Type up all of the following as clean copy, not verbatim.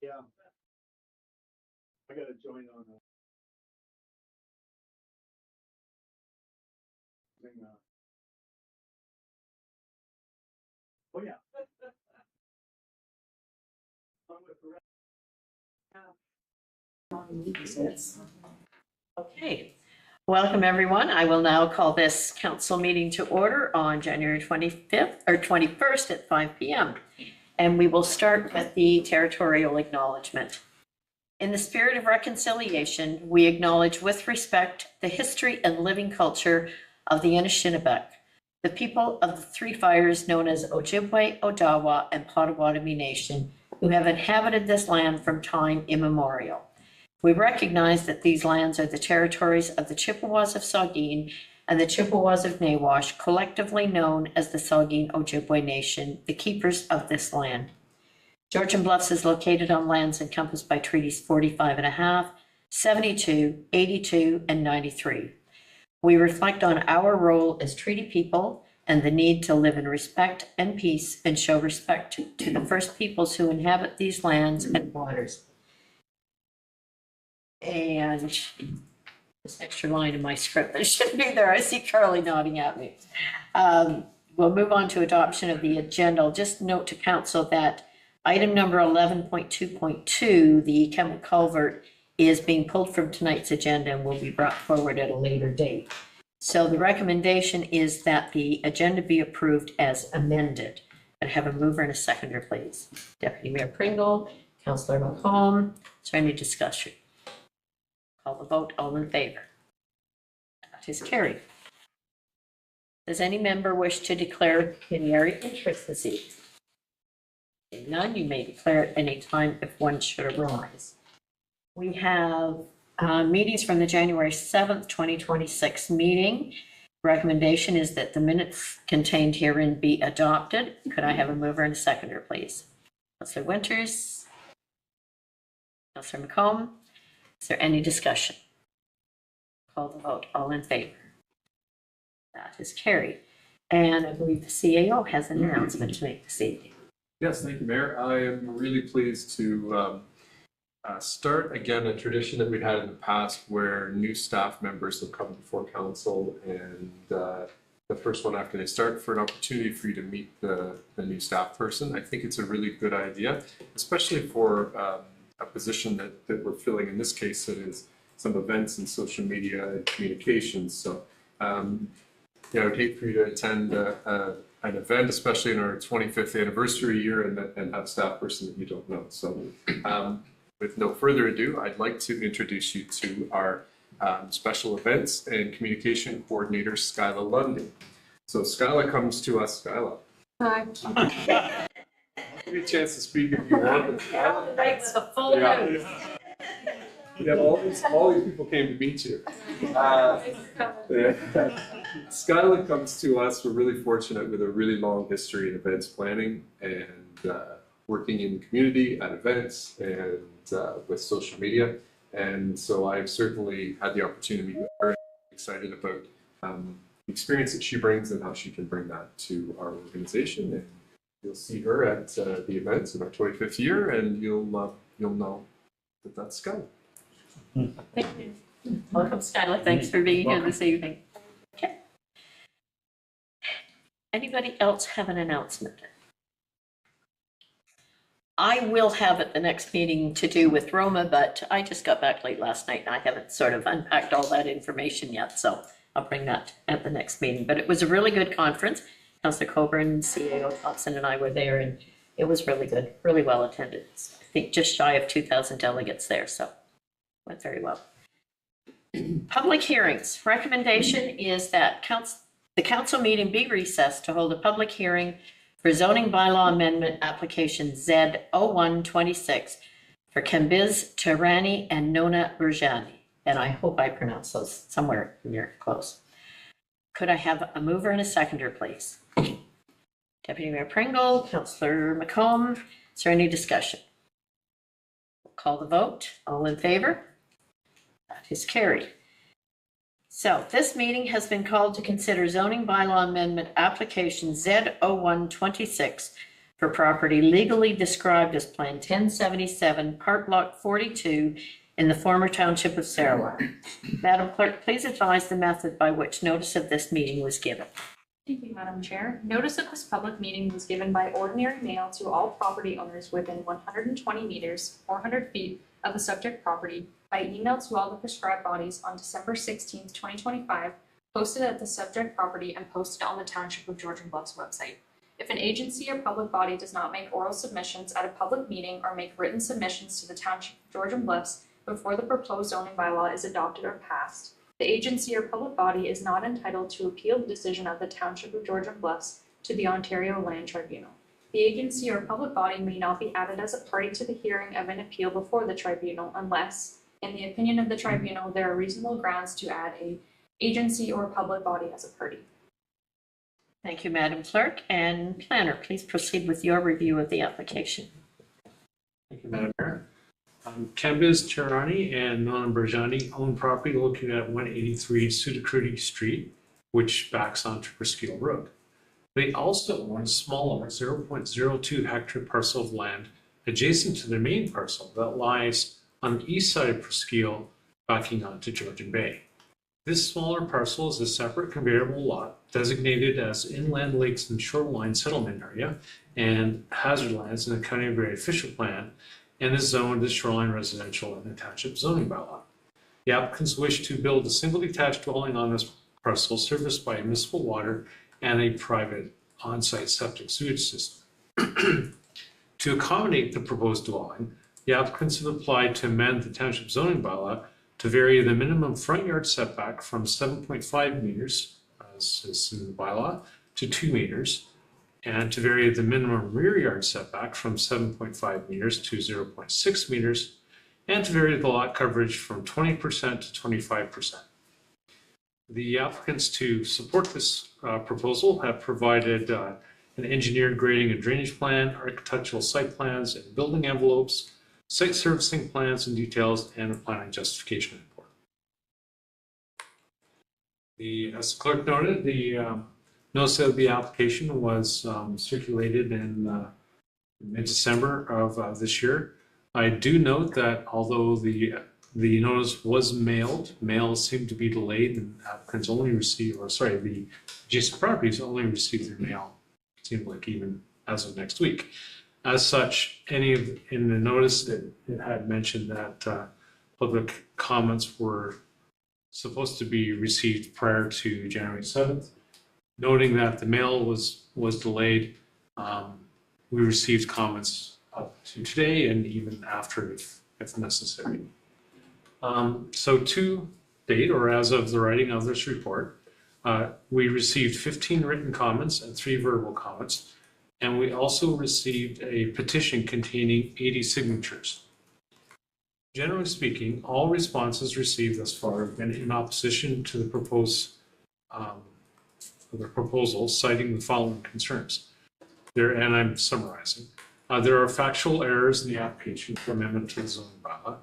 Yeah. I gotta join on a thing, oh, yeah. Okay, welcome everyone. I will now call this council meeting to order on January 25th or 21st at 5 p.m. And we will start with the territorial acknowledgement. In the spirit of reconciliation, we acknowledge with respect the history and living culture of the Anishinaabe, the people of the three fires known as Ojibwe, Odawa, and Potawatomi Nation, who have inhabited this land from time immemorial. We recognize that these lands are the territories of the Chippewas of Saugeen and the Chippewas of Nawash, collectively known as the Saugeen Ojibwe Nation, the keepers of this land. Georgian Bluffs is located on lands encompassed by treaties 45.5, 72, 82, and 93. We reflect on our role as treaty people and the need to live in respect and peace and show respect to the First Peoples who inhabit these lands and waters. And this extra line in my script that should be there. I see Carly nodding at me. We'll move on to adoption of the agenda. I'll just note to council that item number 11.2.2, the chemical culvert, is being pulled from tonight's agenda and will be brought forward at a later date. So the recommendation is that the agenda be approved as amended. And have a mover and a seconder, please. Deputy Mayor Pringle, Councillor McComb. Is there any discussion? Call the vote. All in favor? That is carried. Does any member wish to declare pecuniary interest this evening? If none, you may declare at any time if one should arise. We have meetings from the January 7th, 2026 meeting. Recommendation is that the minutes contained herein be adopted. Could I have a mover and a seconder, please? Councillor Winters, Councillor McComb. Is there any discussion? Call the vote. All in favor? That is carried. And I believe the CAO has an announcement to make this evening. Yes, thank you, Mayor. I am really pleased to start again a tradition that we've had in the past where new staff members will come before council and the first one after they start for an opportunity for you to meet the new staff person. I think it's a really good idea, especially for a position that we're filling in this case, that is some events and social media and communications. So yeah, I would hate for you to attend an event, especially in our 25th anniversary year, and have a staff person that you don't know. So with no further ado, I'd like to introduce you to our special events and communication coordinator, Skyla Lundy. So Skyla comes to us. Skyla. Hi. I'll give you a chance to speak if you want. Right, with a full house. Yeah, all these people came to meet you. Skyla comes to us. We're really fortunate with a really long history in events planning and working in the community at events and with social media. And so I've certainly had the opportunity to meet her. Excited about the experience that she brings and how she can bring that to our organization. And you'll see her at the events in our 25th year, and you'll know that that's Skyla. Thank you. Welcome, Skyla. Thanks for being here this evening. Okay. Anybody else have an announcement? I will have at the next meeting to do with Roma, but I just got back late last night and I haven't sort of unpacked all that information yet, so I'll bring that at the next meeting. But it was a really good conference. Councillor Coburn, CAO Thompson, and I were there, and it was really good, really well attended. I think just shy of 2,000 delegates there, so went very well. Public hearings. Recommendation is that the council meeting be recessed to hold a public hearing for zoning bylaw amendment application Z0126 for Kambiz Tirani and Nona Burjani. And I hope I pronounced those somewhere near close. Could I have a mover and a seconder, please? Deputy Mayor Pringle, Councillor McComb. Is there any discussion? We'll call the vote. All in favor? That is carried. So this meeting has been called to consider zoning bylaw amendment application Z0126 for property legally described as Plan 1077, Park Block 42 in the former township of Sarawak. Madam Clerk, please advise the method by which notice of this meeting was given. Thank you, Madam Chair. Notice of this public meeting was given by ordinary mail to all property owners within 120 meters, 400 feet of the subject property by email to all the prescribed bodies on December 16th, 2025, posted at the subject property and posted on the Township of Georgian Bluffs website. If an agency or public body does not make oral submissions at a public meeting or make written submissions to the Township of Georgian Bluffs before the proposed zoning bylaw is adopted or passed, the agency or public body is not entitled to appeal the decision of the Township of Georgian Bluffs to the Ontario Land Tribunal. The agency or public body may not be added as a party to the hearing of an appeal before the tribunal unless, in the opinion of the tribunal, there are reasonable grounds to add an agency or public body as a party. Thank you, Madam Clerk. And Planner, please proceed with your review of the application. Thank you, Madam Mayor. Kambiz Charani and Nolan Barjani own property located at 183 Sudakruti Street, which backs onto Presqu'île Road. They also own a smaller 0.02 hectare parcel of land adjacent to their main parcel that lies on the east side of Presqu'île, backing onto Georgian Bay. This smaller parcel is a separate conveyable lot designated as Inland Lakes and Shoreline Settlement Area and Hazard Lands in the County of Barrie Official Plan, and is zoned as shoreline residential in the township zoning bylaw. The applicants wish to build a single detached dwelling on this parcel serviced by municipal water and a private on-site septic sewage system. To accommodate the proposed dwelling, the applicants have applied to amend the township zoning bylaw to vary the minimum front yard setback from 7.5 meters, as is in the bylaw, to 2 meters, and to vary the minimum rear yard setback from 7.5 meters to 0.6 meters, and to vary the lot coverage from 20% to 25%. The applicants to support this proposal have provided an engineered grading and drainage plan, architectural site plans and building envelopes, site servicing plans and details, and a planning justification report. As the clerk noted, the notice of the application was circulated in mid-December of this year. I do note that although the notice was mailed, mail seemed to be delayed, and applicants only received, or sorry, the adjacent properties only received their mail, it seemed like even as of next week. As such, in the notice, it had mentioned that public comments were supposed to be received prior to January 7th. Noting that the mail was delayed, we received comments up to today and even after if necessary. So to date, or as of the writing of this report, we received 15 written comments and 3 verbal comments, and we also received a petition containing 80 signatures. Generally speaking, all responses received thus far have been in opposition to the proposal, citing the following concerns. And I'm summarizing. There are factual errors in the application for amendment to the zoning bylaw.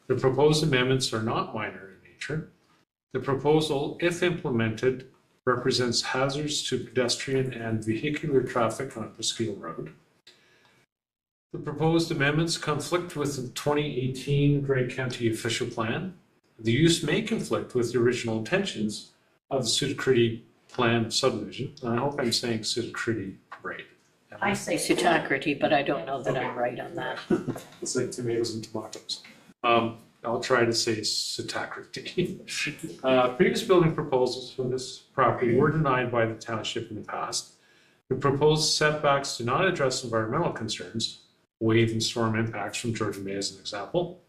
The proposed amendments are not minor in nature. The proposal, if implemented, represents hazards to pedestrian and vehicular traffic on Presqu'île Road. The proposed amendments conflict with the 2018 Grey County Official Plan. The use may conflict with the original intentions of the Sudakruti Plan of Subdivision. And I hope I'm saying Sudakruti right. I say Sutakriti, but I don't know that I'm right on that. It's like tomatoes and tomatoes. I'll try to say Sutakriti. Previous building proposals for this property were denied by the township in the past. The proposed setbacks do not address environmental concerns, wave and storm impacts from Georgian Bay as an example.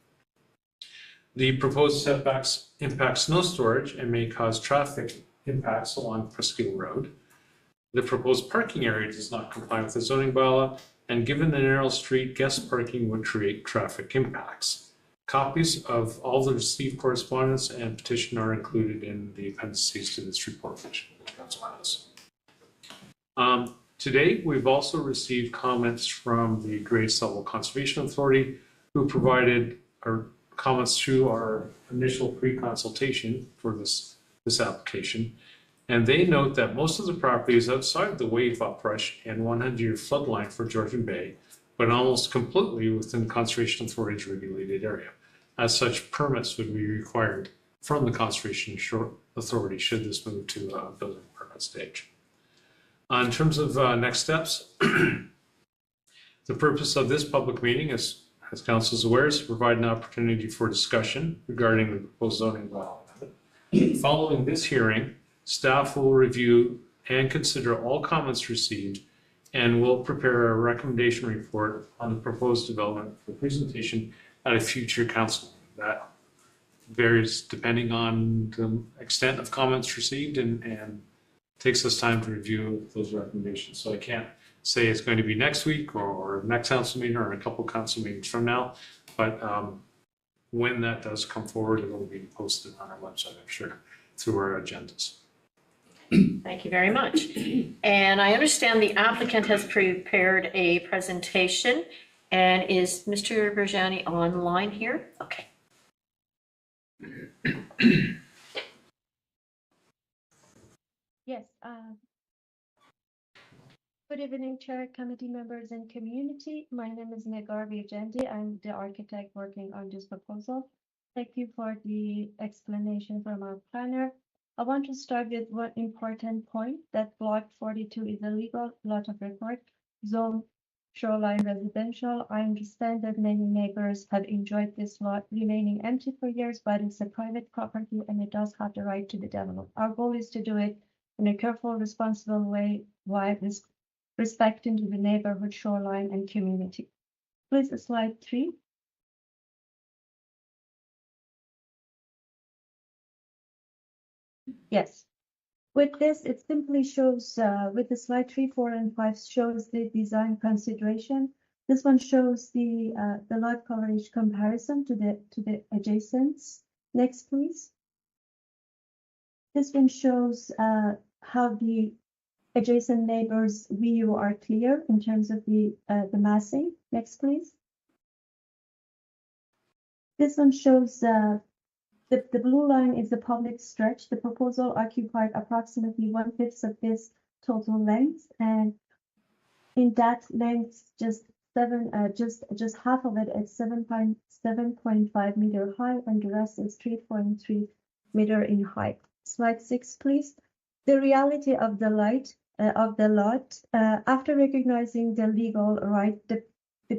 The proposed setbacks impact snow storage and may cause traffic impacts along Presqu'île Road. The proposed parking area does not comply with the zoning bylaw, and given the narrow street, guest parking would create traffic impacts. Copies of all the received correspondence and petition are included in the appendices to this report, which the council has. Today, we've also received comments from the Great Salt Conservation Authority, who provided our comments through our initial pre-consultation for this application. And they note that most of the property is outside the wave uprush and 100-year flood line for Georgian Bay, but almost completely within the Conservation Authority's regulated area. As such, permits would be required from the Conservation Authority should this move to building permit stage. In terms of next steps, the purpose of this public meeting is, as council is aware, is to provide an opportunity for discussion regarding the proposed zoning bylaw. Following this hearing, staff will review and consider all comments received and will prepare a recommendation report on the proposed development for presentation at a future council. That varies depending on the extent of comments received and takes us time to review those recommendations. So I can't say it's going to be next week or next council meeting or a couple council meetings from now, but when that does come forward, it will be posted on our website, I'm sure, through our agendas. Thank you very much. And I understand the applicant has prepared a presentation. And is Mr. Berjani online here? Okay. Yes. Good evening, Chair, committee members, and community. My name is Negar Virjandi. I'm the architect working on this proposal. Thank you for the explanation from our planner. I want to start with one important point, that Block 42 is a legal lot of record, zone shoreline residential. I understand that many neighbors have enjoyed this lot remaining empty for years, but it's a private property and it does have the right to be developed. Our goal is to do it in a careful, responsible way while respecting to the neighborhood, shoreline, and community. Please, slide 3. Yes. With this, it simply shows, with the slide 3, 4, and 5 shows the design consideration. This one shows the lot coverage comparison to the adjacents. Next, please. This one shows how the adjacent neighbors' view are clear in terms of the massing. Next, please. This one shows the blue line is the public stretch. The proposal occupied approximately 1/5 of this total length, and in that length, just half of it is 7.5 meter high, and the rest is 3.3 meter in height. Slide 6, please. The reality of the lot, after recognizing the legal right, the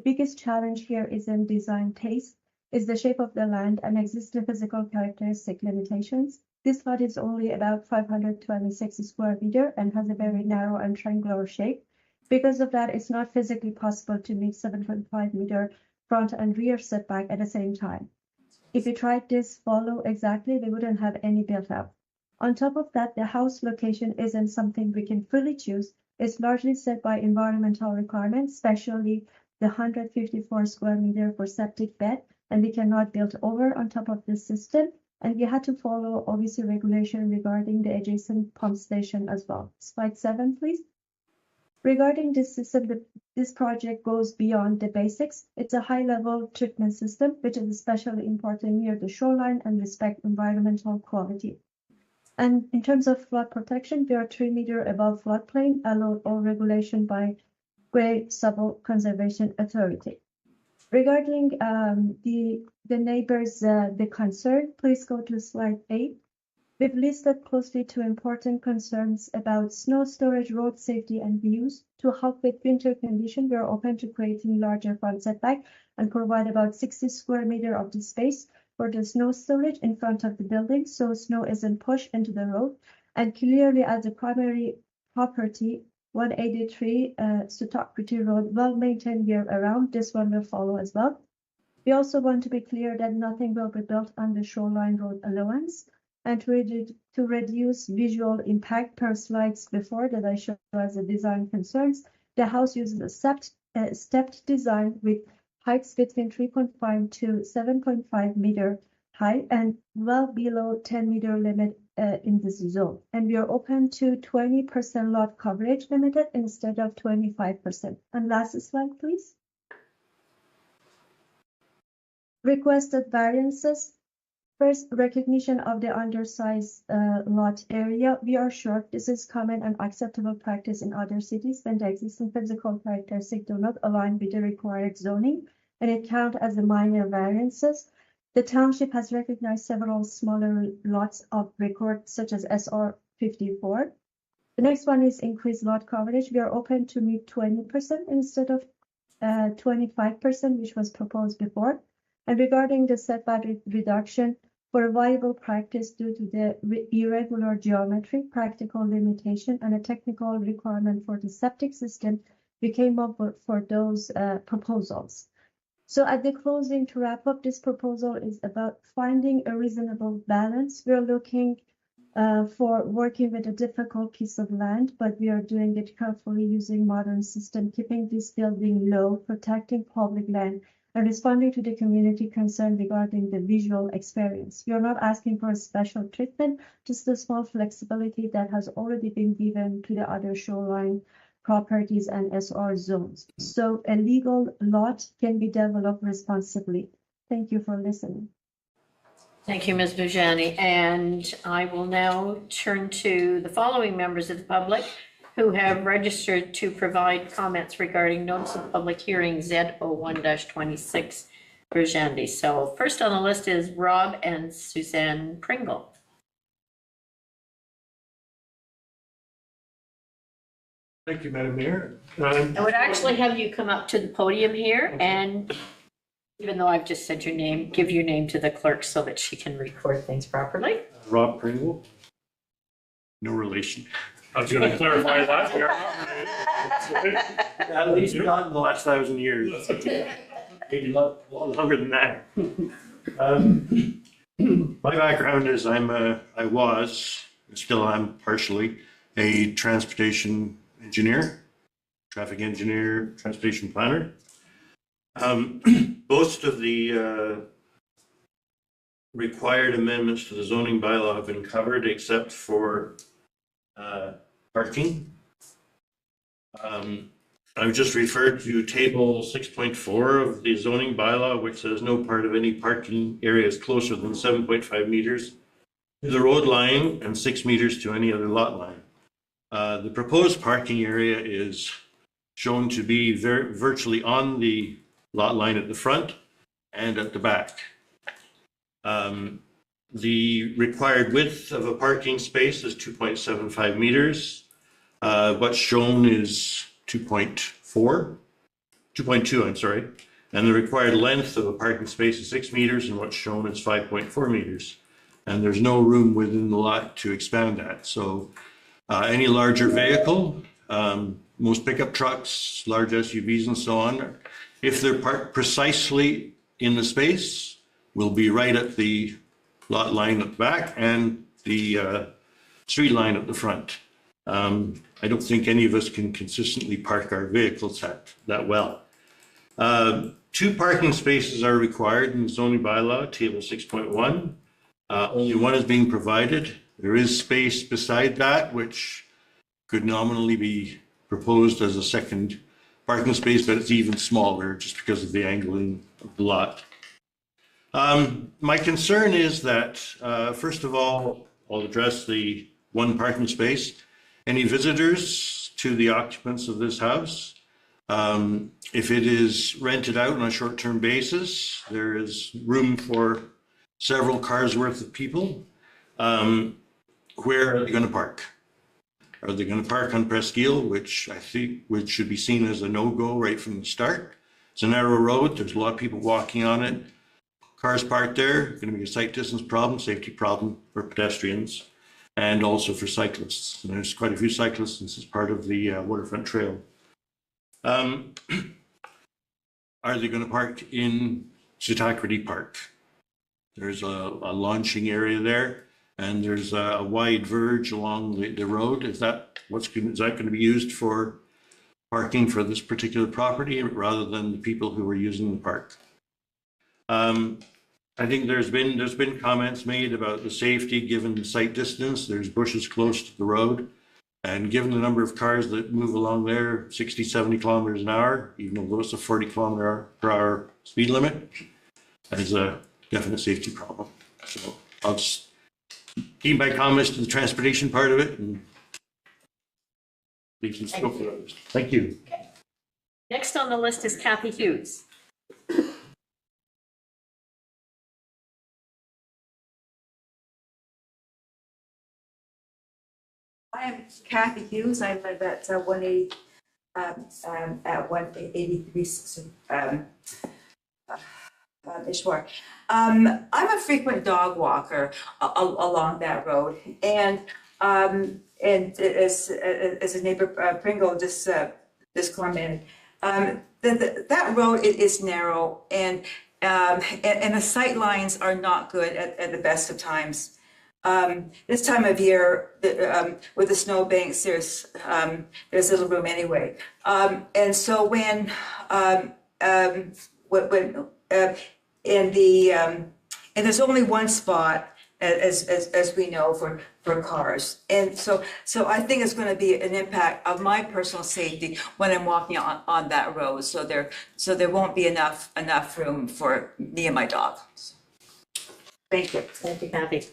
biggest challenge here is in design taste, is the shape of the land and existing physical characteristic limitations. This lot is only about 526 square meter and has a very narrow and triangular shape. Because of that, it's not physically possible to meet 7.5 meter front and rear setback at the same time. If we tried this follow exactly, we wouldn't have any built up. On top of that, the house location isn't something we can fully choose. It's largely set by environmental requirements, especially the 154 square meter for septic bed, and we cannot build over on top of this system. And we had to follow obviously regulation regarding the adjacent pump station as well. Slide 7, please. Regarding this system, this project goes beyond the basics. It's a high-level treatment system, which is especially important near the shoreline and respect environmental quality. And in terms of flood protection, we are 3 meter above floodplain, allowed all regulation by Great Sable Conservation Authority. Regarding the neighbors, the concern, please go to slide 8. We've listed closely two important concerns about snow storage, road safety, and views. To help with winter condition, we are open to creating larger front setback and provide about 60 square meter of the space for the snow storage in front of the building, so snow isn't pushed into the road. And clearly, as the primary property, 183 Sutakuti Road, well maintained year around, this one will follow as well. We also want to be clear that nothing will be built on the shoreline road allowance. And to reduce visual impact per slides before that I showed as a design concerns, the house uses a stepped design with heights between 3.5 to 7.5 meter high and well below 10 meter limit in this zone. And we are open to 20% lot coverage limited instead of 25%. And last slide, please. Requested variances. First, recognition of the undersized lot area. We are sure this is common and acceptable practice in other cities when the existing physical characteristics do not align with the required zoning, and it counts as the minor variances. The township has recognized several smaller lots of record, such as SR 54. The next one is increased lot coverage. We are open to meet 20% instead of 25%, which was proposed before. And regarding the setback reduction, for a viable practice due to the irregular geometry, practical limitation, and a technical requirement for the septic system, we came up for those proposals. So at the closing, to wrap up, this proposal is about finding a reasonable balance. We're looking for working with a difficult piece of land, but we are doing it carefully using modern system, keeping this building low, protecting public land, and responding to the community concern regarding the visual experience. We are not asking for a special treatment, just a small flexibility that has already been given to the other shoreline properties and SR zones. So a legal lot can be developed responsibly. Thank you for listening. Thank you, Ms. Bujani. And I will now turn to the following members of the public who have registered to provide comments regarding notice of public hearing Z01-26 Burjandi. So first on the list is Rob and Suzanne Pringle. Thank you, Madam Mayor. I would actually have you come up to the podium here and, even though I've just said your name, give your name to the clerk so that she can record things properly. Rob Pringle. No relation. I was going to clarify that. At least not in the last 1,000 years. Maybe a lot longer than that. My background is I was, still am partially, a transportation engineer, traffic engineer, transportation planner. Most of the required amendments to the zoning bylaw have been covered except for parking. I've just referred to table 6.4 of the zoning bylaw, which says no part of any parking area is closer than 7.5 meters to the road line and 6 meters to any other lot line. The proposed parking area is shown to be virtually on the lot line at the front and at the back. The required width of a parking space is 2.75 meters. What's shown is 2.2, I'm sorry. And the required length of a parking space is 6 meters, and what's shown is 5.4 meters. And there's no room within the lot to expand that. So any larger vehicle, most pickup trucks, large SUVs and so on, if they're parked precisely in the space, will be right at the lot line at the back and the street line at the front. I don't think any of us can consistently park our vehicles that well. 2 parking spaces are required in the zoning bylaw, table 6.1. Only one is being provided. There is space beside that, which could nominally be proposed as a second parking space, but it's even smaller just because of the angling of the lot. My concern is that, first of all, I'll address the 1 parking space. Any visitors to the occupants of this house, if it is rented out on a short-term basis, there is room for several cars worth of people. Where are they going to park? Are they going to park on Presqu'île, which I think should be seen as a no-go right from the start? It's a narrow road. There's a lot of people walking on it. Cars parked there, going to be a sight distance problem, safety problem for pedestrians, and also for cyclists. And there's quite a few cyclists. This is part of the waterfront trail. Are they going to park in Sitakriti Park? There's a launching area there, and there's a wide verge along the road. Is that going to be used for parking for this particular property rather than the people who are using the park? I think there's been comments made about the safety given the sight distance. There's bushes close to the road, and given the number of cars that move along there, 60, 70 kilometers an hour, even though it's a 40 kilometer per hour speed limit, that is a definite safety problem. So I'll just keep my comments to the transportation part of it and leave some scope for others. Thank you. Next on the list is Kathy Hughes. I'm Kathy Hughes. I live at 180, at 183 Ishwar. I'm a frequent dog walker along that road, and as a neighbor, Pringle just commented, that road is narrow, and the sight lines are not good at the best of times. This time of year, with the snowbanks, there's little room anyway. And so when and there's only one spot as we know for cars. And so I think it's going to be an impact of my personal safety when I'm walking on that road. So there won't be enough room for me and my dog. Thank you. Thank you, Kathy.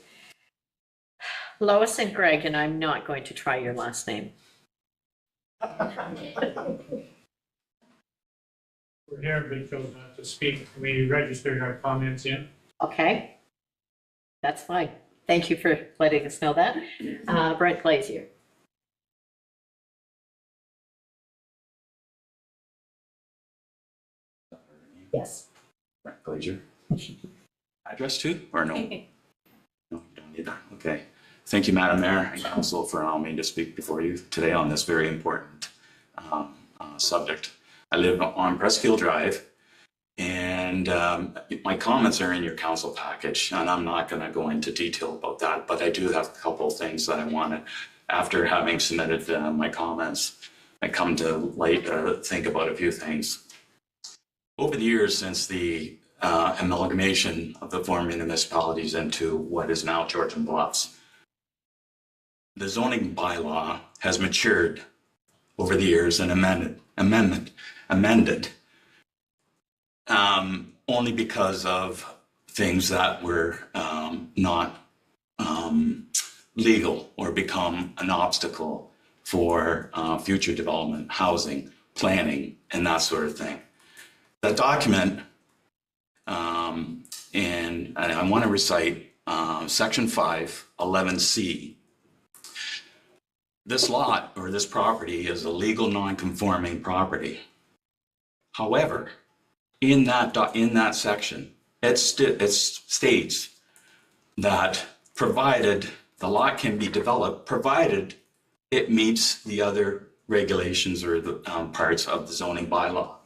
Lois and Greg, and I'm not going to try your last name. We're here, but chose not to speak. We registered our comments in. Okay, that's fine. Thank you for letting us know that. Brent Glazier. Yes. Brent Glazier. Address too, or no? No, you don't need that. Okay. Thank you, Madam Mayor and Council, for allowing me to speak before you today on this very important subject. I live on Presqu'île Drive, and my comments are in your council package, and I'm not going to go into detail about that, but I do have a couple of things that I wanted, after having submitted my comments, I come to light think about a few things. Over the years, since the amalgamation of the four municipalities into what is now Georgian Bluffs, the zoning bylaw has matured over the years and amended only because of things that were not legal or become an obstacle for future development, housing, planning, and that sort of thing. That document, and I want to recite Section 5, 11C. This lot or this property is a legal non-conforming property. However, in that section, it states that provided the lot can be developed, provided it meets the other regulations or the parts of the zoning bylaw.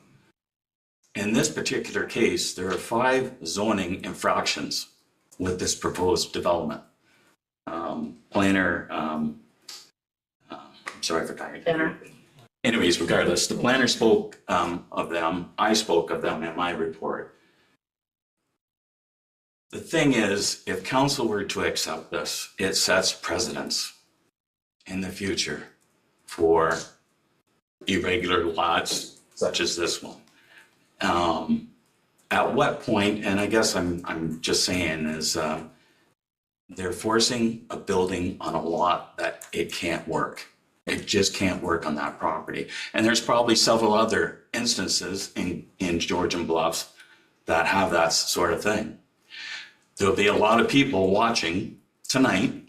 In this particular case, there are 5 zoning infractions with this proposed development. Planner, sorry for tying it. Anyways, regardless, the planner spoke of them. I spoke of them in my report. The thing is, if council were to accept this, it sets precedents in the future for irregular lots such as this one. At what point, and I guess I'm just saying, is they're forcing a building on a lot that it can't work. It just can't work on that property. And there's probably several other instances in Georgian Bluffs that have that sort of thing. There'll be a lot of people watching tonight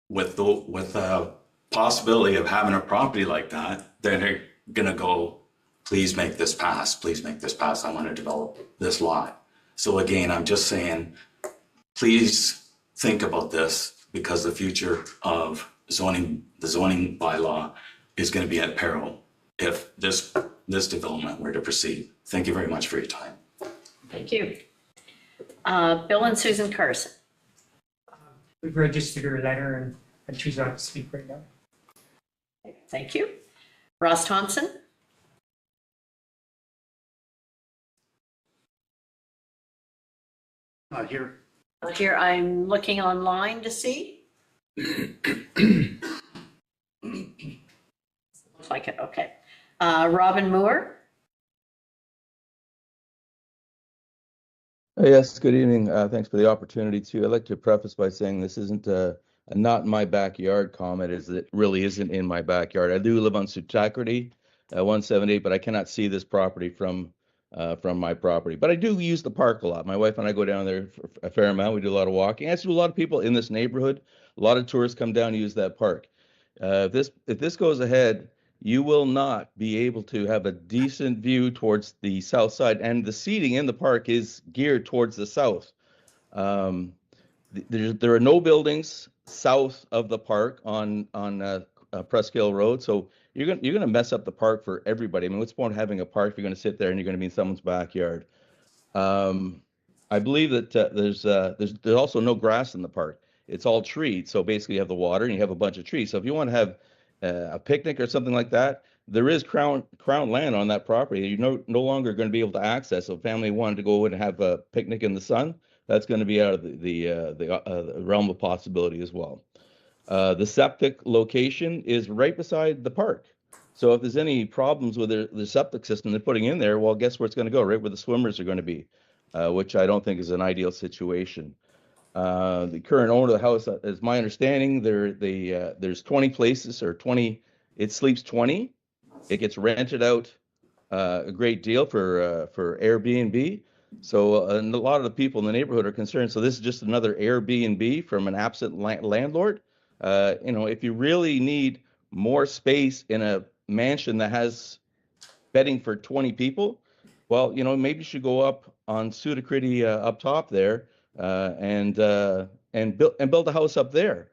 with the possibility of having a property like that. They're gonna go, please make this pass, please make this pass. I want to develop this lot. So again, I'm just saying, please think about this, because the future of the zoning bylaw is going to be at peril if this development were to proceed. Thank you very much for your time. Thank you. Bill and Susan Carson. We've registered her letter and choose not to speak right now. Thank you. Ross Thompson. Not here. Not here. I'm looking online to see. Looks like it. Okay. Robin Moore. Yes, good evening. Thanks for the opportunity too. I'd like to preface by saying this isn't a not in my backyard comment, as it really isn't in my backyard. I do live on Sutakrity, 178, but I cannot see this property from my property. But I do use the park a lot. My wife and I go down there for a fair amount. We do a lot of walking. As do a lot of people in this neighborhood. A lot of tourists come down and use that park. If this goes ahead, you will not be able to have a decent view towards the south side, and the seating in the park is geared towards the south. There are no buildings south of the park on Presque Hill Road, so you're gonna mess up the park for everybody. I mean, what's the point of having a park if you're gonna sit there and you're gonna be in someone's backyard? I believe that there's also no grass in the park. It's all trees, so basically you have the water and you have a bunch of trees. So if you want to have a picnic or something like that, there is crown land on that property. You're no longer going to be able to access. So if family wanted to go and have a picnic in the sun, that's going to be out of the realm of possibility as well. The septic location is right beside the park. So if there's any problems with the septic system they're putting in there, well, guess where it's going to go? Right where the swimmers are going to be, which I don't think is an ideal situation. The current owner of the house, is my understanding, there's 20 places, or 20, it sleeps 20. It gets rented out a great deal for Airbnb. So and a lot of the people in the neighborhood are concerned. So this is just another Airbnb from an absent landlord. If you really need more space in a mansion that has bedding for 20 people, well, maybe you should go up on Sutakrity up top there. And build a house up there,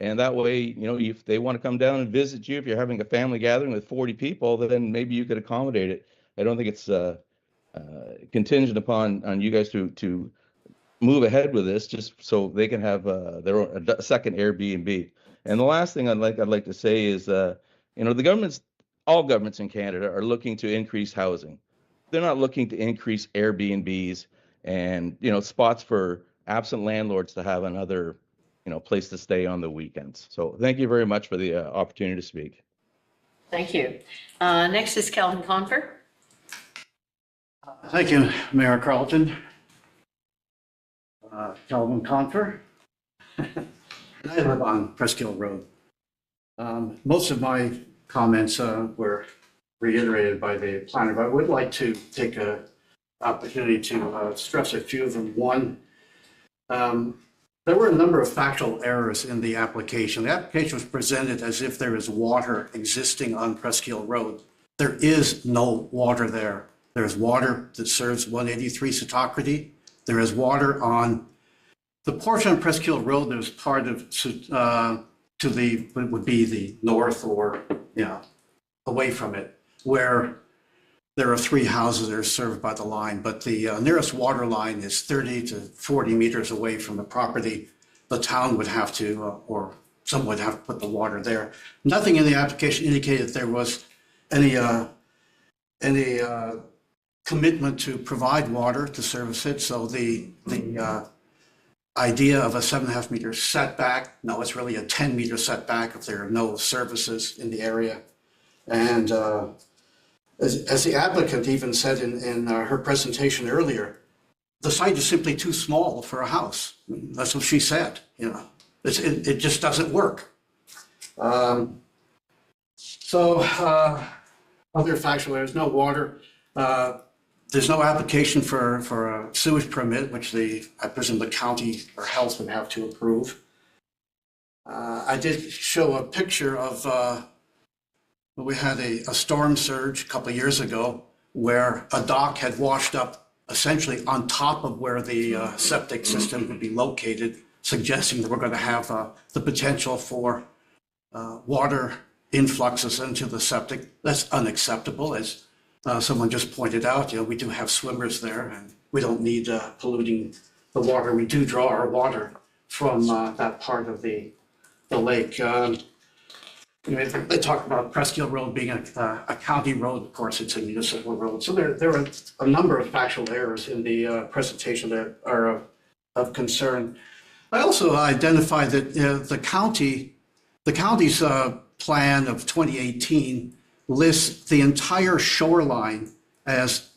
and that way, if they want to come down and visit you, if you're having a family gathering with 40 people, then maybe you could accommodate it. I don't think it's contingent upon you guys to move ahead with this, just so they can have their own a second Airbnb. And the last thing I'd like to say is, all governments in Canada are looking to increase housing. They're not looking to increase Airbnbs and spots for absent landlords to have another place to stay on the weekends. So thank you very much for the opportunity to speak. Thank you. Next is Calvin Confer. Thank you, Mayor Carleton. Calvin Confer. I live on Presque Hill Road. Most of my comments were reiterated by the planner, but I would like to take a opportunity to stress a few of them. One, there were a number of factual errors in the application. The application was presented as if there is water existing on Presque Hill Road. There is no water there. There is water that serves 183 Sutakrity. There is water on the portion of Presque Hill Road that is part of would be the north, or away from it, where there are 3 houses that are served by the line, but the nearest water line is 30 to 40 meters away from the property. The town would have to, or someone would have to put the water there. Nothing in the application indicated there was any commitment to provide water to service it. So the idea of a 7.5 meter setback, no, it's really a 10-meter setback if there are no services in the area. And as the applicant even said in her presentation earlier, the site is simply too small for a house. That's what she said. It just doesn't work. Other factual errors: no water. There's no application for a sewage permit, which I presume the county or health would have to approve. I did show a picture of. We had a storm surge a couple of years ago where a dock had washed up essentially on top of where the septic system would be located, suggesting that we're going to have the potential for water influxes into the septic. That's unacceptable, as someone just pointed out. We do have swimmers there, and we don't need polluting the water. We do draw our water from that part of the lake. They talk about Presque Hill Road being a county road. Of course, it's a municipal road. So there are a number of factual errors in the presentation that are of concern. I also identified that the county's plan of 2018 lists the entire shoreline as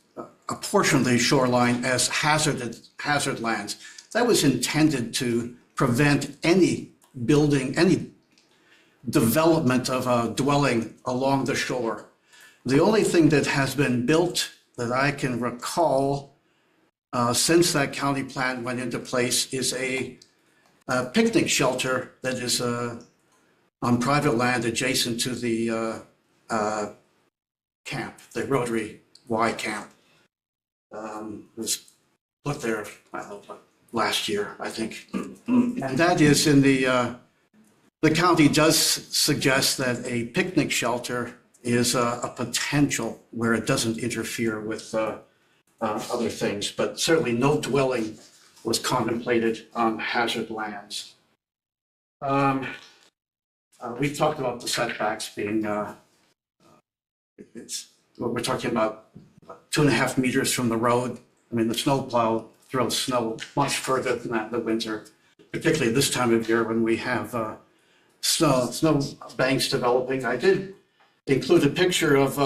a portion of the shoreline as hazard lands. That was intended to prevent any building, any development of a dwelling along the shore. The only thing that has been built that I can recall since that county plan went into place is a picnic shelter that is on private land adjacent to the camp, the Rotary Y camp. It was put there last year, I think. And that is in the county does suggest that a picnic shelter is a potential where it doesn't interfere with other things, but certainly no dwelling was contemplated on hazard lands. We've talked about the setbacks being, we're talking about 2.5 meters from the road. I mean, the snowplow throws snow much further than that in the winter, particularly this time of year when we have snow banks developing. I did include a picture of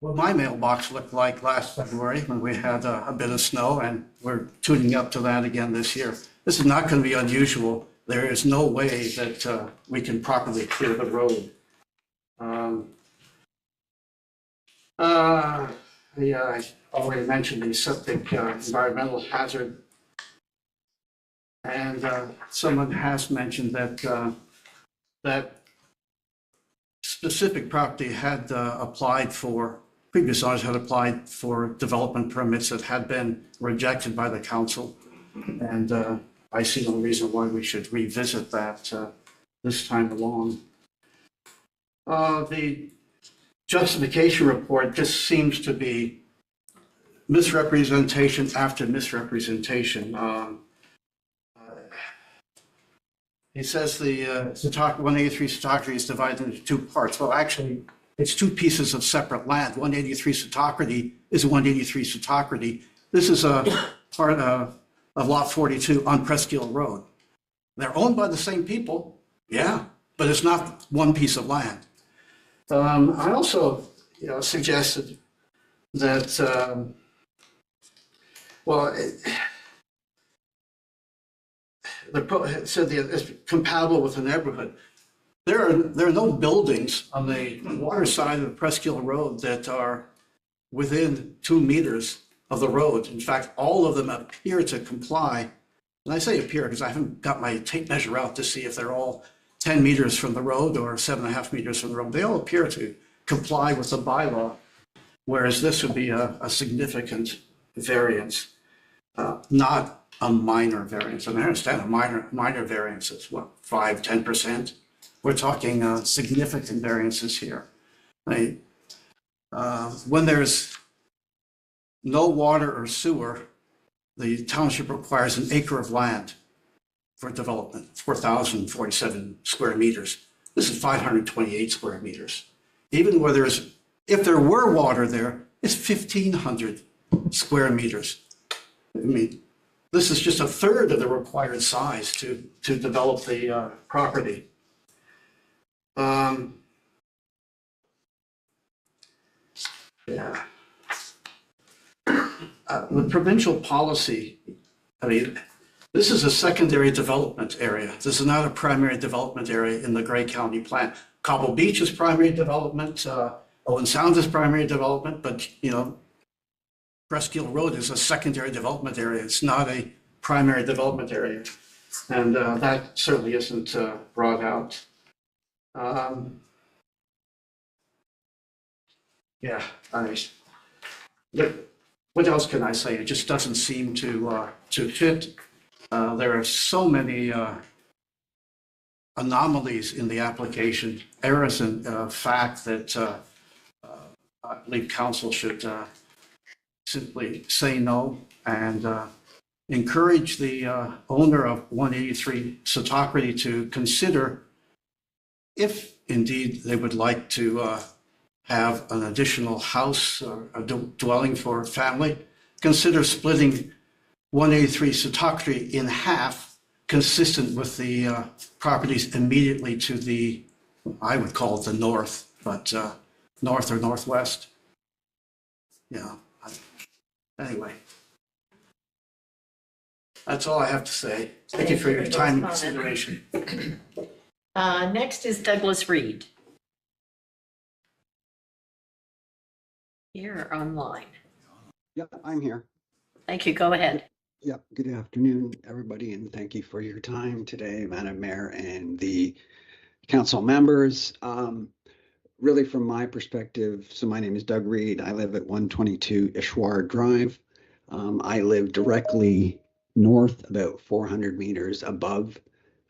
what my mailbox looked like last February when we had a bit of snow, and we're tuning up to that again this year. This is not going to be unusual. There is no way that we can properly clear the road. I already mentioned the septic environmental hazard. And someone has mentioned that that specific property had applied for, previous owners had applied for development permits that had been rejected by the council. And I see no reason why we should revisit that this time along. The justification report just seems to be misrepresentation after misrepresentation. He says the 183 Sitockrity is divided into two parts. Well, actually, it's two pieces of separate land. 183 Sitockrity is 183 Sitockrity. This is a part of Lot 42 on Presqu'île Road. They're owned by the same people, yeah, but it's not one piece of land. I also, suggested that, it said it's compatible with the neighborhood. There are no buildings on the water side of the Presqu'île Road that are within 2 meters of the road. In fact, all of them appear to comply. And I say appear because I haven't got my tape measure out to see if they're all 10 meters from the road or 7.5 meters from the road. They all appear to comply with the bylaw, whereas this would be a significant variance, not a minor variance. And I understand a minor variance is what, 5-10%? We're talking significant variances here. When there's no water or sewer, the township requires an acre of land for development, 4,047 square meters. This is 528 square meters. Even where if there were water there, it's 1,500 square meters. I mean, this is just a third of the required size to develop the property. The provincial policy, I mean, this is a secondary development area. This is not a primary development area in the Grey County plan. Cobble Beach is primary development, Owen Sound is primary development, but Presqu'île Road is a secondary development area. It's not a primary development area. And that certainly isn't brought out. What else can I say? It just doesn't seem to fit. There are so many anomalies in the application, errors in fact that I believe council should simply say no and encourage the owner of 183 Sitockrity to consider if indeed they would like to have an additional house or a dwelling for a family, consider splitting 183 Sitockrity in half, consistent with the properties immediately to the, I would call it the north, but north or northwest. Yeah, Anyway. That's all I have to say. Thank you for your time and consideration. Next is Douglas Reed. Here or online. Yeah, I'm here. Thank you. Go ahead. Yeah, good afternoon, everybody, and thank you for your time today, Madam Mayor and the council members. Really, from my perspective, so my name is Doug Reed. I live at 122 Ishwar Drive. I live directly north, about 400 meters above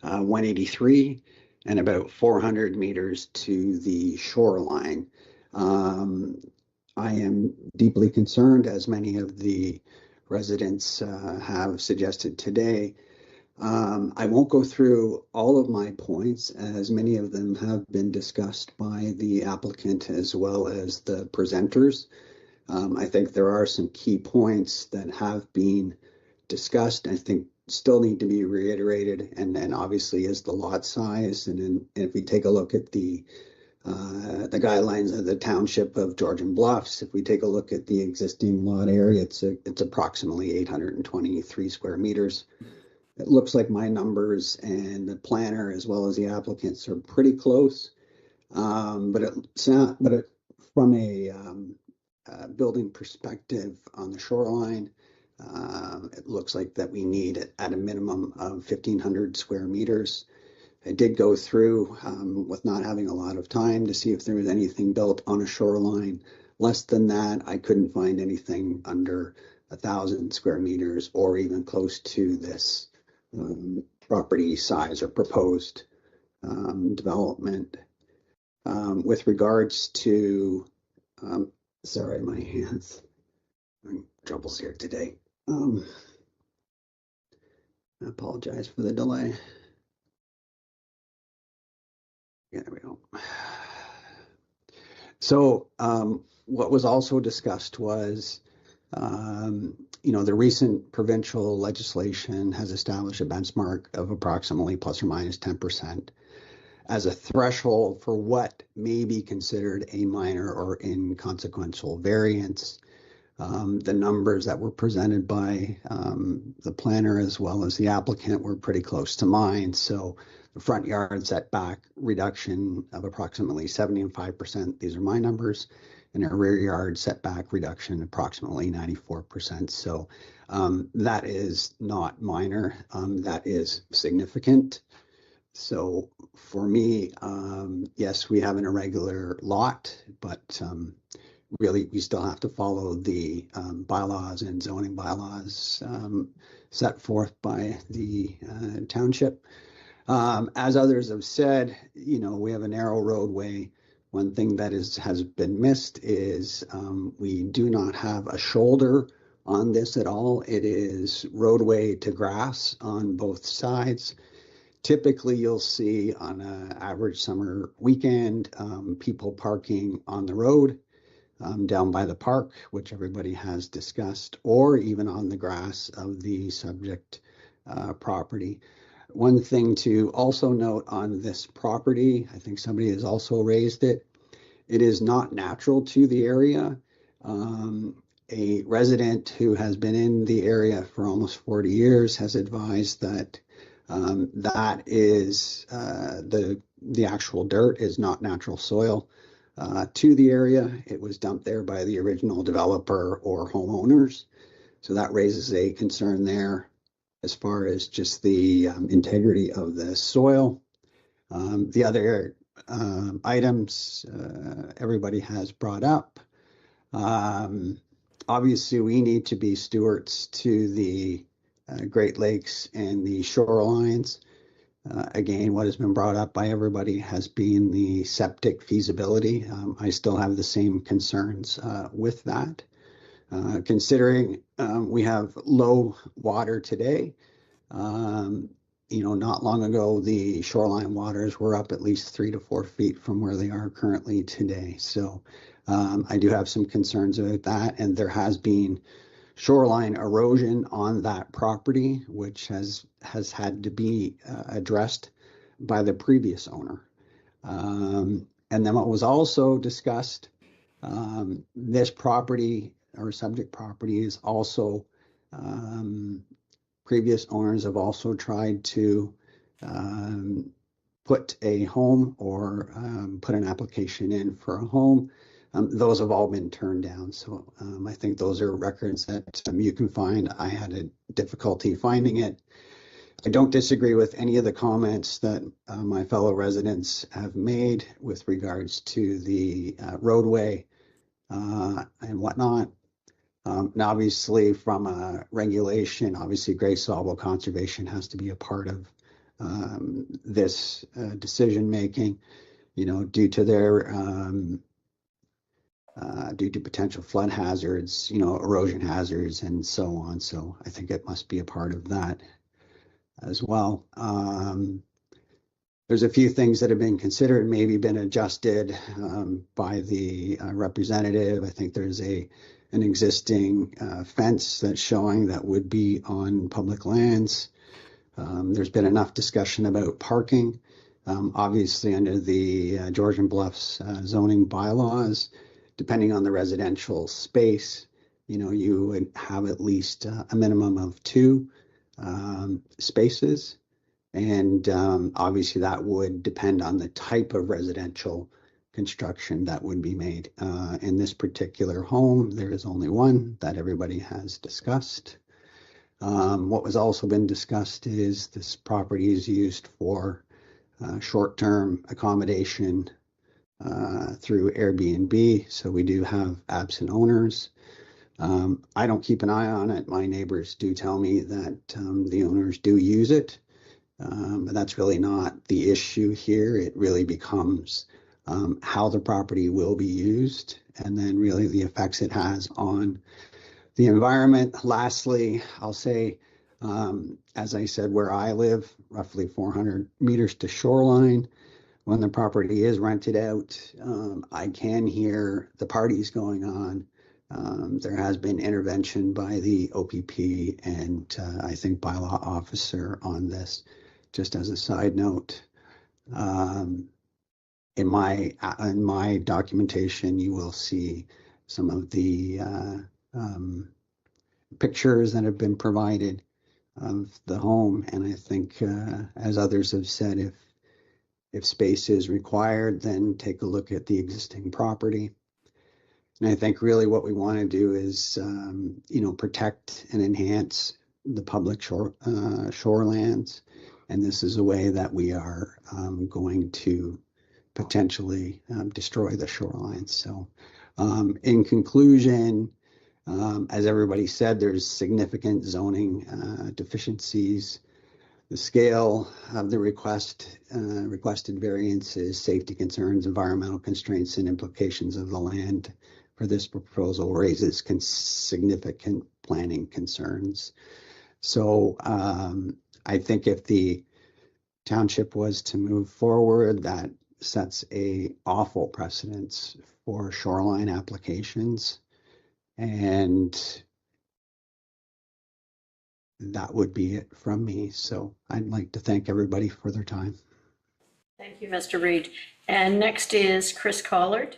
183, and about 400 meters to the shoreline. I am deeply concerned, as many of the residents have suggested today. I won't go through all of my points, as many of them have been discussed by the applicant as well as the presenters. I think there are some key points that have been discussed, I think still need to be reiterated, and then obviously is the lot size. And then if we take a look at the guidelines of the township of Georgian Bluffs, if we take a look at the existing lot area, it's approximately 823 square meters. It looks like my numbers and the planner as well as the applicants are pretty close, but from a building perspective on the shoreline, it looks like that we need at a minimum of 1,500 square meters. I did go through with not having a lot of time to see if there was anything built on a shoreline less than that. I couldn't find anything under 1,000 square meters or even close to this property size or proposed development. With regards to, sorry, my hands, I'm in troubles here today. I apologize for the delay. Yeah, there we go. So what was also discussed was, the recent provincial legislation has established a benchmark of approximately plus or minus 10% as a threshold for what may be considered a minor or inconsequential variance. The numbers that were presented by the planner as well as the applicant were pretty close to mine. So the front yard setback reduction of approximately 75%, these are my numbers, and a rear yard setback reduction approximately 94%. So that is not minor, that is significant. So for me, yes, we have an irregular lot, but really we still have to follow the bylaws and zoning bylaws set forth by the township. As others have said, we have a narrow roadway. One thing that has been missed is we do not have a shoulder on this at all. It is roadway to grass on both sides. Typically, you'll see on an average summer weekend, people parking on the road down by the park, which everybody has discussed, or even on the grass of the subject property. One thing to also note on this property, I think somebody has also raised it, it is not natural to the area. A resident who has been in the area for almost 40 years has advised that that is the actual dirt is not natural soil to the area. It was dumped there by the original developer or homeowners. So that raises a concern there as far as just the integrity of the soil. The other items everybody has brought up. Obviously, we need to be stewards to the Great Lakes and the shorelines. Again, what has been brought up by everybody has been the septic feasibility. I still have the same concerns with that. Considering we have low water today, not long ago, the shoreline waters were up at least 3 to 4 feet from where they are currently today. So I do have some concerns about that, and there has been shoreline erosion on that property, which has had to be addressed by the previous owner. And then what was also discussed, this property or subject properties. Also, previous owners have also tried to put a home or put an application in for a home. Those have all been turned down. So I think those are records that you can find. I had a difficulty finding it. I don't disagree with any of the comments that my fellow residents have made with regards to the roadway and whatnot. Now, obviously, from a regulation, obviously, Gray Sawville Conservation has to be a part of this decision making, you know, due to their due to potential flood hazards, you know, erosion hazards, and so on. So I think it must be a part of that as well. There's a few things that have been considered, maybe been adjusted by the representative. I think there's an existing fence that's showing that would be on public lands. There's been enough discussion about parking. Obviously, under the Georgian Bluffs zoning bylaws, depending on the residential space, you know, you would have at least a minimum of 2 spaces. And obviously that would depend on the type of residential construction that would be made. In this particular home, there is only one that everybody has discussed. What was also been discussed is this property is used for short-term accommodation through Airbnb. So we do have absent owners. I don't keep an eye on it. My neighbors do tell me that the owners do use it. But that's really not the issue here. It really becomes how the property will be used, and then really the effects it has on the environment. Lastly, I'll say, as I said, where I live, roughly 400 meters to shoreline, when the property is rented out, I can hear the parties going on. There has been intervention by the OPP and I think bylaw officer on this. Just as a side note, in my documentation, you will see some of the pictures that have been provided of the home, and I think, as others have said, if space is required, then take a look at the existing property. And I think really what we want to do is, you know, protect and enhance the public shorelands. And this is a way that we are going to potentially destroy the shorelines. So in conclusion, as everybody said, there's significant zoning deficiencies. The scale of the requested variances, safety concerns, environmental constraints, and implications of the land for this proposal raises significant planning concerns. So I think if the township was to move forward, that sets a awful precedence for shoreline applications. And that would be it from me. So I'd like to thank everybody for their time. Thank you, Mr. Reed. And next is Chris Collard.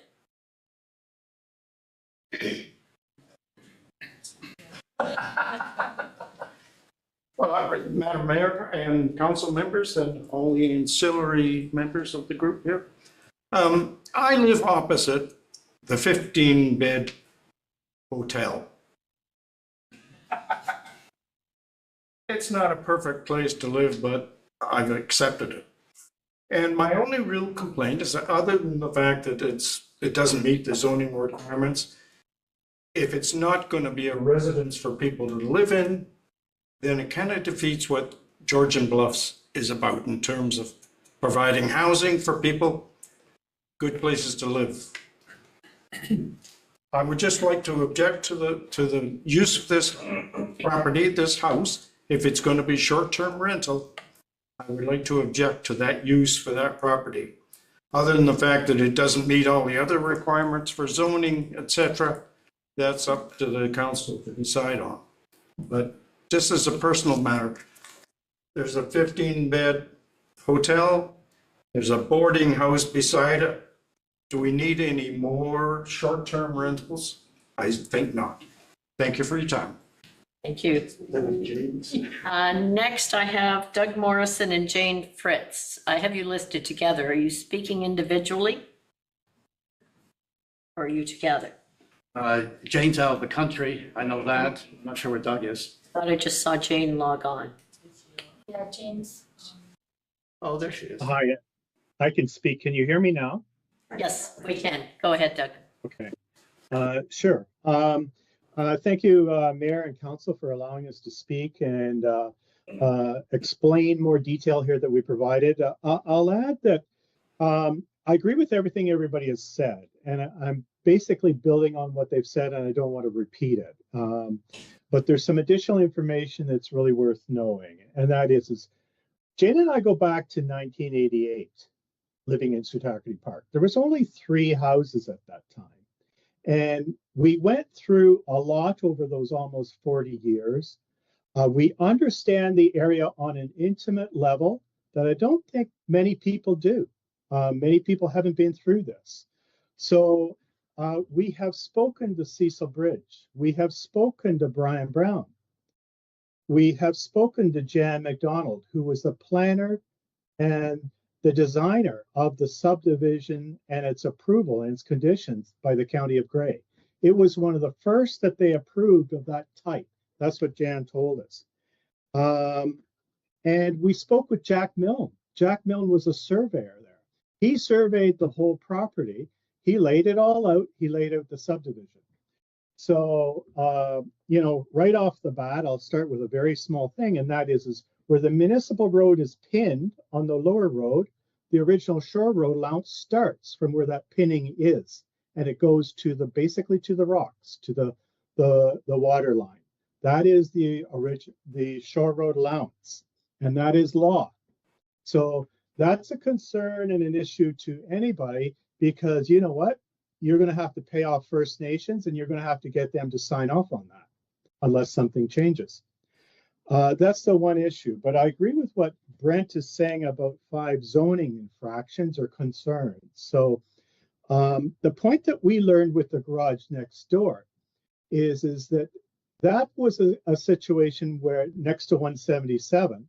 Well, Madam Mayor and council members and all the ancillary members of the group here. I live opposite the 15-bed hotel. It's not a perfect place to live, but I've accepted it. And my only real complaint is that, other than the fact that it doesn't meet the zoning requirements, if it's not going to be a residence for people to live in, then it kind of defeats what Georgian Bluffs is about in terms of providing housing for people, good places to live. I would just like to object to the use of this property, this house. If it's going to be short-term rental, I would like to object to that use for that property. Other than the fact that it doesn't meet all the other requirements for zoning, etc., that's up to the council to decide on. But just as a personal matter, there's a 15-bed hotel, there's a boarding house beside it. Do we need any more short-term rentals? I think not. Thank you for your time. Thank you. Next, I have Doug Morrison and Jane Fritz. I have you listed together. Are you speaking individually? Or are you together? Jane's out of the country. I know that. I'm not sure where Doug is. Thought I just saw Jane log on. Yeah, James. Oh, there she is. Hi, I can speak. Can you hear me now? Yes, we can. Go ahead, Doug. Okay. Sure. Thank you, Mayor and Council, for allowing us to speak and explain more detail here that we provided. I'll add that I agree with everything everybody has said, and I'm basically building on what they've said, and I don't want to repeat it. But there's some additional information that's really worth knowing, and that is Jane and I go back to 1988, living in Sutakarti Park. There was only 3 houses at that time. And we went through a lot over those almost 40 years. We understand the area on an intimate level that I don't think many people do. Many people haven't been through this. So we have spoken to Cecil Bridge. We have spoken to Brian Brown. We have spoken to Jan McDonald, who was the planner and the designer of the subdivision and its approval and its conditions by the County of Grey. It was one of the first that they approved of that type. That's what Jan told us. And we spoke with Jack Milne. Jack Milne was a surveyor there. He surveyed the whole property. He laid it all out. He laid out the subdivision. So, you know, right off the bat, I'll start with a very small thing, and that is where the municipal road is pinned on the lower road, the original shore road allowance starts from where that pinning is, and it goes to basically to the rocks, to the water line. That is the shore road allowance, and that is law. So that's a concern and an issue to anybody, because you know what? You're going to have to pay off First Nations, and you're going to have to get them to sign off on that unless something changes. That's the one issue. But I agree with what Brent is saying about 5 zoning infractions or concerns. So the point that we learned with the garage next door is that was a situation where next to 177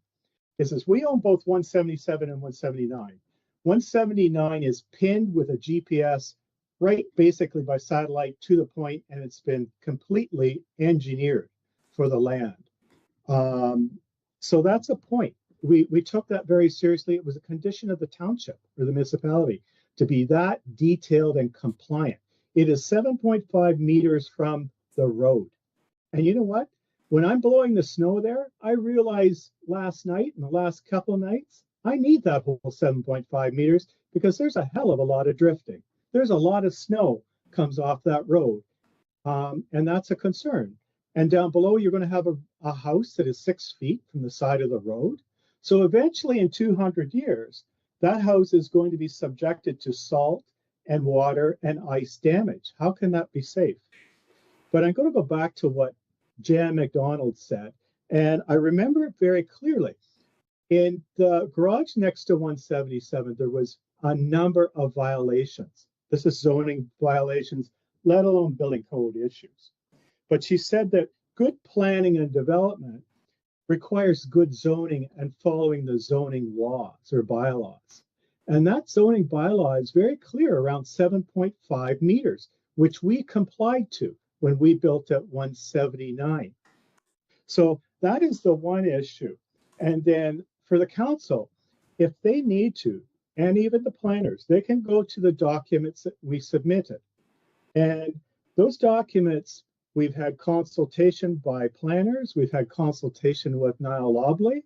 is we own both 177 and 179. 179 is pinned with a GPS right basically by satellite to the point, and it's been completely engineered for the land. So that's a point. We took that very seriously. It was a condition of the township or the municipality to be that detailed and compliant. It is 7.5 meters from the road. And you know what? When I'm blowing the snow there, I realized last night and the last couple of nights, I need that whole 7.5 meters because there's a hell of a lot of drifting. There's a lot of snow comes off that road. And that's a concern. And down below, you're going to have a house that is 6 feet from the side of the road. So eventually in 200 years, that house is going to be subjected to salt and water and ice damage. How can that be safe? But I'm going to go back to what Jan McDonald said. And I remember it very clearly. In the garage next to 177, there was a number of violations. This is zoning violations, let alone building code issues. But she said that good planning and development requires good zoning and following the zoning laws or bylaws. And that zoning bylaw is very clear around 7.5 meters, which we complied to when we built at 179. So that is the one issue. And then for the council, if they need to, and even the planners, they can go to the documents that we submitted. And those documents, we've had consultation by planners. We've had consultation with Niall Lobley.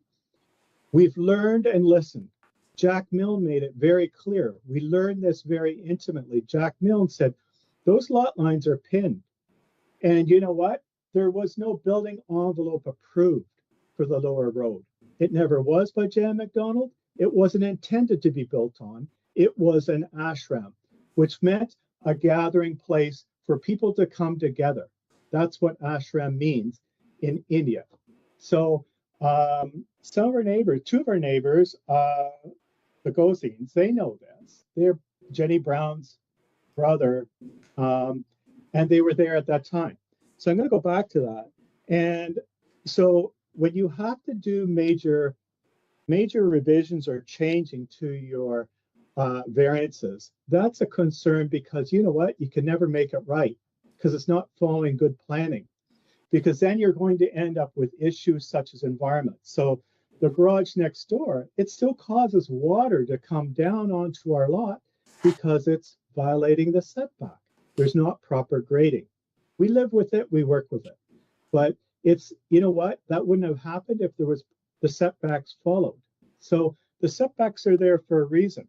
We've learned and listened. Jack Milne made it very clear. We learned this very intimately. Jack Milne said, those lot lines are pinned. And you know what? There was no building envelope approved for the lower road. It never was by Jan McDonald. It wasn't intended to be built on. It was an ashram, which meant a gathering place for people to come together. That's what ashram means in India. So some of our neighbors, 2 of our neighbors, the Gosines, they know this. They're Jenny Brown's brother. and they were there at that time. So I'm going to go back to that. And so when you have to do major revisions or changing to your variances, that's a concern, because you know what? You can never make it right because it's not following good planning, because then you're going to end up with issues such as environment. So the garage next door, it still causes water to come down onto our lot because it's violating the setback. There's not proper grading. We live with it, we work with it. But it's, you know what? That wouldn't have happened if there was the setbacks followed. So the setbacks are there for a reason.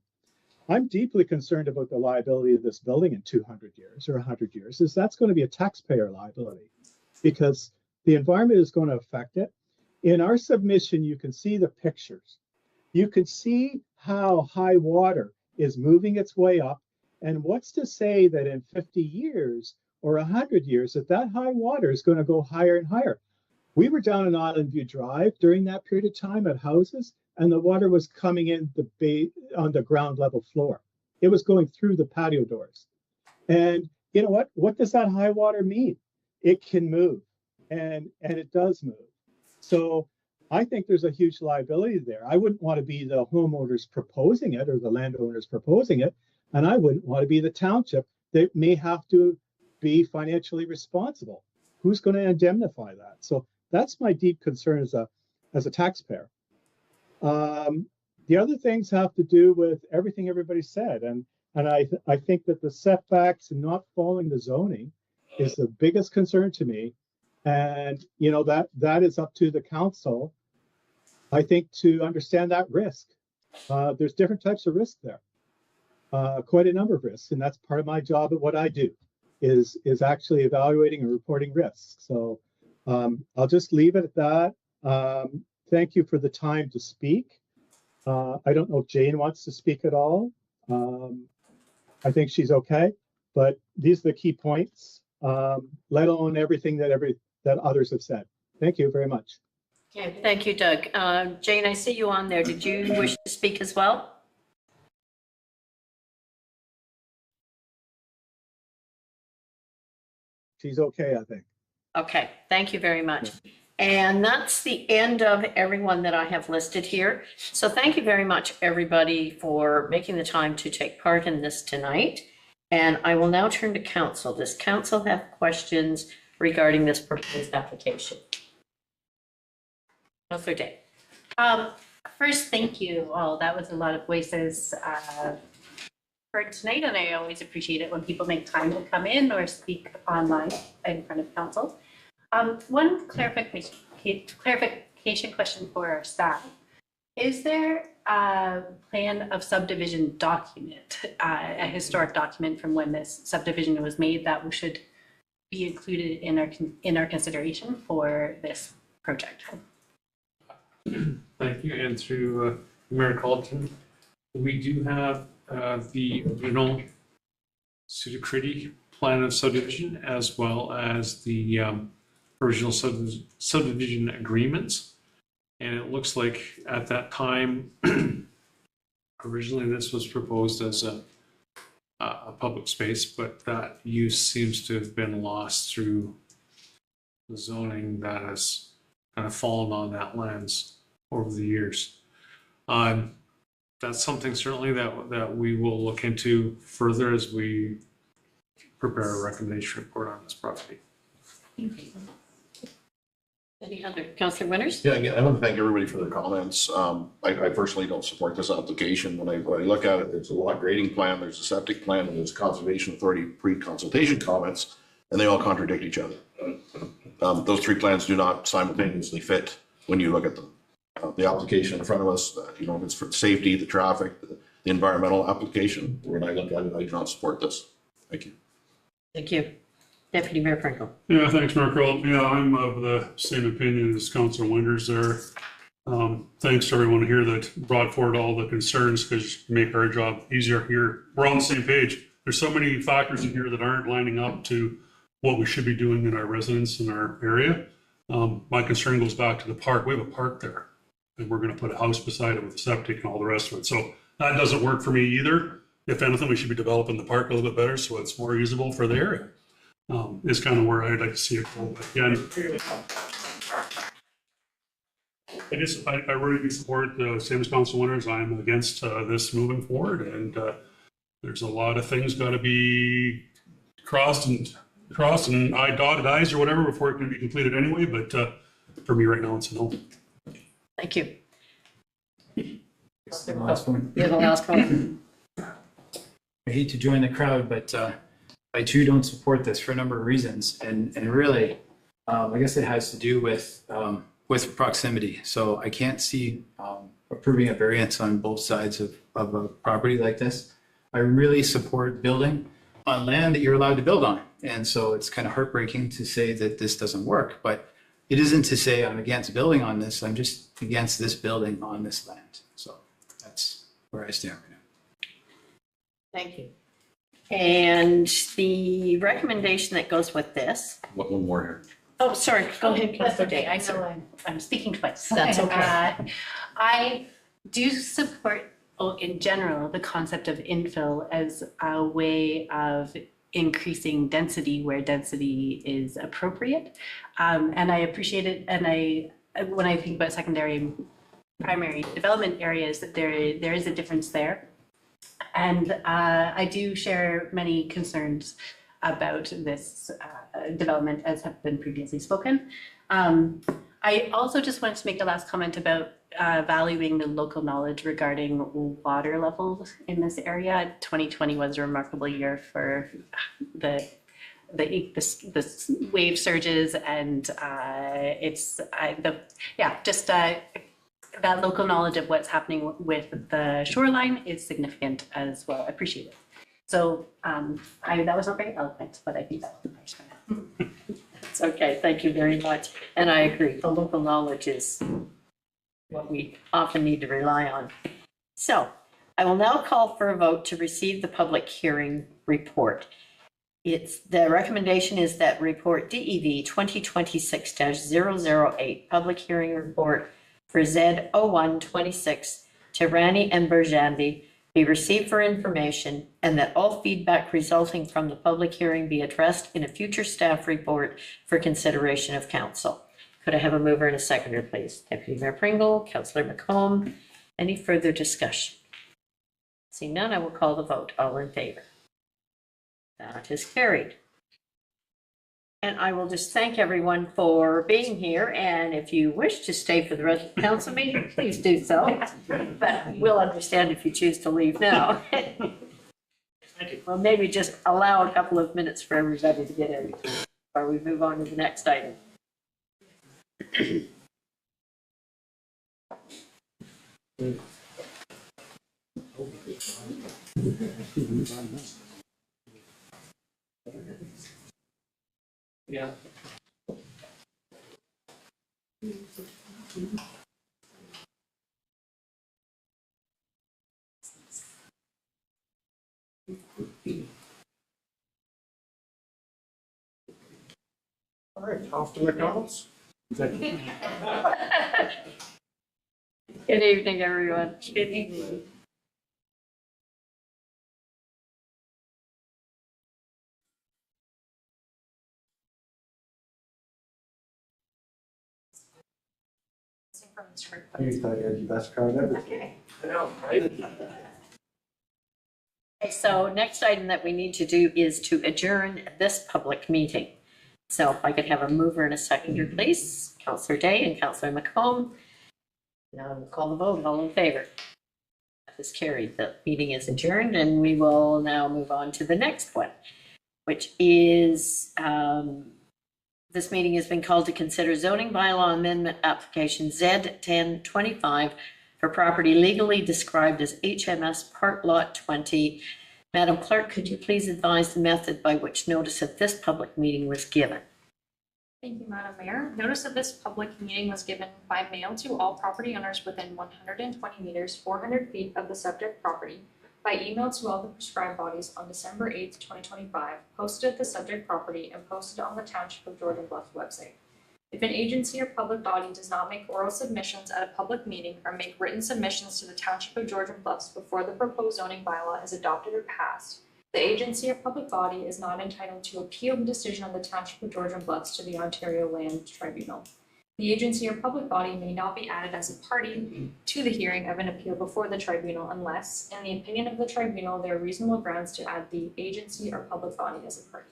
I'm deeply concerned about the liability of this building in 200 years or 100 years, is that's going to be a taxpayer liability, because the environment is going to affect it. In our submission, you can see the pictures. You can see how high water is moving its way up. And what's to say that in 50 years or 100 years that high water is going to go higher and higher? We were down on Island View Drive during that period of time at houses, and the water was coming in on the ground level floor. It was going through the patio doors. And you know what? What does that high water mean? It can move, and it does move. So I think there's a huge liability there. I wouldn't want to be the homeowners proposing it or the landowners proposing it, and I wouldn't want to be the township that may have to be financially responsible. Who's going to indemnify that? So that's my deep concern as a taxpayer. The other things have to do with everything everybody said, and I think that the setbacks and not following the zoning is the biggest concern to me. And you know, that is up to the council, I think, to understand that risk. There's different types of risk there, quite a number of risks, and that's part of my job at what I do, is actually evaluating and reporting risks. So I'll just leave it at that. Thank you for the time to speak. I don't know if Jane wants to speak at all. I think she's okay, but these are the key points, let alone everything that others have said. Thank you very much. Okay, thank you, Doug. Jane, I see you on there. Did you wish to speak as well? She's okay, I think. Okay, thank you very much. And that's the end of everyone that I have listed here. So thank you very much, everybody, for making the time to take part in this tonight. And I will now turn to council. Does council have questions regarding this proposed application? Councilor Day. First, thank you all. That was a lot of voices for tonight, and I always appreciate it when people make time to come in or speak online in front of council. One clarification question for our staff. Is there a plan of subdivision document, a historic document from when this subdivision was made that should be included in our consideration for this project? Thank you. And through Mayor Colton, we do have the original Sudacriti plan of subdivision, as well as the original subdivision agreements. And it looks like at that time, originally this was proposed as a public space, but that use seems to have been lost through the zoning that has kind of fallen on that lands over the years. That's something certainly that we will look into further as we prepare a recommendation report on this property. Any other? Councilor Winters? Yeah, again, I want to thank everybody for their comments. I personally don't support this application. When I look at it, there's a lot grading plan, there's a septic plan, and there's Conservation Authority pre-consultation comments, and they all contradict each other. Those three plans do not simultaneously fit when you look at them. The application in front of us, if it's for safety, the traffic, the environmental application, when I look at it, I do not support this. Thank you. Thank you. Deputy Mayor Frankel. Yeah, thanks, Mayor Carl. Yeah, I'm of the same opinion as Councilor Winters there. Thanks to everyone here that brought forward all the concerns, because you make our job easier here. We're on the same page. There's so many factors in here that aren't lining up to what we should be doing in our residents in our area. My concern goes back to the park. We have a park there, and we're going to put a house beside it with a septic and all the rest of it. So that doesn't work for me either. If anything, we should be developing the park a little bit better so it's more usable for the area. is kind of where I'd like to see it go. But again, I really do support the same as Council Winters. I'm against this moving forward, and there's a lot of things got to be crossed and I dotted I's or whatever before it can be completed anyway. But for me right now, it's a no. Thank you. The last one. You're the last one. I hate to join the crowd, but I too don't support this for a number of reasons, and really, I guess it has to do with proximity. So I can't see approving a variance on both sides of a property like this. I really support building on land that you're allowed to build on, and so it's kind of heartbreaking to say that this doesn't work. But it isn't to say I'm against building on this. I'm just against this building on this land. So that's where I stand right now. Thank you. And the recommendation that goes with this. One more here. Oh, sorry. Go ahead, That's Councillor okay. Day. I know I'm speaking twice. That's okay. I do support, in general, the concept of infill as a way of increasing density where density is appropriate. And I appreciate it. And when I think about secondary and primary development areas, that there is a difference there. And I do share many concerns about this development, as have been previously spoken. I also just wanted to make a last comment about valuing the local knowledge regarding water levels in this area. 2020 was a remarkable year for the wave surges, and that local knowledge of what's happening with the shoreline is significant as well. I appreciate it. So that was not very eloquent, but I think that was the first one. It's okay. Thank you very much. And I agree. The local knowledge is what we often need to rely on. So I will now call for a vote to receive the public hearing report. The recommendation is that report DEV 2026-008, public hearing report for Z0126 Tirani and Burjandi be received for information, and that all feedback resulting from the public hearing be addressed in a future staff report for consideration of council. Could I have a mover and a seconder, please? Deputy Mayor Pringle, Councillor McComb. Any further discussion? Seeing none, I will call the vote. All in favor? That is carried. And I will just thank everyone for being here. And if you wish to stay for the rest of the council meeting, please do so. But we'll understand if you choose to leave now. Well, maybe just allow a couple of minutes for everybody to get in before we move on to the next item. Yeah. All right, off to McDonald's. Good evening, everyone. Good evening. You thought you had the best crowd ever. Okay. I know, right? Okay, so next item that we need to do is to adjourn this public meeting. So if I could have a mover and a seconder, please. Councillor Day and Councillor McComb. Now we'll call the vote. All in favor? That is carried. The meeting is adjourned, and we will now move on to the next one, which is this meeting has been called to consider zoning bylaw amendment application Z1025 for property legally described as HMS Park Lot 20. Madam Clerk, could you please advise the method by which notice of this public meeting was given? Thank you, Madam Mayor. Notice of this public meeting was given by mail to all property owners within 120 meters, 400 feet of the subject property, by email to all the prescribed bodies on December 8th, 2025, posted at the subject property and posted on the Township of Georgian Bluff website. If an agency or public body does not make oral submissions at a public meeting or make written submissions to the Township of Georgian Bluffs before the proposed zoning bylaw is adopted or passed, The agency or public body is not entitled to appeal the decision of the Township of Georgian Bluffs to the Ontario Land Tribunal. The agency or public body may not be added as a party to the hearing of an appeal before the tribunal unless, in the opinion of the tribunal, there are reasonable grounds to add the agency or public body as a party.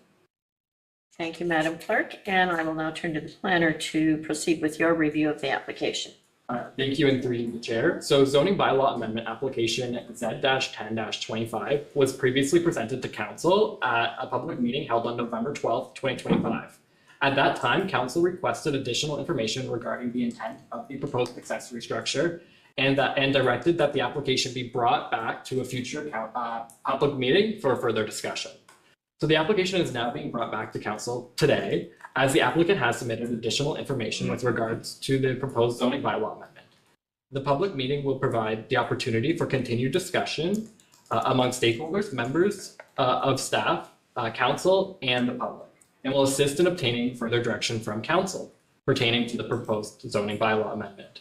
Thank you, Madam Clerk, and I will now turn to the planner to proceed with your review of the application. Thank you, and through you, the chair. So zoning bylaw amendment application Z-10-25 was previously presented to council at a public meeting held on November 12th, 2025. At that time, council requested additional information regarding the intent of the proposed accessory structure and directed that the application be brought back to a future public meeting for further discussion. So the application is now being brought back to council today, as the applicant has submitted additional information with regards to the proposed zoning bylaw amendment. The public meeting will provide the opportunity for continued discussion among stakeholders, members of staff, council, and the public, and will assist in obtaining further direction from council pertaining to the proposed zoning bylaw amendment.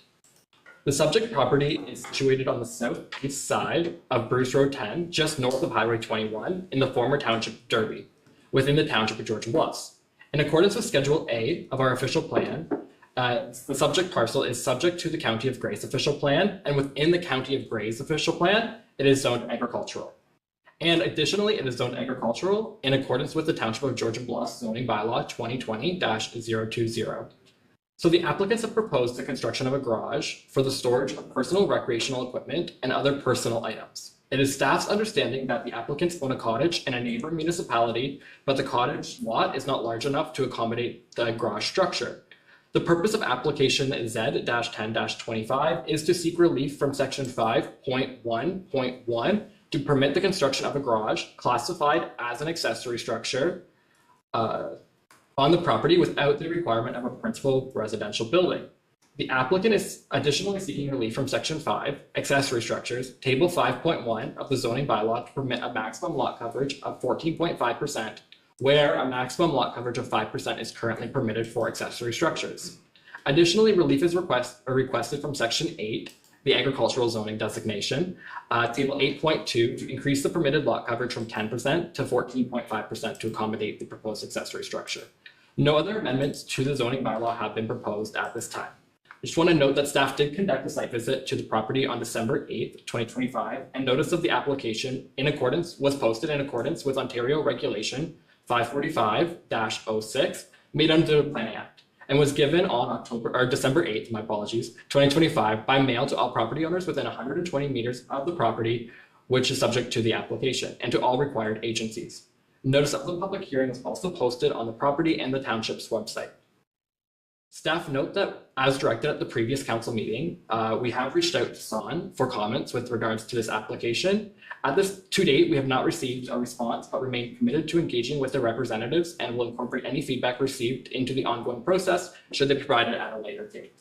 The subject property is situated on the southeast side of Bruce Road 10, just north of Highway 21 in the former township of Derby, within the township of Georgian Bluffs. In accordance with Schedule A of our official plan, the subject parcel is subject to the County of Gray's official plan, and within the County of Gray's official plan, it is zoned agricultural. And additionally, it is zoned agricultural in accordance with the Township of Georgian Bluffs zoning bylaw 2020-020. So the applicants have proposed the construction of a garage for the storage of personal recreational equipment and other personal items. It is staff's understanding that the applicants own a cottage in a neighboring municipality, but the cottage lot is not large enough to accommodate the garage structure. The purpose of application Z-10-25 is to seek relief from section 5.1.1 to permit the construction of a garage classified as an accessory structure on the property without the requirement of a principal residential building. The applicant is additionally seeking relief from section 5, accessory structures, table 5.1 of the zoning bylaw to permit a maximum lot coverage of 14.5%, where a maximum lot coverage of 5% is currently permitted for accessory structures. Additionally, relief is requested from section 8, the agricultural zoning designation, table 8.2 to increase the permitted lot coverage from 10% to 14.5% to accommodate the proposed accessory structure. No other amendments to the zoning bylaw have been proposed at this time. I just want to note that staff did conduct a site visit to the property on December 8th, 2025, and notice of the application was posted in accordance with Ontario Regulation 545-06 made under the Planning Act, and was given on December 8th, 2025, by mail to all property owners within 120 meters of the property, which is subject to the application, and to all required agencies. Notice of the public hearing is also posted on the property and the township's website. Staff note that, as directed at the previous council meeting, we have reached out to SON for comments with regards to this application. To date, we have not received a response, but remain committed to engaging with their representatives and will incorporate any feedback received into the ongoing process should they provide it at a later date.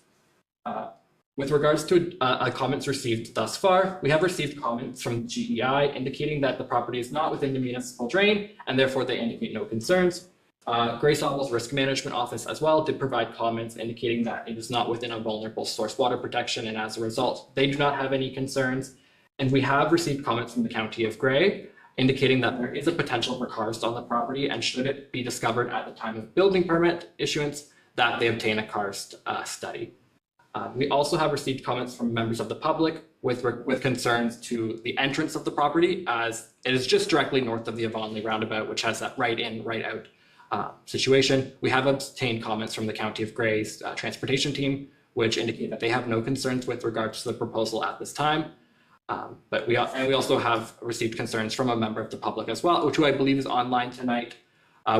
With regards to comments received thus far, we have received comments from GEI indicating that the property is not within the municipal drain, and therefore they indicate no concerns. Gray Sawmill's Risk Management Office as well did provide comments indicating that it is not within a vulnerable source water protection, and as a result, they do not have any concerns. And we have received comments from the County of Gray indicating that there is a potential for karst on the property, and should it be discovered at the time of building permit issuance, that they obtain a karst study. We also have received comments from members of the public with concerns to the entrance of the property, as it is just directly north of the Avonlea roundabout, which has that right in, right out situation. We have obtained comments from the County of Gray's transportation team, which indicate that they have no concerns with regards to the proposal at this time. But we also have received concerns from a member of the public as well, who I believe is online tonight,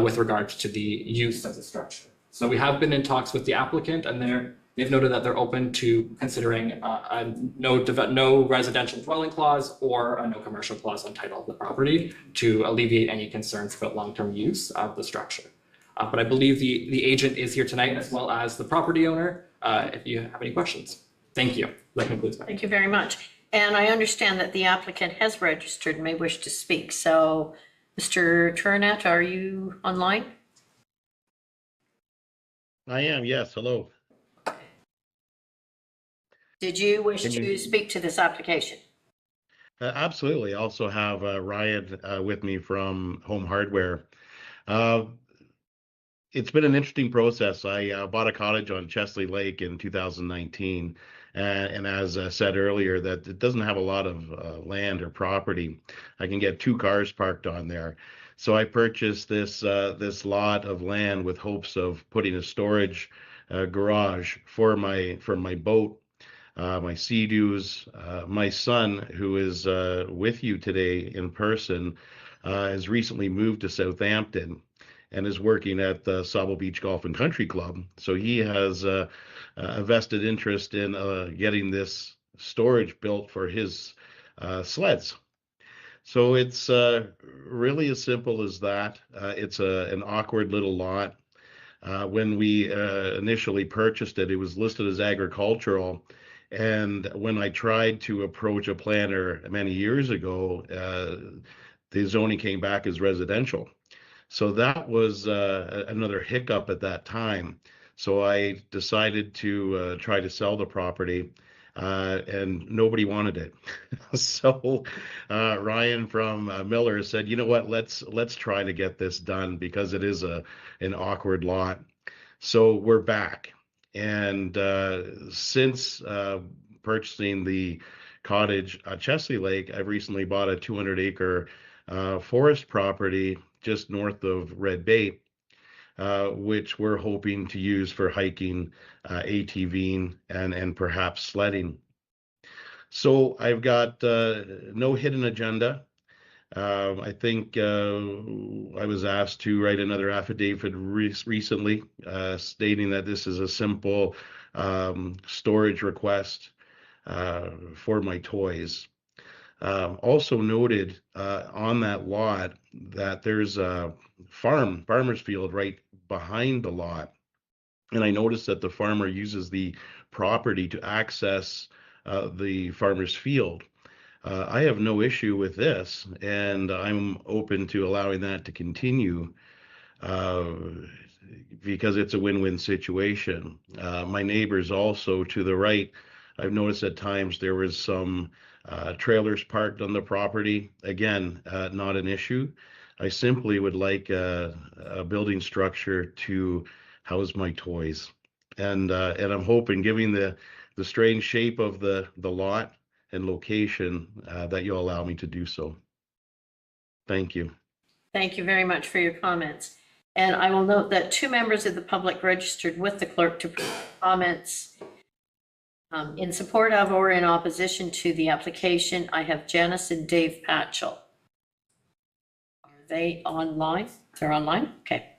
with regards to the use of the structure. So we have been in talks with the applicant, and they've noted that they're open to considering a no residential dwelling clause or a no commercial clause on title of the property to alleviate any concerns about long-term use of the structure. But I believe the agent is here tonight, as well as the property owner, if you have any questions. Thank you. That concludes my. Thank you very much. And I understand that the applicant has registered and may wish to speak. So, Mr. Turnett, are you online? I am, yes. Hello. Did you wish to speak to this application? Absolutely. I also have Ryan with me from Home Hardware. Uh, it's been an interesting process. I bought a cottage on Chesley Lake in 2019, and as I said earlier, that it doesn't have a lot of land or property. I can get 2 cars parked on there. So I purchased this lot of land with hopes of putting a storage garage for my boat, my Sea-Doos. My son, who is with you today in person, has recently moved to Southampton and is working at the Sable Beach Golf and Country Club. So he has a vested interest in getting this storage built for his sleds. So it's really as simple as that. It's an awkward little lot. When we initially purchased it, it was listed as agricultural. And when I tried to approach a planner many years ago, the zoning came back as residential. So that was another hiccup at that time. So I decided to try to sell the property, and nobody wanted it. So Ryan from Miller said, "You know what? Let's try to get this done because it is an awkward lot." So we're back, and since purchasing the cottage at Chesley Lake, I've recently bought a 200-acre forest property just north of Red Bay, which we're hoping to use for hiking, ATVing, and perhaps sledding. So I've got no hidden agenda. I think I was asked to write another affidavit recently stating that this is a simple storage request for my toys. Also noted on that lot that there's a farmer's field right behind the lot. And I noticed that the farmer uses the property to access the farmer's field. I have no issue with this, and I'm open to allowing that to continue because it's a win-win situation. My neighbors also to the right, I've noticed at times there was some trailers parked on the property. Again, not an issue. I simply would like a building structure to house my toys. And I'm hoping, given the strange shape of the lot and location, that you'll allow me to do so. Thank you. Thank you very much for your comments. And I will note that 2 members of the public registered with the clerk to provide comments in support of or in opposition to the application. I have Janice and Dave Patchell. Are they online? They're online? Okay.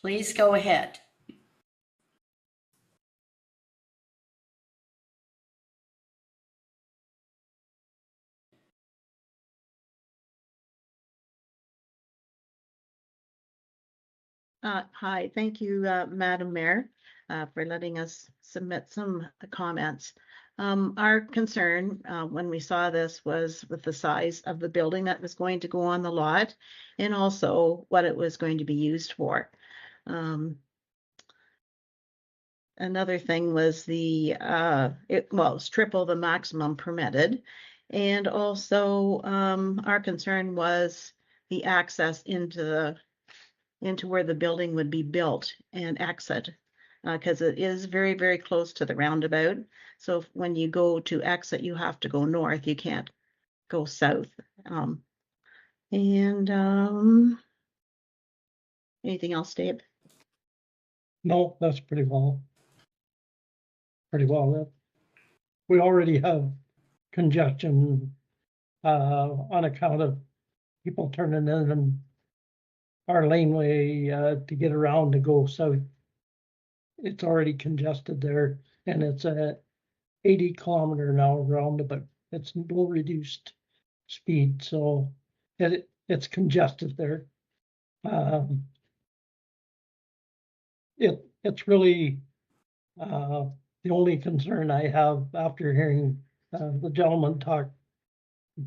Please go ahead. Hi, thank you, Madam Mayor, for letting us submit some comments. Our concern when we saw this was with the size of the building that was going to go on the lot and also what it was going to be used for. Another thing was it's triple the maximum permitted. And also our concern was the access into where the building would be built and exit, because it is very, very close to the roundabout. So when you go to exit, you have to go north. You can't go south. Anything else, Dave? No, that's pretty well. We already have congestion on account of people turning in and our laneway to get around to go south. It's already congested there, and it's a 80-kilometer-an-hour roundabout. It's no reduced speed, so it's congested there. It's really the only concern I have after hearing the gentleman talk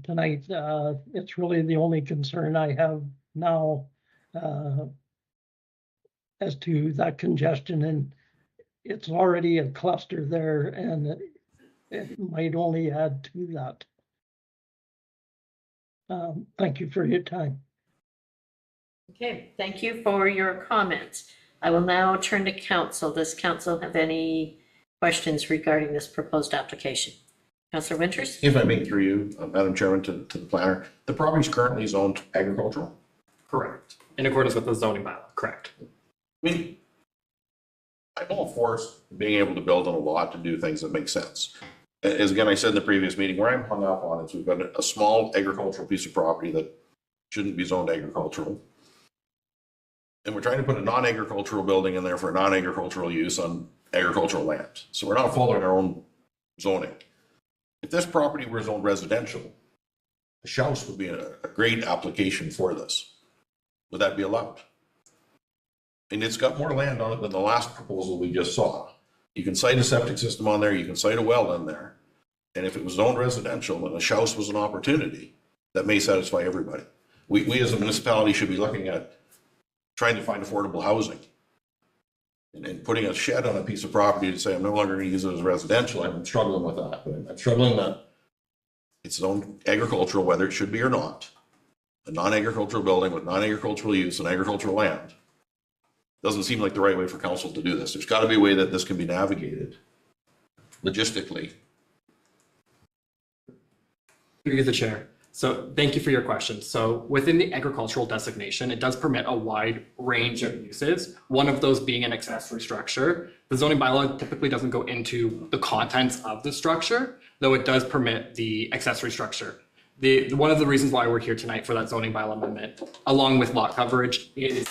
tonight. It's really the only concern I have now as to that congestion, and it's already a cluster there, and it might only add to that. Thank you for your time. Okay, thank you for your comments. I will now turn to council. Does council have any questions regarding this proposed application? Councillor Winters? If I may through you, Madam Chairman, to the planner, the property is currently zoned agricultural? Correct. In accordance with the zoning bylaw, correct. I mean, I'm all for being able to build on a lot to do things that make sense. As again, I said in the previous meeting, where I'm hung up on is we've got a small agricultural piece of property that shouldn't be zoned agricultural. And we're trying to put a non-agricultural building in there for non-agricultural use on agricultural land. So we're not following our own zoning. If this property were zoned residential, the Shouse would be a great application for this. Would that be allowed? And it's got more land on it than the last proposal we just saw. You can cite a septic system on there, you can cite a well in there. And if it was zoned residential and a Shouse was an opportunity, that may satisfy everybody. We as a municipality should be looking at trying to find affordable housing. And putting a shed on a piece of property to say, I'm no longer going to use it as residential, I'm struggling with that. I'm struggling that it's zoned agricultural, whether it should be or not. A non-agricultural building with non-agricultural use and agricultural land doesn't seem like the right way for council to do this. There's got to be a way that this can be navigated logistically. Through the chair. So thank you for your question. So within the agricultural designation, it does permit a wide range of uses, one of those being an accessory structure. The zoning bylaw typically doesn't go into the contents of the structure, though it does permit the accessory structure. One of the reasons why we're here tonight for that zoning bylaw amendment, along with lot coverage, is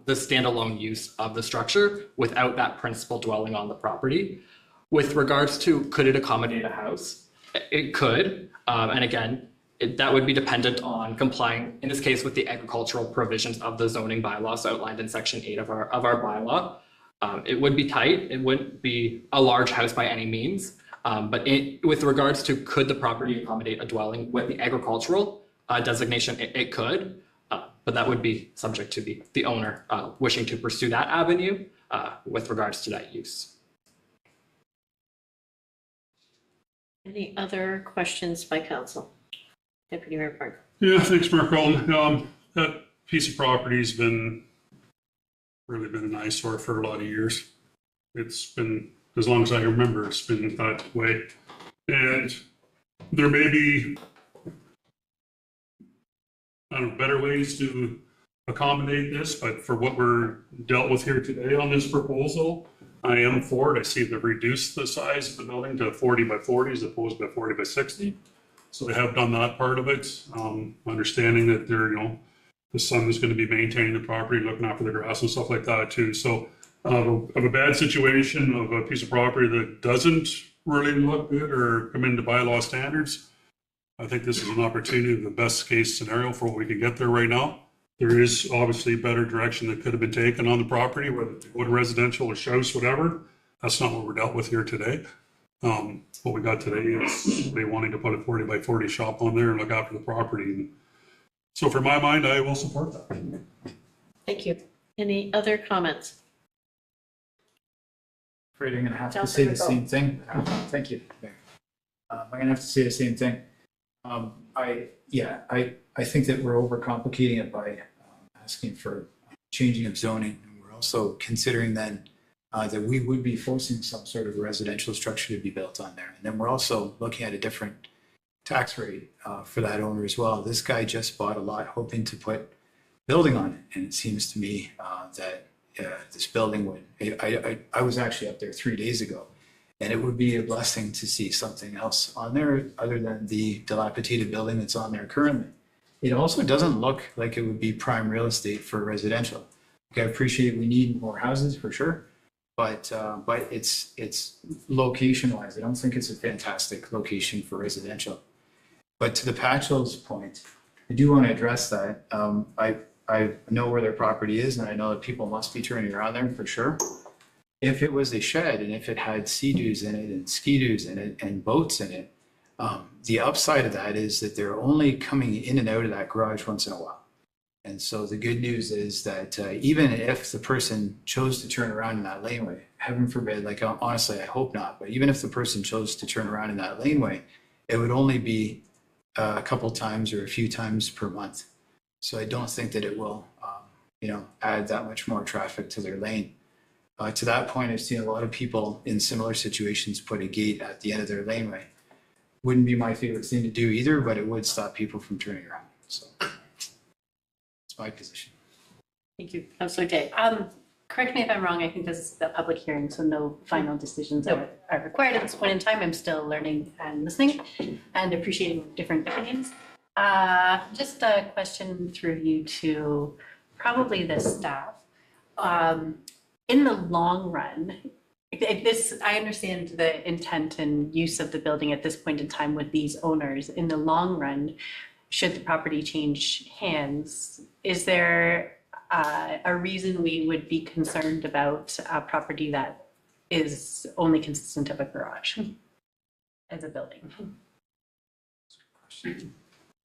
the standalone use of the structure without that principal dwelling on the property. With regards to could it accommodate a house? It could, and again, that would be dependent on complying, in this case, with the agricultural provisions of the zoning bylaws outlined in section 8 of our bylaw. It would be tight. It wouldn't be a large house by any means. But with regards to could the property accommodate a dwelling with the agricultural designation, it could. But that would be subject to the owner wishing to pursue that avenue with regards to that use. Any other questions by council? Deputy Mayor Park. Yeah, thanks, Mayor Cullen. That piece of property's really been an eyesore for a lot of years. It's been, as long as I remember, it's been that way. And there may be, I don't know, better ways to accommodate this, but for what we're dealt with here today on this proposal, I am for it. I see they've reduced the size of the building to 40 by 40 as opposed to 40 by 60. So they have done that part of it, understanding that they're, the son is going to be maintaining the property, looking after the grass and stuff like that too. So of a bad situation of a piece of property that doesn't really look good or come into bylaw standards, I think this is an opportunity, the best case scenario for what we can get there right now. There is obviously better direction that could have been taken on the property, whether it's residential or house, whatever. That's not what we're dealt with here today. What we got today is they wanting to put a 40 by 40 shop on there and look after the property. And so for my mind, I will support that. Thank you. Any other comments? Afraid I'm gonna have to say the same thing. Thank you. I'm gonna have to say the same thing. I think that we're overcomplicating it by asking for changing of zoning. And we're also considering then that we would be forcing some sort of residential structure to be built on there. And then we're also looking at a different tax rate for that owner as well. This guy just bought a lot hoping to put building on it. And it seems to me that this building would, I was actually up there 3 days ago, and it would be a blessing to see something else on there other than the dilapidated building that's on there currently. It also doesn't look like it would be prime real estate for residential. Okay, I appreciate we need more houses for sure, but it's location wise, I don't think it's a fantastic location for residential. But to the Patchell's point, I do want to address that. I know where their property is, and I know that people must be turning around there for sure. If it was a shed and if it had sea-doos in it and ski-doos in it and boats in it, the upside of that is that they're only coming in and out of that garage once in a while. And so the good news is that even if the person chose to turn around in that laneway, heaven forbid, like honestly, I hope not, but even if the person chose to turn around in that laneway, it would only be a couple times or a few times per month. So I don't think that it will, add that much more traffic to their lane. To that point, I've seen a lot of people in similar situations put a gate at the end of their laneway. Wouldn't be my favorite thing to do either, but it would stop people from turning around. So that's my position. Thank you, Councillor Day. Correct me if I'm wrong, I think this is a public hearing, so no final decisions are required at this point in time. I'm still learning and listening and appreciating different opinions. Just a question through you to probably the staff. In the long run, I understand the intent and use of the building at this point in time with these owners. In the long run, should the property change hands, is there a reason we would be concerned about a property that is only consistent of a garage as a building?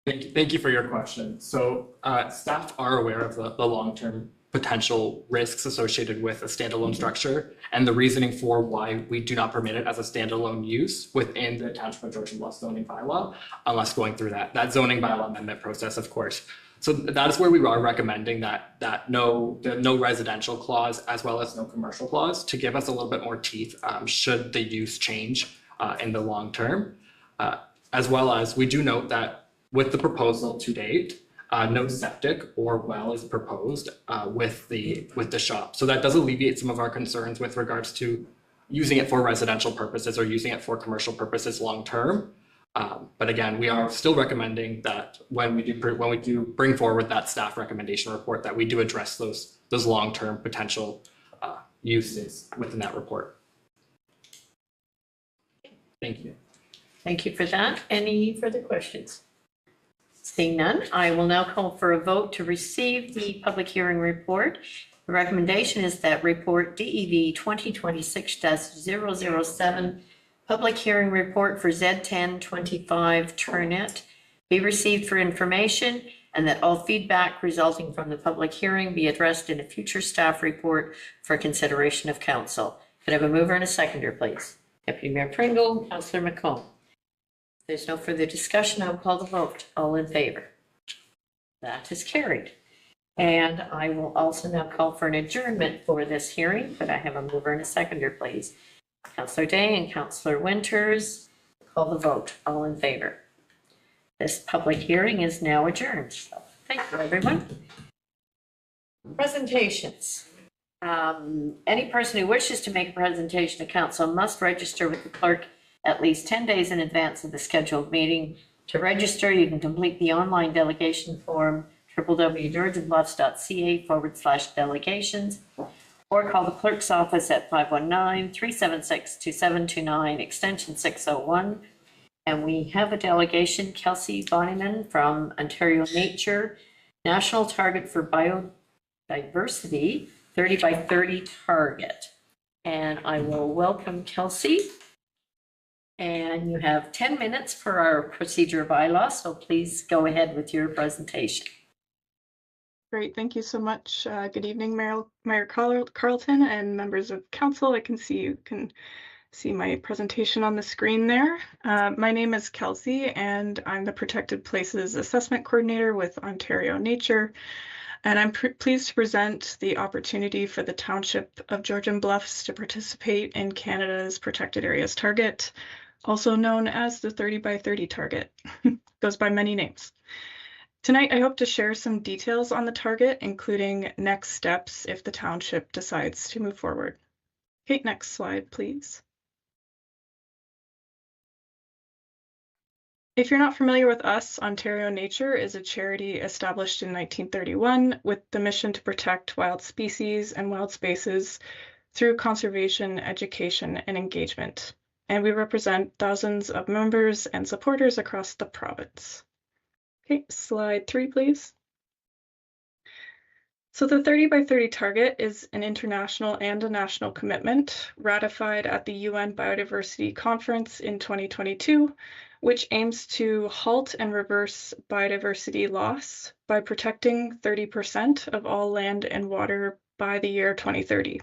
Thank you for your question. So staff are aware of the long-term potential risks associated with a standalone structure and the reasoning for why we do not permit it as a standalone use within the Township of Georgian Bluff zoning bylaw, unless going through that zoning bylaw amendment process, of course. So that is where we are recommending that no residential clause as well as no commercial clause to give us a little bit more teeth should the use change in the long term. As well as we do note that with the proposal to date, no septic or well is proposed with the shop. So that does alleviate some of our concerns with regards to using it for residential purposes or using it for commercial purposes long term. But again, we are still recommending that when we do bring forward that staff recommendation report, that we do address those long-term potential uses within that report. Thank you. Thank you for that. Any further questions? Seeing none, I will now call for a vote to receive the public hearing report. The recommendation is that report DEV 2026-007 public hearing report for Z1025 Turnet be received for information, and that all feedback resulting from the public hearing be addressed in a future staff report for consideration of council. Could I have a mover and a seconder, please? Deputy Mayor Pringle, Councillor McComb. If there's no further discussion, I will call the vote. All in favor? That is carried. And I will also now call for an adjournment for this hearing. Could I have a mover and a seconder, please? Councillor Day and Councillor Winters, call the vote. All in favor? This public hearing is now adjourned. So thank you, everyone. Presentations. Any person who wishes to make a presentation to council must register with the clerk at least 10 days in advance of the scheduled meeting. To register, you can complete the online delegation form, www.georgianbluffs.ca/delegations, or call the clerk's office at 519-376-2729, extension 601. And we have a delegation, Kelsey Bonneman from Ontario Nature, National Target for Biodiversity, 30 by 30 target. And I will welcome Kelsey. And you have 10 minutes for our procedure bylaw, so please go ahead with your presentation. Great, thank you so much. Good evening, Mayor Carleton and members of council. I can see you can see my presentation on the screen there. My name is Kelsey, and I'm the Protected Places Assessment Coordinator with Ontario Nature. And I'm pleased to present the opportunity for the Township of Georgian Bluffs to participate in Canada's Protected Areas Target, also known as the 30 by 30 target. Goes by many names. Tonight, I hope to share some details on the target, including next steps if the township decides to move forward. Okay, next slide, please. If you're not familiar with us, Ontario Nature is a charity established in 1931 with the mission to protect wild species and wild spaces through conservation, education, and engagement. And we represent thousands of members and supporters across the province. Okay, slide 3, please. So the 30 by 30 target is an international and a national commitment ratified at the UN Biodiversity Conference in 2022 which aims to halt and reverse biodiversity loss by protecting 30% of all land and water by the year 2030.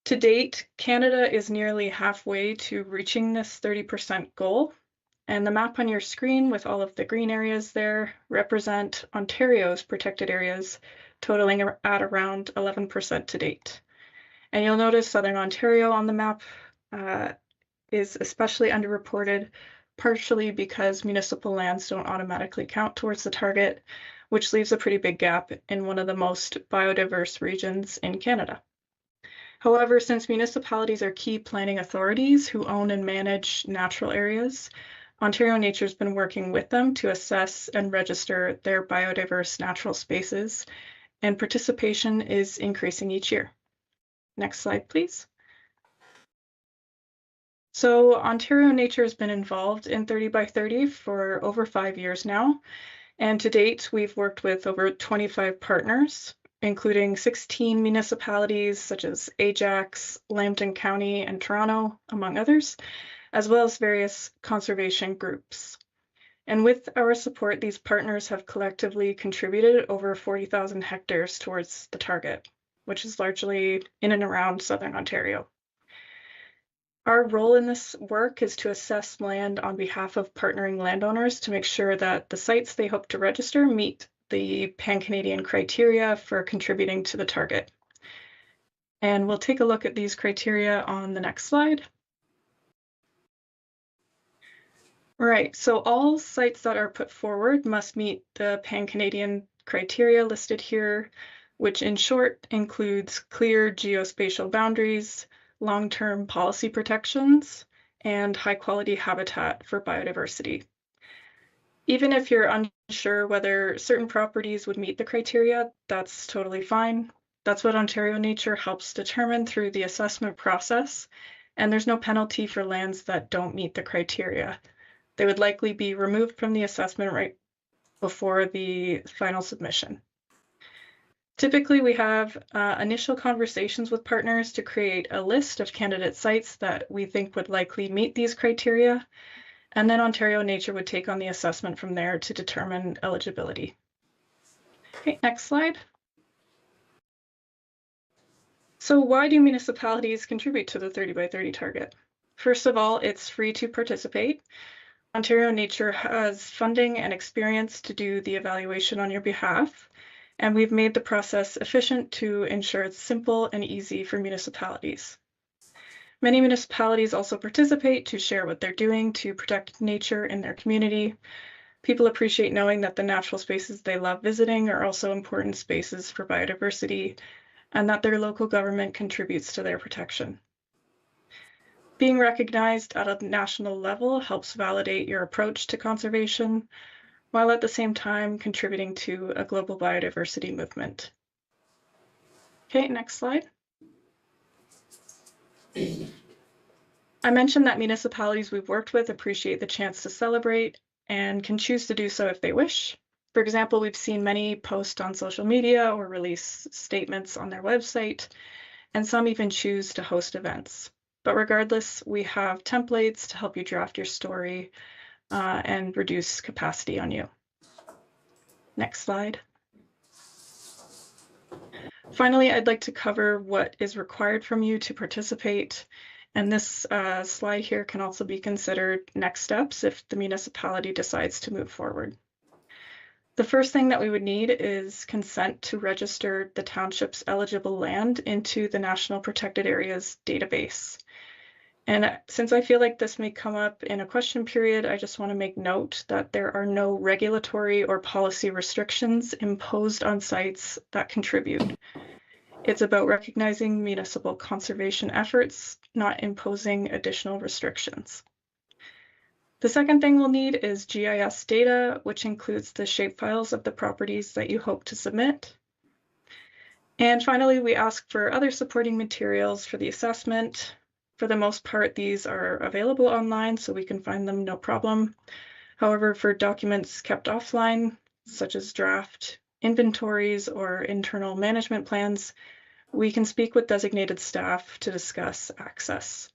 To date, Canada is nearly halfway to reaching this 30% goal, and the map on your screen with all of the green areas there represent Ontario's protected areas, totaling at around 11% to date. And you'll notice Southern Ontario on the map is especially underreported, partially because municipal lands don't automatically count towards the target, which leaves a pretty big gap in one of the most biodiverse regions in Canada. However, since municipalities are key planning authorities who own and manage natural areas, Ontario Nature's been working with them to assess and register their biodiverse natural spaces, and participation is increasing each year. Next slide, please. So Ontario Nature has been involved in 30 by 30 for over 5 years now, and to date, we've worked with over 25 partners, including 16 municipalities such as Ajax, Lambton County, and Toronto, among others, as well as various conservation groups. And with our support, these partners have collectively contributed over 40,000 hectares towards the target, which is largely in and around Southern Ontario. Our role in this work is to assess land on behalf of partnering landowners to make sure that the sites they hope to register meet the Pan-Canadian criteria for contributing to the target. And we'll take a look at these criteria on the next slide. Right, so all sites that are put forward must meet the Pan-Canadian criteria listed here, which in short includes clear geospatial boundaries, long-term policy protections, and high-quality habitat for biodiversity. Even if you're unsure whether certain properties would meet the criteria, that's totally fine. That's what Ontario Nature helps determine through the assessment process, and there's no penalty for lands that don't meet the criteria. They would likely be removed from the assessment right before the final submission. Typically, we have initial conversations with partners to create a list of candidate sites that we think would likely meet these criteria, and then Ontario Nature would take on the assessment from there to determine eligibility. Okay, next slide. So why do municipalities contribute to the 30 by 30 target? First of all, it's free to participate. Ontario Nature has funding and experience to do the evaluation on your behalf, and we've made the process efficient to ensure it's simple and easy for municipalities. Many municipalities also participate to share what they're doing to protect nature in their community. People appreciate knowing that the natural spaces they love visiting are also important spaces for biodiversity, and that their local government contributes to their protection. Being recognized at a national level helps validate your approach to conservation, while at the same time contributing to a global biodiversity movement. Okay, next slide. I mentioned that municipalities we've worked with appreciate the chance to celebrate and can choose to do so if they wish. For example, we've seen many post on social media or release statements on their website, and some even choose to host events. But regardless, we have templates to help you draft your story and reduce capacity on you. Next slide. Finally, I'd like to cover what is required from you to participate. And this slide here can also be considered next steps if the municipality decides to move forward. The first thing that we would need is consent to register the township's eligible land into the National Protected Areas database. And since I feel like this may come up in a question period, I just want to make note that there are no regulatory or policy restrictions imposed on sites that contribute. It's about recognizing municipal conservation efforts, not imposing additional restrictions. The second thing we'll need is GIS data, which includes the shapefiles of the properties that you hope to submit. And finally, we ask for other supporting materials for the assessment. For the most part, these are available online, so we can find them no problem. However, for documents kept offline, such as draft inventories or internal management plans, we can speak with designated staff to discuss access.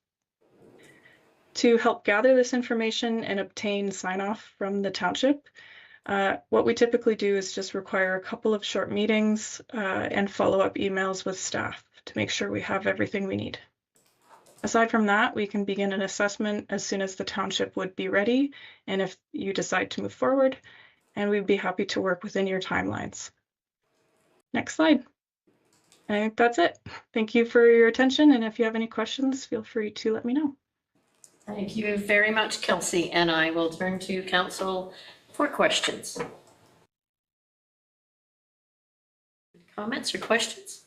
To help gather this information and obtain sign-off from the township, what we typically do is just require a couple of short meetings and follow-up emails with staff to make sure we have everything we need. Aside from that, we can begin an assessment as soon as the township would be ready, and if you decide to move forward, and we'd be happy to work within your timelines. Next slide. I think that's it. Thank you for your attention, and if you have any questions, feel free to let me know. Thank you very much, Kelsey, and I will turn to council for questions. Comments or questions?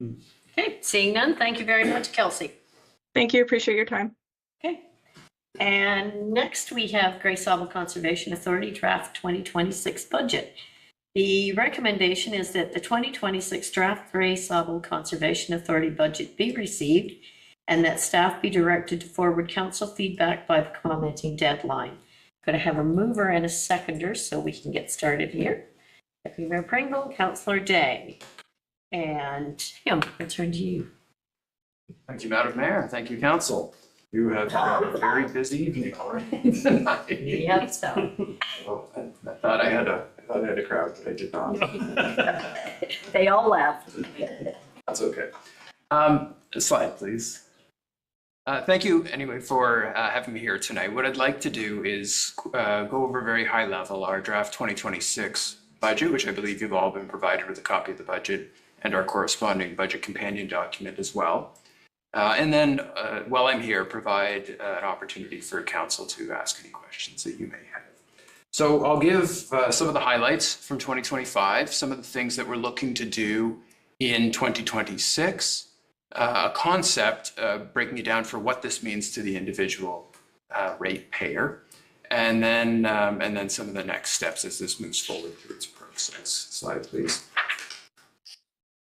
Okay, seeing none, thank you very much, Kelsey. Thank you, appreciate your time. Okay, and next we have Grey Sauble Conservation Authority draft 2026 budget. The recommendation is that the 2026 draft Grey Sauble Conservation Authority budget be received and that staff be directed to forward council feedback by the commenting deadline. Going to have a mover and a seconder so we can get started here. Deputy Mayor Pringle, Councillor Day, and Tim, I'll turn to you. Thank you, Madam Mayor. Thank you, Council. You have had a very busy evening already tonight. Yep, so. Well, I thought I had a crowd, but I did not. They all left. That's okay. Slide, please. Thank you anyway for having me here tonight. What I'd like to do is go over very high level our draft 2026 budget, which I believe you've all been provided with a copy of the budget and our corresponding budget companion document as well. And then while I'm here, provide an opportunity for council to ask any questions that you may have. So I'll give some of the highlights from 2025, some of the things that we're looking to do in 2026, a concept breaking it down for what this means to the individual rate payer, and then some of the next steps as this moves forward through its process. Slide, please.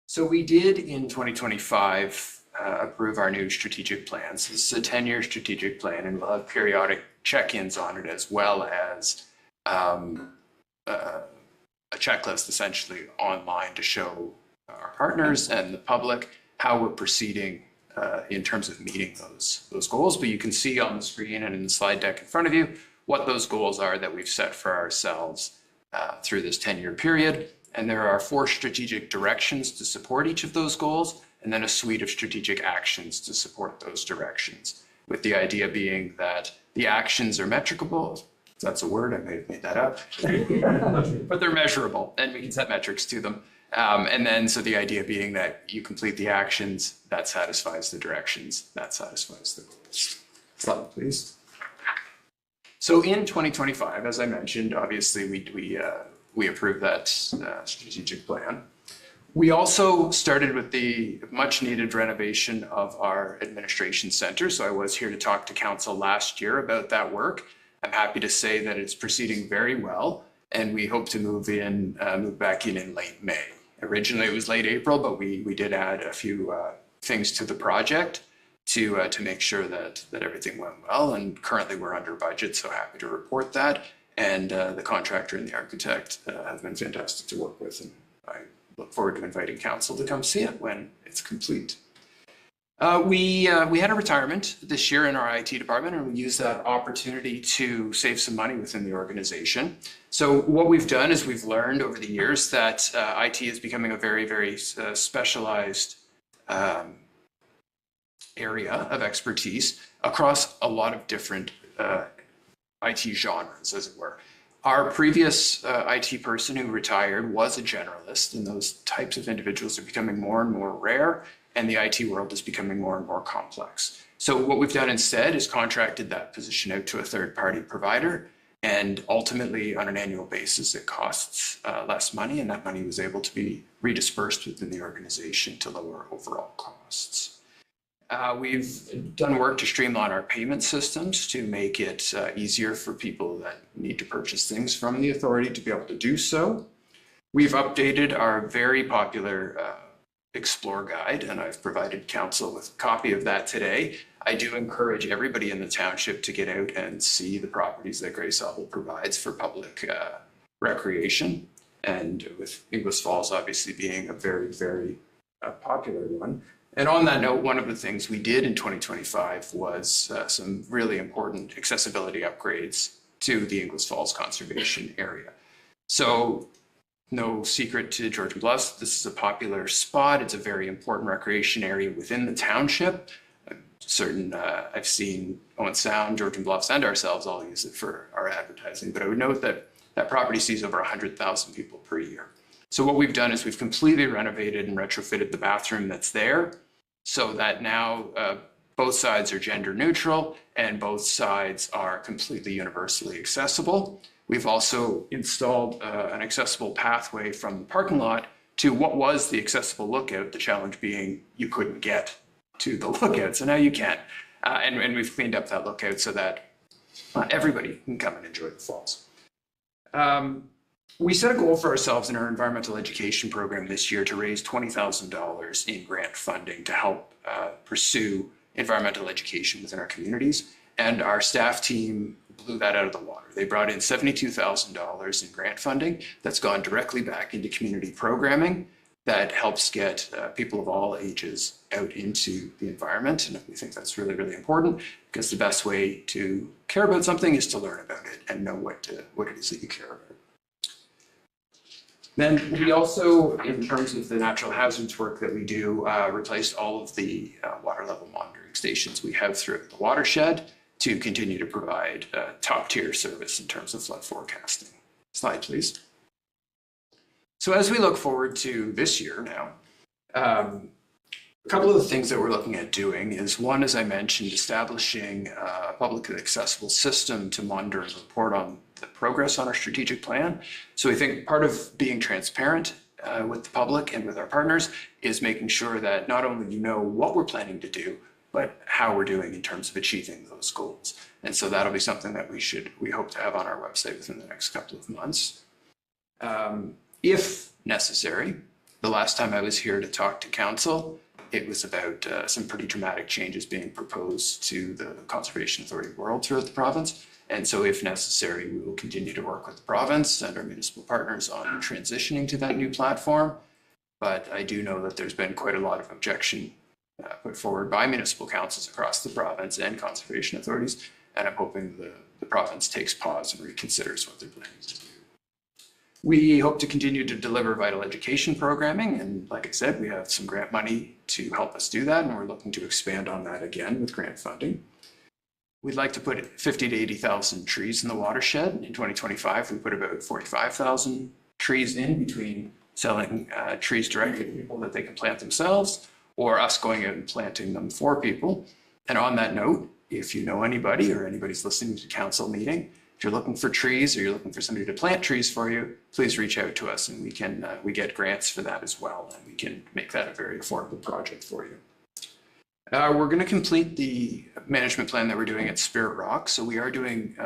So we did in 2025 approve our new strategic plans. This is a 10-year strategic plan, and we'll have periodic check-ins on it as well as a checklist essentially online to show our partners and the public how we're proceeding in terms of meeting those goals. But you can see on the screen and in the slide deck in front of you what those goals are that we've set for ourselves through this 10-year period. And there are 4 strategic directions to support each of those goals, and then a suite of strategic actions to support those directions, with the idea being that the actions are metricable. If that's a word, I may have made that up, but they're measurable and we can set metrics to them. And then, so the idea being that you complete the actions, that satisfies the directions, that satisfies the goals. Slide, please. So in 2025, as I mentioned, obviously we approved that strategic plan. We also started with the much needed renovation of our administration center. So I was here to talk to council last year about that work. I'm happy to say that it's proceeding very well, and we hope to move back in late May. Originally it was late April, but we did add a few things to the project to make sure that everything went well. And currently we're under budget, so happy to report that. And the contractor and the architect have been fantastic to work with, and I look forward to inviting council to come see it when it's complete. We had a retirement this year in our IT department, and we used that opportunity to save some money within the organization. So what we've done is we've learned over the years that IT is becoming a very, very specialized area of expertise across a lot of different IT genres, as it were. Our previous IT person who retired was a generalist, and those types of individuals are becoming more and more rare, and the IT world is becoming more and more complex. So what we've done instead is contracted that position out to a third-party provider, and ultimately on an annual basis it costs less money, and that money was able to be redispersed within the organization to lower overall costs. We've done work to streamline our payment systems to make it easier for people that need to purchase things from the authority to be able to do so. We've updated our very popular Explore guide, and I've provided council with a copy of that today. I do encourage everybody in the township to get out and see the properties that Grey Sauble provides for public recreation, and with Inglis Falls obviously being a very, very popular one. And on that note, one of the things we did in 2025 was some really important accessibility upgrades to the Inglis Falls Conservation Area. So no secret to Georgian Bluffs, this is a popular spot. It's a very important recreation area within the township. I've seen Owen Sound, Georgian Bluffs, and ourselves all use it for our advertising, but I would note that that property sees over 100,000 people per year. So what we've done is we've completely renovated and retrofitted the bathroom that's there so that now both sides are gender neutral and both sides are completely universally accessible. We've also installed an accessible pathway from the parking lot to what was the accessible lookout, the challenge being you couldn't get to the lookout, so now you can. And we've cleaned up that lookout so that everybody can come and enjoy the falls. We set a goal for ourselves in our environmental education program this year to raise $20,000 in grant funding to help pursue environmental education within our communities. And our staff team blew that out of the water. They brought in $72,000 in grant funding that's gone directly back into community programming that helps get people of all ages out into the environment. And we think that's really, really important because the best way to care about something is to learn about it and know what it is that you care about. Then we also, in terms of the natural hazards work that we do, replaced all of the water level monitoring stations we have throughout the watershed to continue to provide top tier service in terms of flood forecasting. Slide, please. So as we look forward to this year now, a couple of the things that we're looking at doing is one, as I mentioned, establishing a publicly accessible system to monitor and report on the progress on our strategic plan. So we think part of being transparent with the public and with our partners is making sure that not only you know what we're planning to do, but how we're doing in terms of achieving those goals. And so that'll be something that we hope to have on our website within the next couple of months. If necessary, the last time I was here to talk to council, it was about some pretty dramatic changes being proposed to the Conservation Authority world throughout the province. And so if necessary, we will continue to work with the province and our municipal partners on transitioning to that new platform. But I do know that there's been quite a lot of objection put forward by municipal councils across the province and conservation authorities. And I'm hoping the province takes pause and reconsiders what they're planning to do. We hope to continue to deliver vital education programming. And like I said, we have some grant money to help us do that. And we're looking to expand on that again with grant funding. We'd like to put 50 to 80,000 trees in the watershed. In 2025, we put about 45,000 trees in between selling trees directly to people that they can plant themselves or us going out and planting them for people. And on that note, if you know anybody or anybody's listening to council meeting, if you're looking for trees or you're looking for somebody to plant trees for you, please reach out to us and we get grants for that as well. And we can make that a very affordable project for you. We're going to complete the management plan that we're doing at Spirit Rock. So we are doing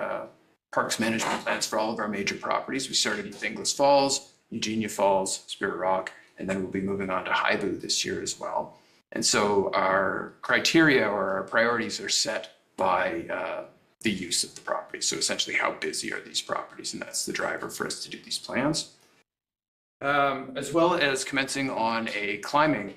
parks management plans for all of our major properties. We started with Inglis Falls, Eugenia Falls, Spirit Rock, and then we'll be moving on to Highboo this year as well. And so our criteria or our priorities are set by the use of the property. So essentially, how busy are these properties? And that's the driver for us to do these plans. As well as commencing on a climbing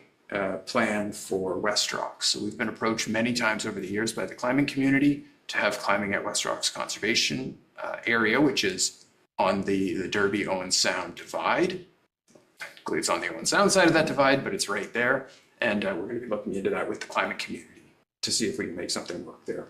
plan for West Rocks. So we've been approached many times over the years by the climbing community to have climbing at West Rocks Conservation Area, which is on the Derby Owen Sound divide. Technically, it's on the Owen Sound side of that divide, but it's right there. And we're going to be looking into that with the climbing community to see if we can make something work there.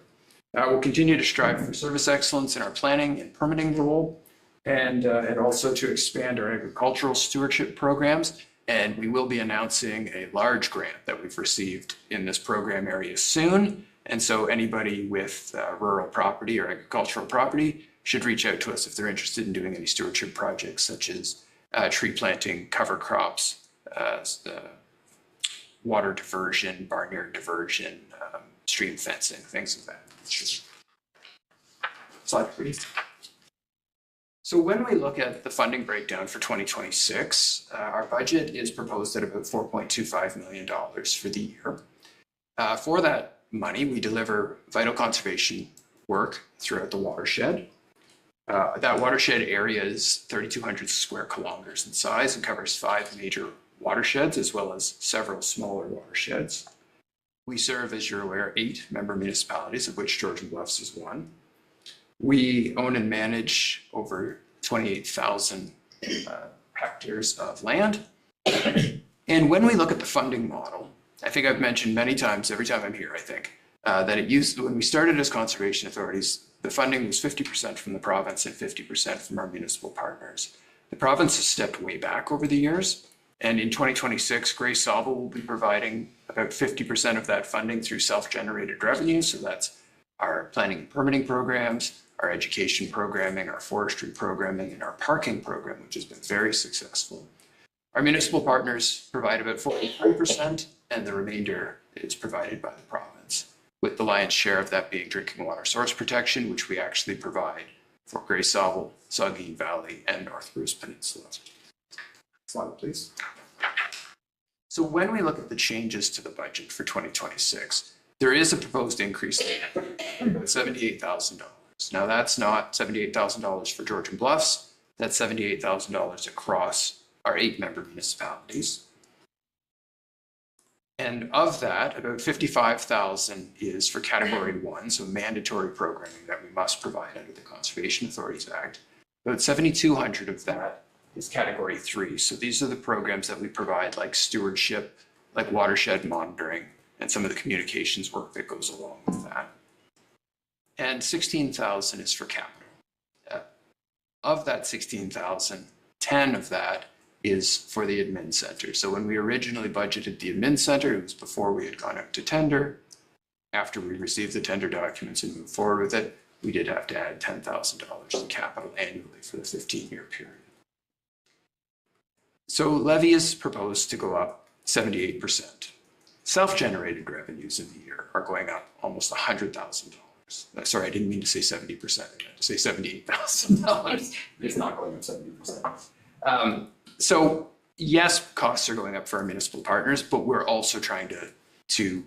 We'll continue to strive for service excellence in our planning and permitting role, and also to expand our agricultural stewardship programs. And we will be announcing a large grant that we've received in this program area soon. And so anybody with rural property or agricultural property should reach out to us if they're interested in doing any stewardship projects, such as tree planting, cover crops, water diversion, barnyard diversion, stream fencing, things of that nature. Slide, please. So when we look at the funding breakdown for 2026, our budget is proposed at about $4.25 million for the year. For that money, we deliver vital conservation work throughout the watershed. That watershed area is 3,200 square kilometers in size and covers 5 major watersheds as well as several smaller watersheds. We serve, as you're aware, 8 member municipalities, of which Georgian Bluffs is one. We own and manage over 28,000 hectares of land. And when we look at the funding model, I think I've mentioned many times, every time I'm here, I think, that when we started as conservation authorities, the funding was 50% from the province and 50% from our municipal partners. The province has stepped way back over the years, and in 2026, Grace Saba will be providing about 50% of that funding through self-generated revenue. So that's our planning and permitting programs, our education programming, our forestry programming, and our parking program, which has been very successful. Our municipal partners provide about 43%, and the remainder is provided by the province, with the lion's share of that being drinking water source protection, which we actually provide for Grey Sauble, Saugeen Valley, and North Bruce Peninsula. Slide, please. So when we look at the changes to the budget for 2026, there is a proposed increase of about $78,000. Now that's not $78,000 for Georgian Bluffs, that's $78,000 across our 8 member municipalities. And of that, about $55,000 is for Category 1, so mandatory programming that we must provide under the Conservation Authorities Act. About $7,200 of that is Category 3. So these are the programs that we provide, like stewardship, like watershed monitoring, and some of the communications work that goes along with that. And $16,000 is for capital. Of that $16,000, 10 of that is for the admin center. So when we originally budgeted the admin center, it was before we had gone out to tender. After we received the tender documents and moved forward with it, we did have to add $10,000 to capital annually for the 15-year period. So levy is proposed to go up 78%. Self-generated revenues in the year are going up almost $100,000. Sorry, I didn't mean to say 70%. I meant to say $78,000. It's not going up 70%. So yes, costs are going up for our municipal partners, but we're also trying to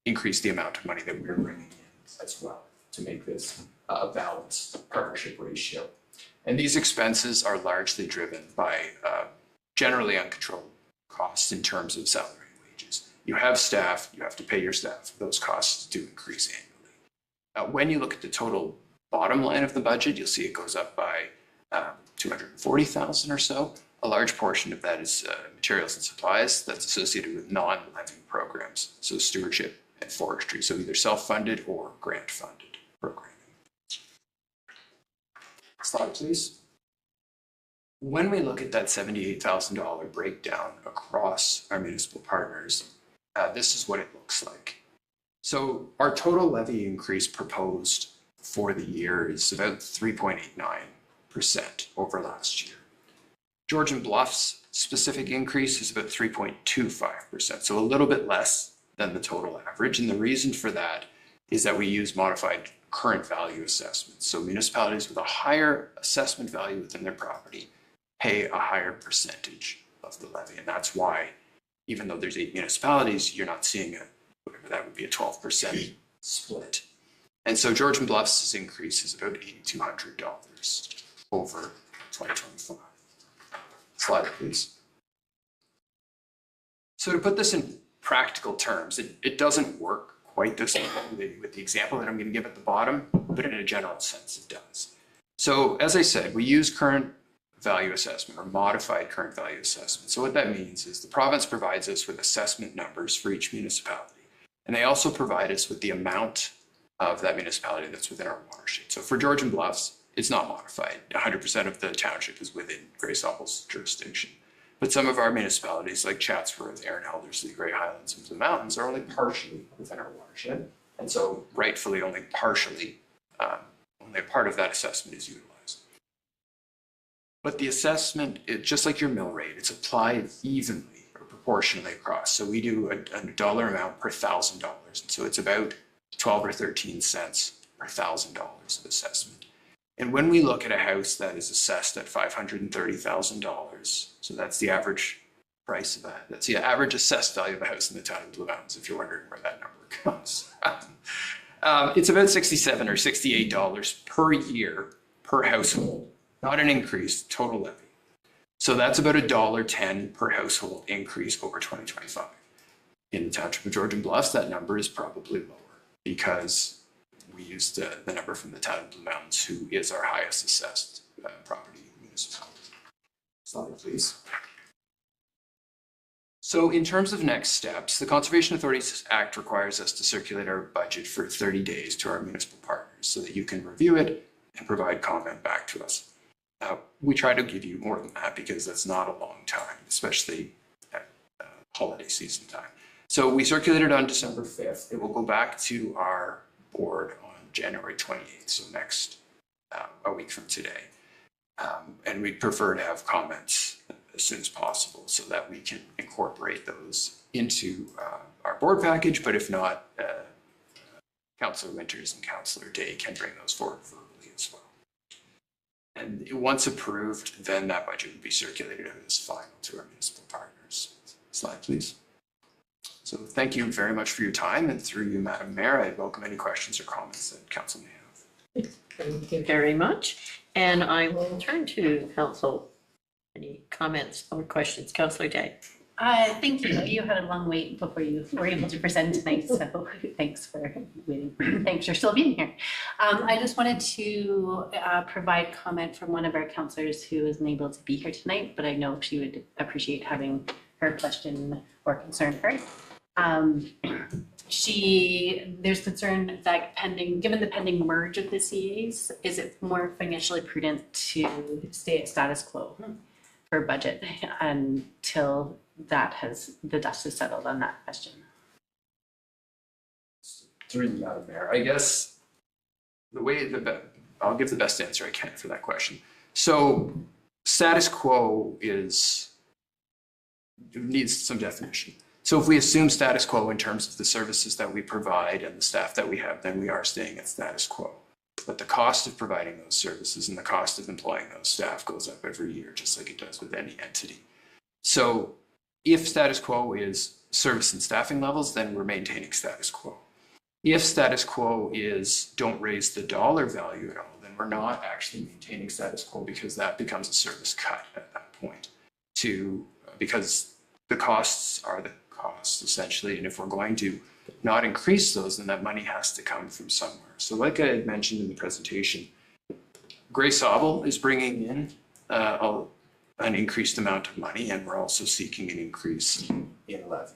increase the amount of money that we're bringing in as well to make this a balanced partnership ratio. And these expenses are largely driven by generally uncontrolled costs in terms of salary and wages. You have staff, you have to pay your staff. Those costs do increase annually. When you look at the total bottom line of the budget, you'll see it goes up by $240,000 or so. A large portion of that is materials and supplies that's associated with non-levy programs, so stewardship and forestry, so either self-funded or grant-funded programming. Slide, please. When we look at that $78,000 breakdown across our municipal partners, this is what it looks like. So our total levy increase proposed for the year is about 3.89% over last year. Georgian Bluffs' specific increase is about 3.25%, so a little bit less than the total average. And the reason for that is that we use modified current value assessments. So municipalities with a higher assessment value within their property pay a higher percentage of the levy. And that's why, even though there's 8 municipalities, you're not seeing whatever that would be, a 12% split. And so Georgian Bluffs' increase is about $8,200 over 2025. Slide, please. So to put this in practical terms, it doesn't work quite this way with the example that I'm going to give at the bottom, but in a general sense it does. So as I said, we use current value assessment or modified current value assessment. So what that means is the province provides us with assessment numbers for each municipality. And they also provide us with the amount of that municipality that's within our watershed. So for Georgian Bluffs, it's not modified. 100% of the township is within Grey Sauble's jurisdiction. But some of our municipalities like Chatsworth, Erin, Heldersley, Grey Highlands, and Blue Mountains are only partially within our watershed. And so rightfully only partially, only a part of that assessment is utilized. But the assessment, just like your mill rate, it's applied evenly or proportionally across. So we do a dollar amount per $1,000. And so it's about 12 or 13 cents per $1,000 of assessment. And when we look at a house that is assessed at $530,000, so that's the average price of that. That's the average assessed value of a house in the town of Blue Mountains, if you're wondering where that number comes. It's about $67 or $68 per year per household, not an increase, total levy. So that's about $1.10 per household increase over 2025. In the township of Georgian Bluffs, that number is probably lower because we used the number from the town of Blue Mountains, who is our highest assessed property municipality. Slide, please. So in terms of next steps, the Conservation Authorities Act requires us to circulate our budget for 30 days to our municipal partners so that you can review it and provide comment back to us. We try to give you more than that because that's not a long time, especially at holiday season time. So we circulated on December 5th. It will go back to our board on January 28th, so next a week from today. And we'd prefer to have comments as soon as possible so that we can incorporate those into our board package. But if not, Councillor Winters and Councillor Day can bring those forward verbally as well. And once approved, then that budget would be circulated as final to our municipal partners. Slide, please. So thank you very much for your time, and through you, Madam Mayor, I welcome any questions or comments that Council may have. Thank you very much. And I will turn to Council. Any comments or questions? Councillor Day. Thank you. You had a long wait before you were able to present tonight, so thanks for waiting. Thanks for still being here. I just wanted to provide comment from one of our councillors who isn't able to be here tonight, but I know she would appreciate having her question or concern heard. There's concern that given the pending merge of the CAs, is it more financially prudent to stay at status quo for budget until the dust is settled on that question? Through you, Madam Mayor, I guess I'll give the best answer I can for that question. So status quo needs some definition. So if we assume status quo in terms of the services that we provide and the staff that we have, then we are staying at status quo. But the cost of providing those services and the cost of employing those staff goes up every year, just like it does with any entity. So if status quo is service and staffing levels, then we're maintaining status quo. If status quo is don't raise the dollar value at all, then we're not actually maintaining status quo, because that becomes a service cut at that point, because the costs are the costs essentially. And if we're going to not increase those, then that money has to come from somewhere. So like I had mentioned in the presentation, Grace Auble is bringing in an increased amount of money, and we're also seeking an increase in levy.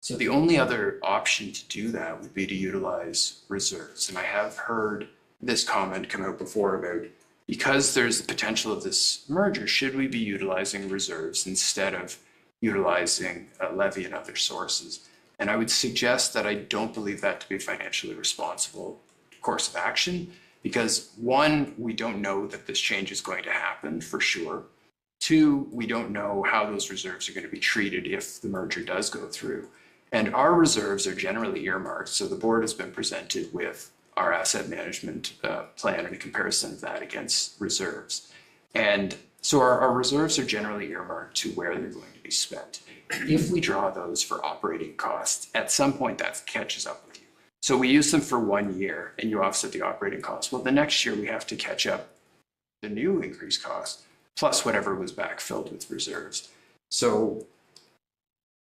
So the only other option to do that would be to utilize reserves. And I have heard this comment come out before about, because there's the potential of this merger, should we be utilizing reserves instead of utilizing a levy and other sources? And I would suggest that I don't believe that to be a financially responsible course of action, because one, we don't know that this change is going to happen for sure. Two, we don't know how those reserves are going to be treated if the merger does go through. And our reserves are generally earmarked. So the board has been presented with our asset management plan and a comparison of that against reserves. And so our reserves are generally earmarked to where they're going to be spent. If we draw those for operating costs, at some point that catches up with you. So we use them for 1 year and you offset the operating costs. Well, the next year we have to catch up the new increased cost plus whatever was backfilled with reserves. So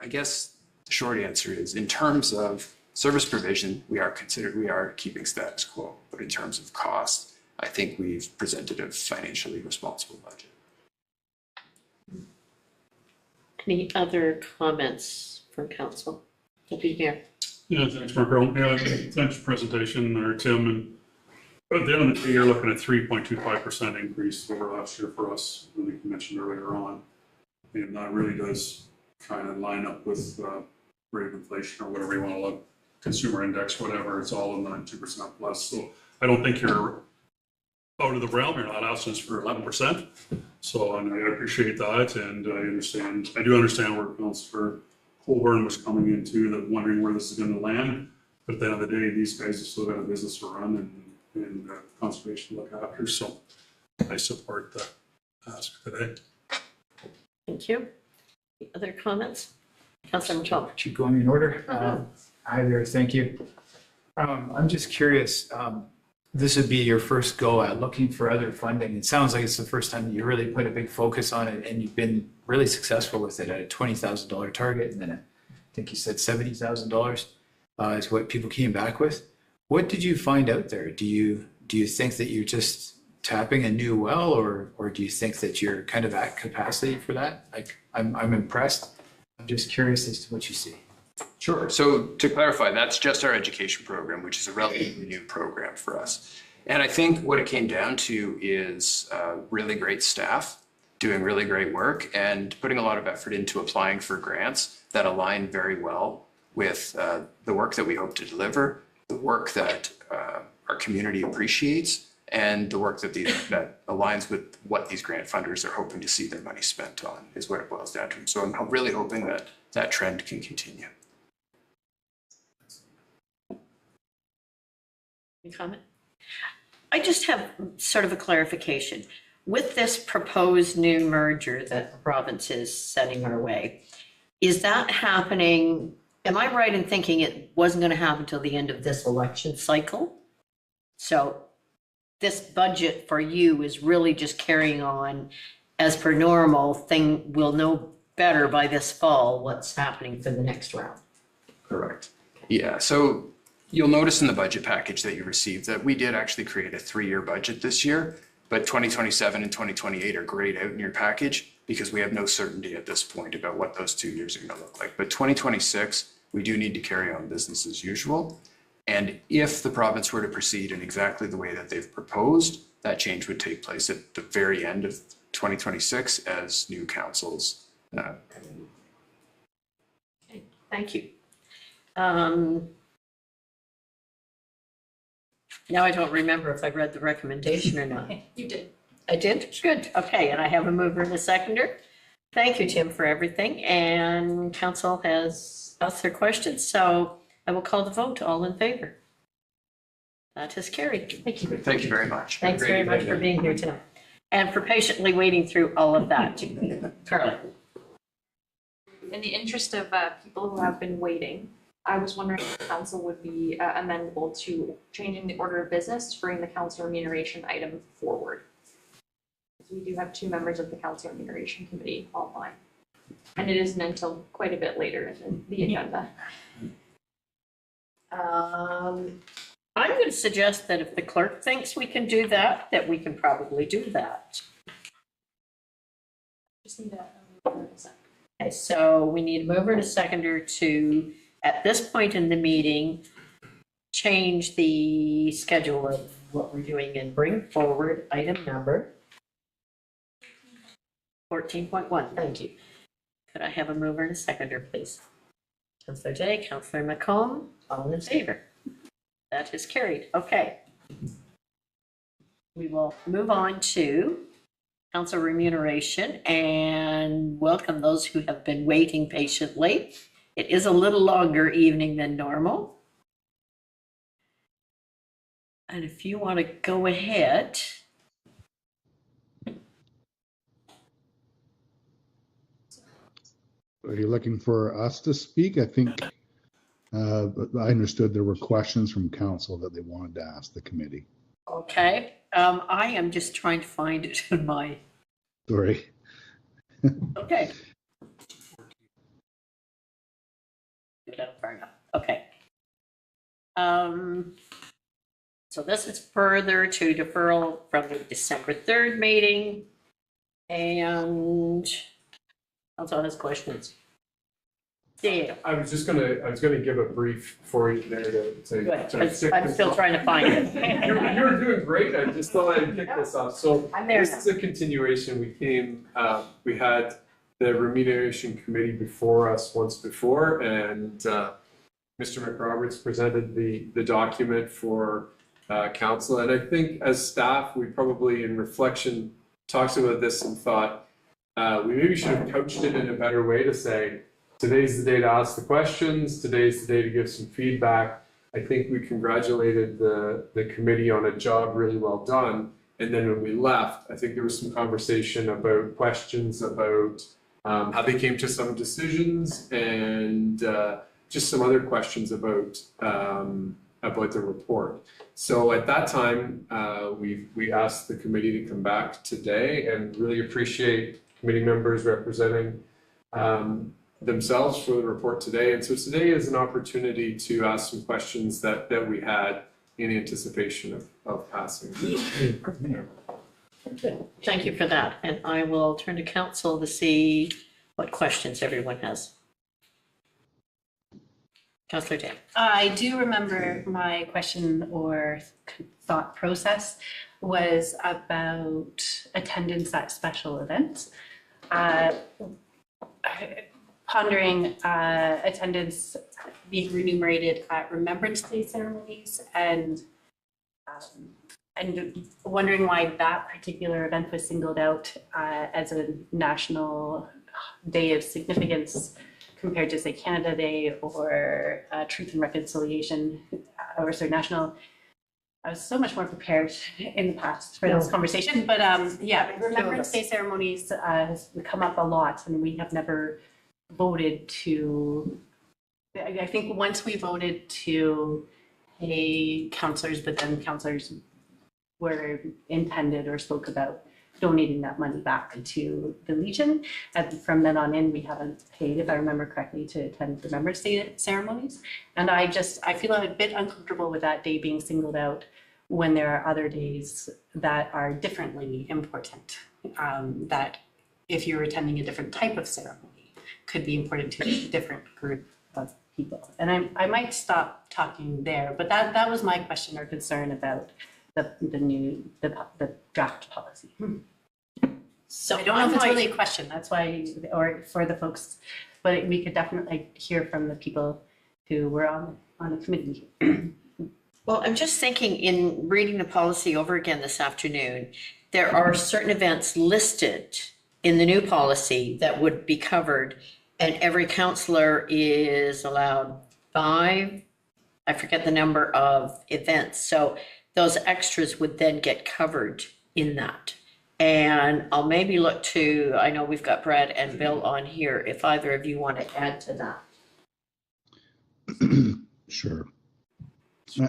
I guess the short answer is, in terms of service provision, we are keeping status quo. But in terms of cost, I think we've presented a financially responsible budget. Any other comments from council? We'll be here. Yeah, thanks, Marco. Yeah, thanks for the presentation there, Tim. And at the end of the day, you're looking at 3.25% increase over last year for us, I think you mentioned earlier on. And that really does kind of line up with rate of inflation or whatever you want to look, consumer index, whatever. It's all in 2% plus. So I don't think you're out of the realm. You're not asking us for 11%. So I appreciate that, and I do understand where Councillor Colburn was coming into, that wondering where this is going to land. But at the end of the day, these guys have still got a business to run and conservation to look after. So I support the ask today. Thank you. Any other comments? Councillor Mitchell. Keep going in order. Hi there, thank you. I'm just curious, this would be your first go at looking for other funding. It sounds like it's the first time you really put a big focus on it, and you've been really successful with it at a $20,000 target and then a think you said $70,000 is what people came back with. What did you find out there? Do you think that you're just tapping a new well, or do you think that you're kind of at capacity for that? Like, I'm impressed. I'm just curious as to what you see. Sure. So to clarify, that's just our education program, which is a relatively new program for us. And I think what it came down to is really great staff doing really great work and putting a lot of effort into applying for grants that align very well with the work that we hope to deliver, the work that our community appreciates, and the work that that aligns with what these grant funders are hoping to see their money spent on is what it boils down to. So I'm really hoping that that trend can continue. Any comment? I just have sort of a clarification. With this proposed new merger that the province is sending our way, is that happening? Am I right in thinking it wasn't going to happen until the end of this election cycle? So this budget for you is really just carrying on as per normal. We'll know better by this fall what's happening for the next round. Correct. Yeah, so you'll notice in the budget package that you received that we did actually create a 3-year budget this year, but 2027 and 2028 are grayed out in your package because we have no certainty at this point about what those 2 years are going to look like. But 2026, we do need to carry on business as usual. And if the province were to proceed in exactly the way that they've proposed, that change would take place at the very end of 2026 as new councils. Okay, thank you. Now I don't remember if I read the recommendation or not. You did. I did? Good. Okay, and I have a mover and a seconder. Thank you, Tim, for everything. And council has asked their questions, so I will call the vote. All in favor? That is carried. Thank you. Thank you very much. Thanks very much for being here tonight and for patiently waiting through all of that. Carly. In the interest of people who have been waiting, I was wondering if the council would be amendable to changing the order of business to bring the council remuneration item forward. We do have 2 members of the council remuneration committee online, and it isn't until quite a bit later in the agenda. I'm going to suggest that if the clerk thinks we can do that, that we can probably do that. Just need a Okay, so we need a mover and a seconder to, at this point in the meeting, change the schedule of what we're doing and bring forward item number 14.1. Thank you. Could I have a mover and a seconder, please? Councillor Day, Councillor McComb, all in favor? That is carried. Okay. We will move on to council remuneration and welcome those who have been waiting patiently. It is a little longer evening than normal. And if you want to go ahead. Are you looking for us to speak? I think I understood there were questions from council that they wanted to ask the committee. Okay, I am just trying to find it in my. Sorry. Okay. Fair enough. Okay. So this is further to deferral from the December 3rd meeting, and also has questions. Yeah. I was gonna give a brief for you there to I'm still trying to find it. You're doing great. I just thought I'd kick this off. So I'm there this now. is a continuation. We had the remuneration committee before us once before, and Mr. McRoberts presented the document for council. And I think as staff, we probably in reflection talked about this and thought we maybe should have couched it in a better way to say, today's the day to ask the questions. Today's the day to give some feedback. I think we congratulated the committee on a job really well done. And then when we left, I think there was some conversation about questions about how they came to some decisions and just some other questions about the report. So at that time, we asked the committee to come back today and really appreciate committee members representing themselves for the report today. And so today is an opportunity to ask some questions that we had in anticipation of passing. Good. Thank you for that. And I will turn to council to see what questions everyone has. Councillor Day. I do remember my question or thought process was about attendance at special events. Pondering attendance being remunerated at Remembrance Day ceremonies and wondering why that particular event was singled out as a national day of significance compared to, say, Canada Day or Truth and Reconciliation, or sorry, national. I was so much more prepared in the past for this conversation, but yeah, Remembrance Day ceremonies has come up a lot, and we have never voted to. I think once we voted to pay councillors, but then councillors were intended or spoke about donating that money back to the Legion. And from then on in, we haven't paid, if I remember correctly, to attend Remembrance Day ceremonies. And I feel a bit uncomfortable with that day being singled out when there are other days that are differently important. That if you're attending a different type of ceremony, could be important to a different group of people. And I might stop talking there, but that was my question or concern about the draft policy. So I don't know if it's really a question, that's why, or for the folks, but we could definitely hear from the people who were on the committee. Well, I'm just thinking, in reading the policy over again this afternoon, there are certain events listed in the new policy that would be covered, and every councillor is allowed 5, I forget the number of events. So those extras would then get covered in that. And I'll maybe look to, I know we've got Brad and Bill on here, if either of you want to add to that. Sure.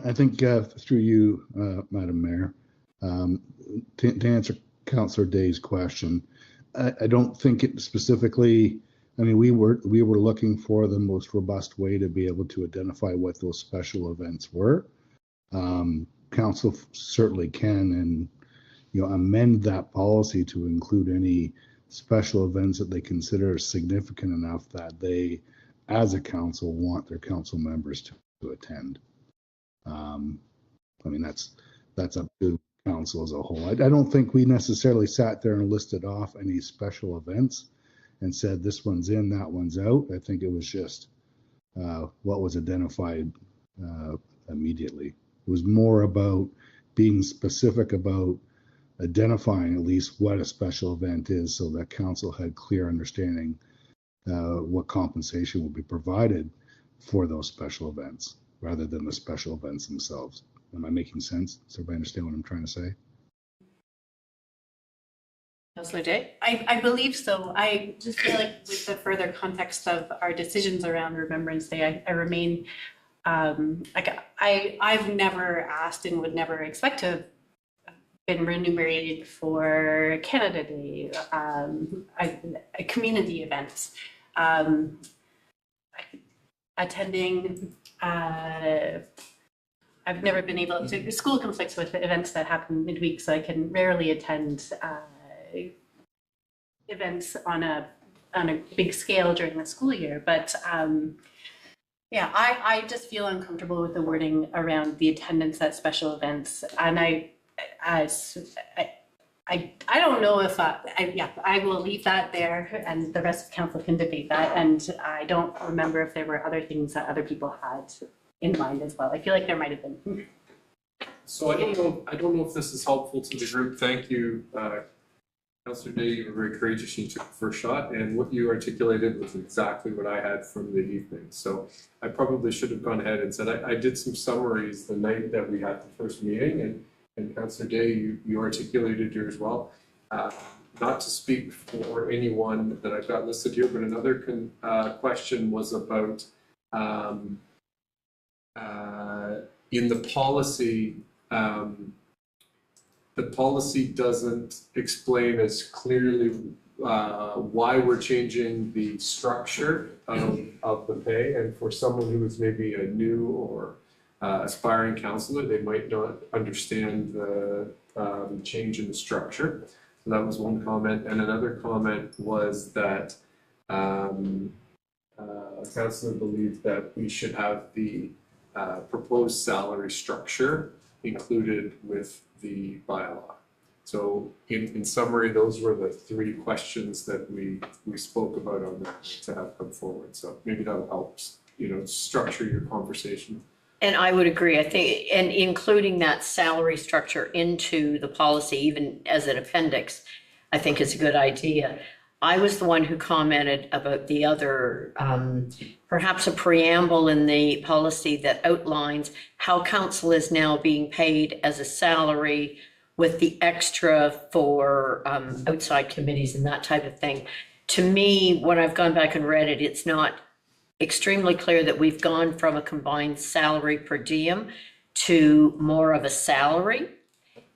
I think through you, Madam Mayor, to answer Councillor Day's question, I don't think it specifically, I mean, we were looking for the most robust way to be able to identify what those special events were. Council certainly can and amend that policy to include any special events that they consider significant enough that they, as a council, want their council members to attend. I mean, that's up to council as a whole. I don't think we necessarily sat there and listed off any special events and said this one's in, that one's out. I think it was just what was identified immediately. It was more about being specific about identifying at least what a special event is, so that council had clear understanding what compensation will be provided for those special events, rather than the special events themselves. Am I making sense? Does everybody understand what I'm trying to say? Councillor Day? I believe so. I just feel like with the further context of our decisions around Remembrance Day, I remain, I've never asked and would never expect to have been remunerated for Canada Day, community events, attending, I've never been able to, school conflicts with events that happen midweek, so I can rarely attend events on a big scale during the school year. But yeah, I just feel uncomfortable with the wording around the attendance at special events, and I don't know if I will leave that there, and the rest of council can debate that. And I don't remember if there were other things that other people had in mind as well. I feel like there might have been. So I don't know if this is helpful to the group. Thank you, Councillor Day. You were very courageous and you took the first shot, and what you articulated was exactly what I had from the evening. So I probably should have gone ahead and said I did some summaries the night that we had the first meeting, and Councillor Day, you articulated yours well. Not to speak for anyone that I've got listed here, but another question was about in the policy, the policy doesn't explain as clearly why we're changing the structure of the pay. And for someone who is maybe a new or aspiring counselor, they might not understand the change in the structure. So that was one comment. And another comment was that a councillor believed that we should have the proposed salary structure included with the bylaw. So in summary, those were the three questions that we spoke about on that to have come forward. So maybe that helps, structure your conversation. And I would agree. I think, and including that salary structure into the policy, even as an appendix, I think is a good idea. I was the one who commented about the other, perhaps a preamble in the policy that outlines how council is now being paid as a salary with the extra for outside committees and that type of thing. To me, when I've gone back and read it, it's not extremely clear that we've gone from a combined salary per diem to more of a salary.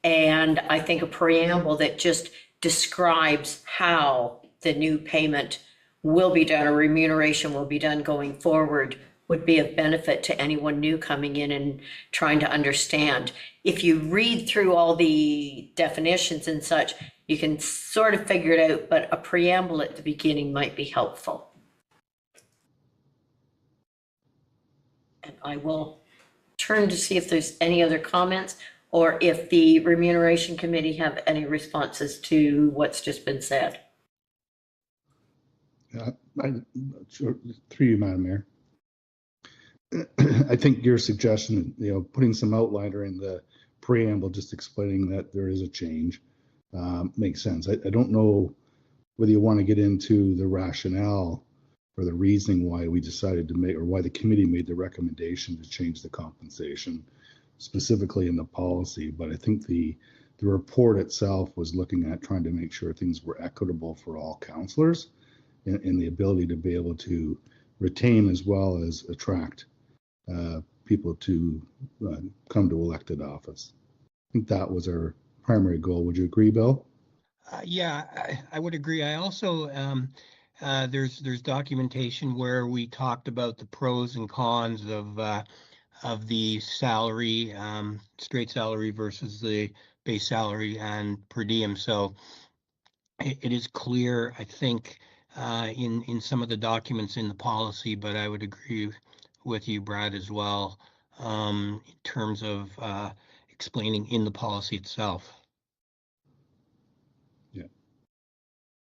And I think a preamble that just describes how the new payment will be done or remuneration will be done going forward would be of benefit to anyone new coming in and trying to understand. If you read through all the definitions and such, you can sort of figure it out, but a preamble at the beginning might be helpful. And I will turn to see if there's any other comments or if the Remuneration Committee have any responses to what's just been said. Sure, through you, Madam Mayor. I think your suggestion, putting some outliner in the preamble, just explaining that there is a change, makes sense. I don't know whether you want to get into the rationale or the reasoning why we decided to make, or why the committee made the recommendation to change the compensation specifically in the policy. But I think the report itself was looking at trying to make sure things were equitable for all councillors and the ability to be able to retain as well as attract people to come to elected office. I think that was our primary goal. Would you agree, Bill? Yeah, I would agree. I also, there's documentation where we talked about the pros and cons of the salary, straight salary versus the base salary and per diem. So it is clear, I think, in some of the documents in the policy, but I would agree with you, Brad, as well, in terms of explaining in the policy itself.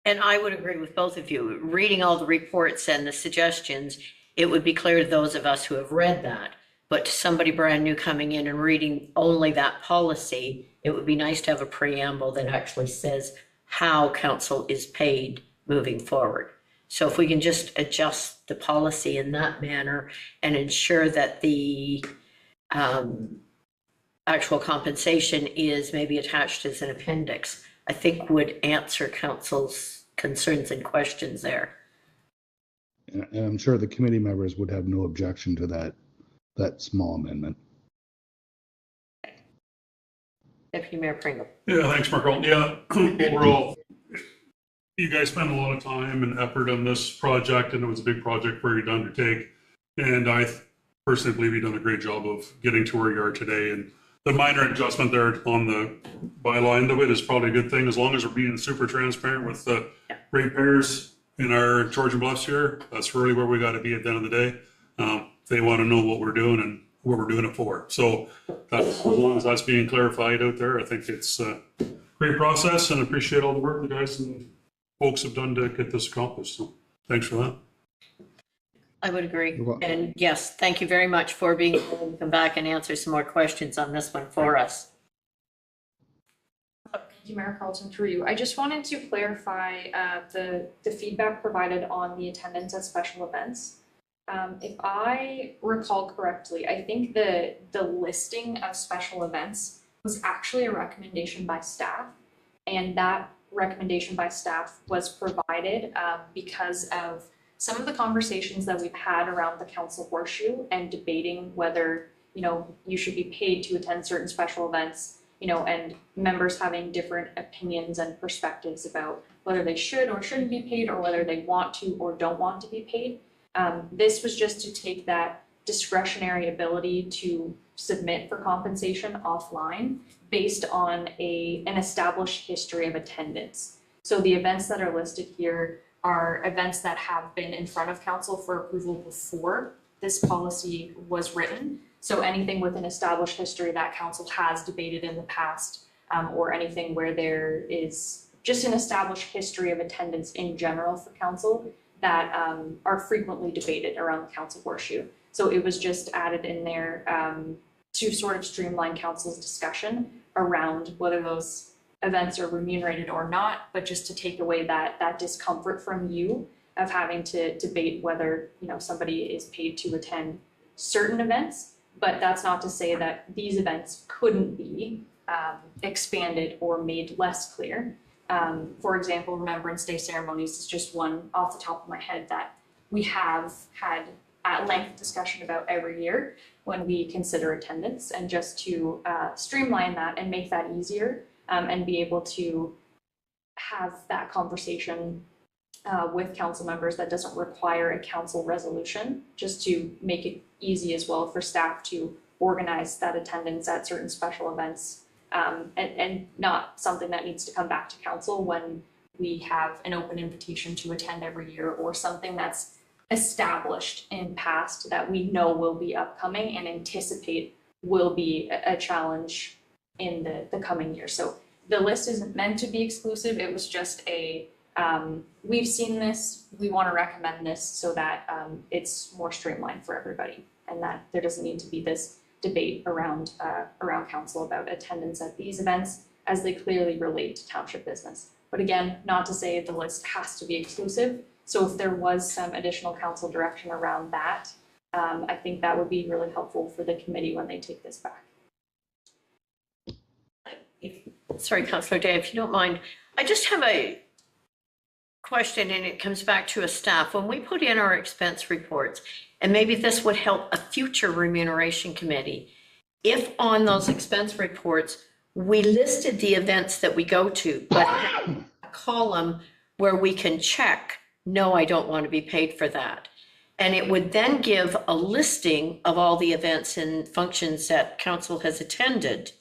And I would agree with both of you. Reading all the reports and the suggestions, it would be clear to those of us who have read that. But to somebody brand new coming in and reading only that policy, it would be nice to have a preamble that actually says how council is paid moving forward. So if we can just adjust the policy in that manner and ensure that the actual compensation is maybe attached as an appendix, I think would answer council's concerns and questions there. And I'm sure the committee members would have no objection to that small amendment. Deputy Mayor Pringle. Yeah, thanks, Mark. Yeah, overall, you guys spent a lot of time and effort on this project, and it was a big project for you to undertake. And I personally believe you've done a great job of getting to where you are today. And the minor adjustment there on the bylaw end of it is probably a good thing, as long as we're being super transparent with the ratepayers in our Georgian Bluffs here. That's really where we got to be at the end of the day. They want to know what we're doing and what we're doing it for. So that's, as long as that's being clarified out there, I think it's a great process, and appreciate all the work you guys and folks have done to get this accomplished. So thanks for that. I would agree. And yes, thank you very much for being able to come back and answer some more questions on this one for us. Thank you, Mayor Carlton, through you. I just wanted to clarify the feedback provided on the attendance at special events. If I recall correctly, I think the listing of special events was actually a recommendation by staff, and that recommendation by staff was provided because of some of the conversations that we've had around the council horseshoe and debating whether, you should be paid to attend certain special events, and members having different opinions and perspectives about whether they should or shouldn't be paid, or whether they want to or don't want to be paid. This was just to take that discretionary ability to submit for compensation offline based on an established history of attendance. So the events that are listed here are events that have been in front of council for approval before this policy was written. So anything with an established history that council has debated in the past, or anything where there is just an established history of attendance in general for council that are frequently debated around the council horseshoe. So it was just added in there to sort of streamline council's discussion around whether those events are remunerated or not, but just to take away that discomfort from you of having to debate whether, you know, somebody is paid to attend certain events. But that's not to say that these events couldn't be expanded or made less clear. For example, Remembrance Day ceremonies is just one off the top of my head that we have had at length discussion about every year when we consider attendance, and just to streamline that and make that easier, and be able to have that conversation with council members that doesn't require a council resolution, just to make it easy as well for staff to organize that attendance at certain special events, and not something that needs to come back to council when we have an open invitation to attend every year, or something that's established in past that we know will be upcoming and anticipate will be a challenge in the coming year. So the list isn't meant to be exclusive. It was just we've seen this, we want to recommend this so that it's more streamlined for everybody, and that there doesn't need to be this debate around council about attendance at these events, as they clearly relate to township business. But again, not to say the list has to be exclusive. So if there was some additional council direction around that, I think that would be really helpful for the committee when they take this back. Sorry, Councillor Day, if you don't mind, I just have a question, and it comes back to a staff. When we put in our expense reports, and maybe this would help a future remuneration committee, if on those expense reports, we listed the events that we go to, but have a column where we can check, no, I don't want to be paid for that. And it would then give a listing of all the events and functions that council has attended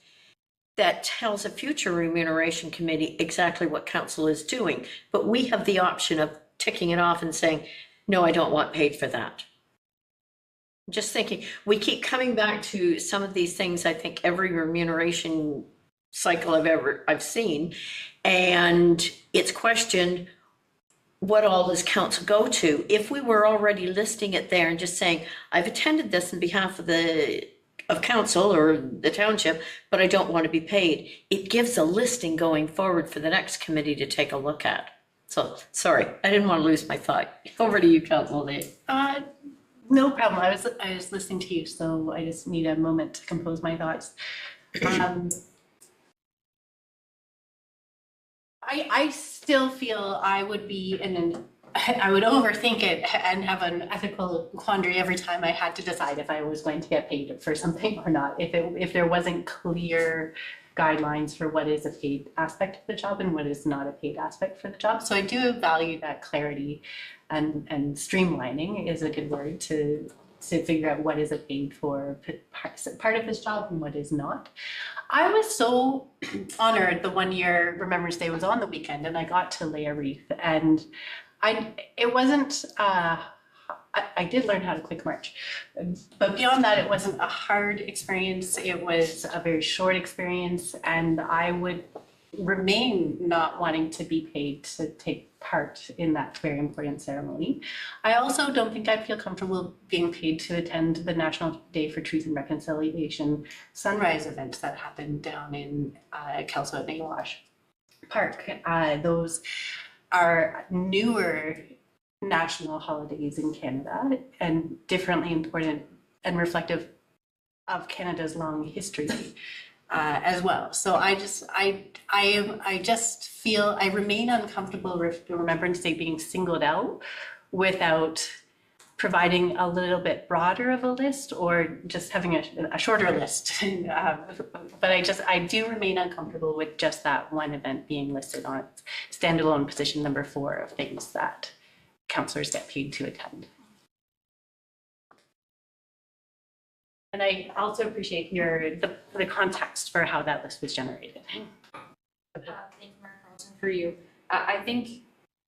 that tells a future remuneration committee exactly what council is doing. But we have the option of ticking it off and saying, no, I don't want paid for that. I'm just thinking, we keep coming back to some of these things, I think every remuneration cycle I've seen, and it's questioned, what all does council go to? If we were already listing it there and just saying, I've attended this on behalf of council or the township, but I don't want to be paid, it gives a listing going forward for the next committee to take a look at. So, sorry, I didn't want to lose my thought. Over to you, Councillor Day. No problem. I was listening to you, so I just need a moment to compose my thoughts. I still feel I would be I would overthink it and have an ethical quandary every time I had to decide if I was going to get paid for something or not. If there wasn't clear guidelines for what is a paid aspect of the job and what is not a paid aspect for the job. So I do value that clarity, and streamlining is a good word to figure out what is a paid for part of this job and what is not. I was so honored the one year Remembrance Day was on the weekend and I got to lay a wreath, and it wasn't, I did learn how to quick march, but beyond that, it wasn't a hard experience. It was a very short experience, and I would remain not wanting to be paid to take part in that very important ceremony. I also don't think I'd feel comfortable being paid to attend the National Day for Truth and Reconciliation sunrise events that happen down in Kelso at Nawash Park. Those are newer national holidays in Canada and differently important and reflective of Canada's long history as well. So I just feel I remain uncomfortable with the Remembrance Day being singled out without providing a little bit broader of a list or just having a shorter list. But I do remain uncomfortable with just that one event being listed on standalone position number 4 of things that councillors get paid to attend. And I also appreciate the context for how that list was generated. Thank you, Mayor Carlton, for you. I think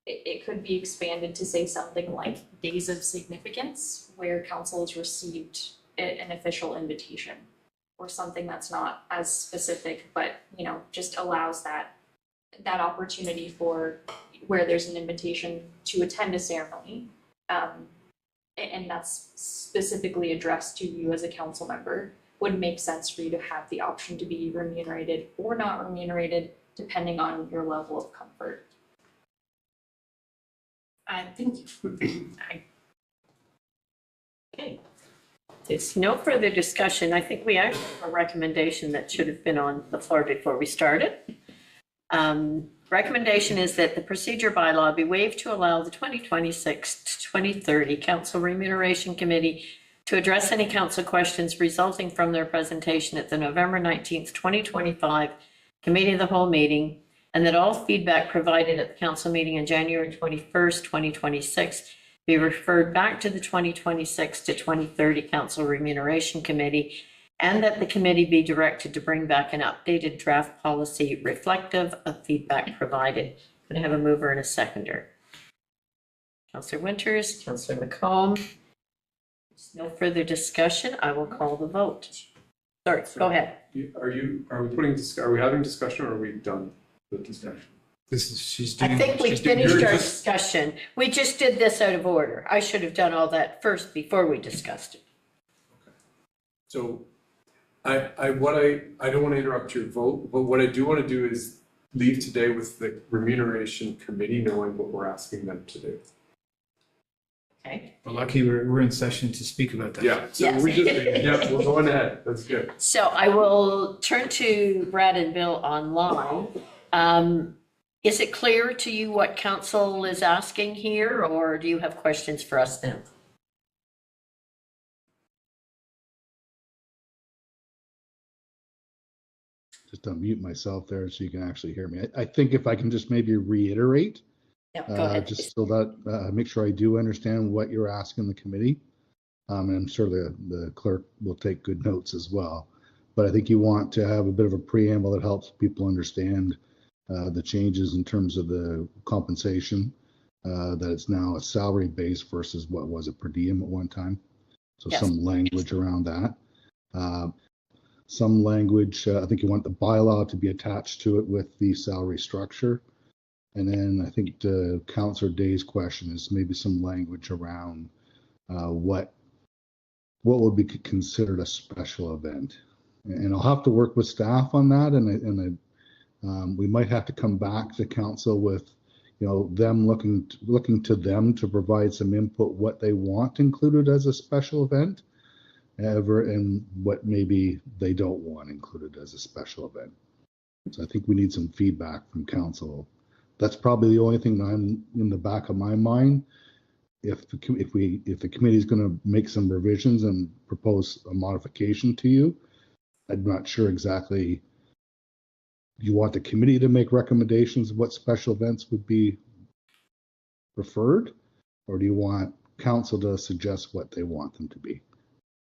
it could be expanded to say something like days of significance, where council has received an official invitation, or something that's not as specific, but just allows that opportunity for where there's an invitation to attend a ceremony, and that's specifically addressed to you as a council member. Would make sense for you to have the option to be remunerated or not remunerated, depending on your level of comfort. Thank you. Okay. There's no further discussion. I think we actually have a recommendation that should have been on the floor before we started. Recommendation is that the procedure bylaw be waived to allow the 2026 to 2030 Council Remuneration Committee to address any council questions resulting from their presentation at the November 19th, 2025 Committee of the Whole meeting, and that all feedback provided at the council meeting on January 21st, 2026 be referred back to the 2026 to 2030 Council Remuneration Committee, and that the committee be directed to bring back an updated draft policy reflective of feedback provided. Can I have a mover and a seconder? Councillor Winters, Councillor McComb. There's no further discussion. I will call the vote. Sorry, go ahead. Are we having discussion, or are we done with discussion? I think we finished our discussion. We just did this out of order. I should have done all that first before we discussed it. So I don't want to interrupt your vote, but what I do want to do is leave today with the Remuneration Committee knowing what we're asking them to do. Okay. Well, lucky we're in session to speak about that. Yeah, so Yes. we're going ahead. That's good. So I will turn to Brad and Bill online. Is it clear to you what council is asking here, or do you have questions for us now? Just unmute myself there so you can actually hear me. I think if I can just maybe reiterate, Go ahead. just so that make sure I do understand what you're asking the committee. And I'm sure the clerk will take good notes as well. But I think you want to have a bit of a preamble that helps people understand the changes in terms of the compensation, that it's now a salary base versus what was a per diem at one time. So Yes. some language around that. Some language, I think you want the bylaw to be attached to it with the salary structure. And then I think to Councillor Day's question is maybe some language around what would be considered a special event. And I'll have to work with staff on that, and we might have to come back to council with, them looking to them to provide some input what they want included as a special event, and what maybe they don't want included as a special event. So I think we need some feedback from council. That's probably the only thing that I'm in the back of my mind. If the committee is going to make some revisions and propose a modification to you, I'm not sure exactly. You want the committee to make recommendations of what special events would be preferred, or do you want council to suggest what they want them to be?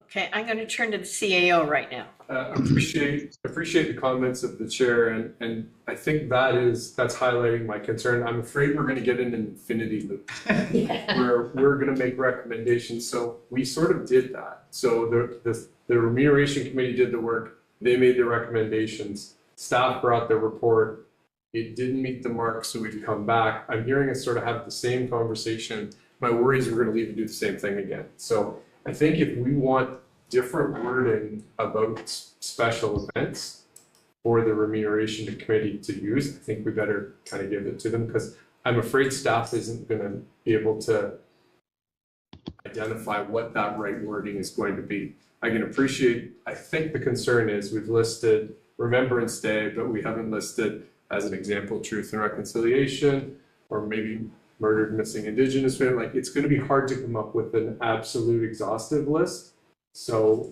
Okay, I'm going to turn to the CAO right now. Appreciate the comments of the chair, and I think that's highlighting my concern. I'm afraid we're going to get in an infinity loop where we're going to make recommendations. So we sort of did that. So the remuneration committee did the work. They made the recommendations. Staff brought their report. It didn't meet the mark, so we'd come back. I'm hearing us sort of have the same conversation. My worry is we're going to leave and do the same thing again. So I think if we want different wording about special events for the remuneration committee to use, I think we better kind of give it to them, because I'm afraid staff isn't going to be able to identify what that right wording is going to be. I think the concern is we've listed Remembrance Day, but we haven't listed, as an example, Truth and Reconciliation, or maybe murdered, missing Indigenous men. Like, it's going to be hard to come up with an absolute exhaustive list. So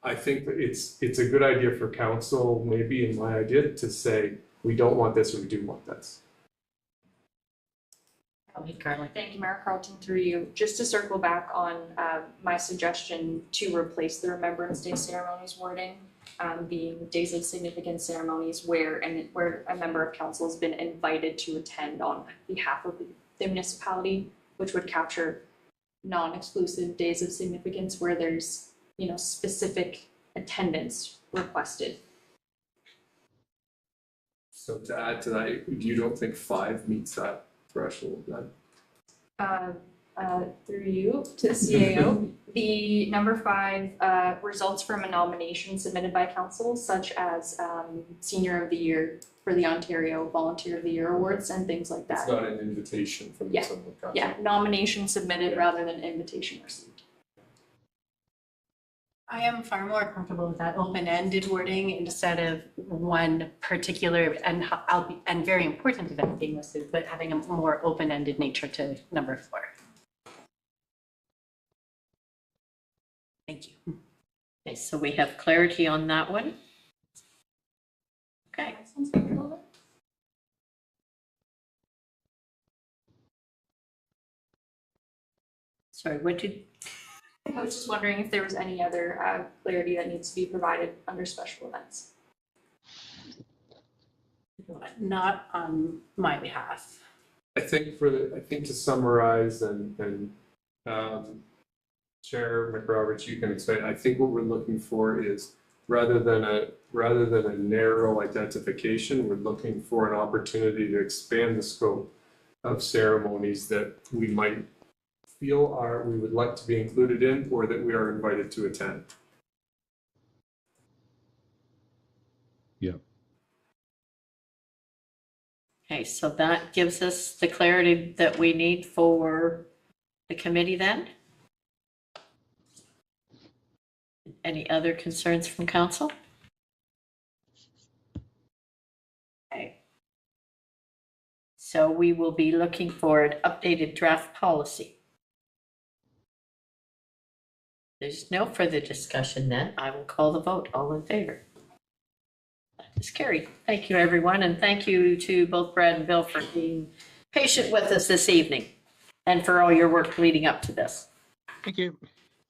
I think that it's a good idea for council, maybe in my idea, to say we don't want this or we do want this. Thank you, Mayor Carlton, through you. Just to circle back on my suggestion to replace the Remembrance Day ceremonies wording, being days of significant ceremonies where a member of council has been invited to attend on behalf of the municipality, which would capture non-exclusive days of significance where there's, you know, specific attendance requested. So to add to that, you don't think 5 meets that threshold then? Through you to the CAO, the number 5 results from a nomination submitted by council, such as Senior of the Year for the Ontario Volunteer of the Year Awards and things like that. It's not an invitation from someone. Yeah, nomination submitted rather than invitation received. I am far more comfortable with that open-ended wording instead of one particular and very important event being listed, but having a more open-ended nature to number 4. Thank you. Okay, so we have clarity on that one. Okay. Sorry, what did? I was just wondering if there was any other clarity that needs to be provided under special events. Not on my behalf. I think to summarize and Chair McRoberts, you can explain. I think what we're looking for is rather than a narrow identification, we're looking for an opportunity to expand the scope of ceremonies that we might feel we would like to be included in or that we are invited to attend. Yeah. Okay, so that gives us the clarity that we need for the committee then. Any other concerns from council? Okay. So we will be looking for an updated draft policy. There's no further discussion then. I will call the vote. All in favor? That is carried. Thank you, everyone, and thank you to both Brad and Bill for being patient with us this evening and for all your work leading up to this. Thank you.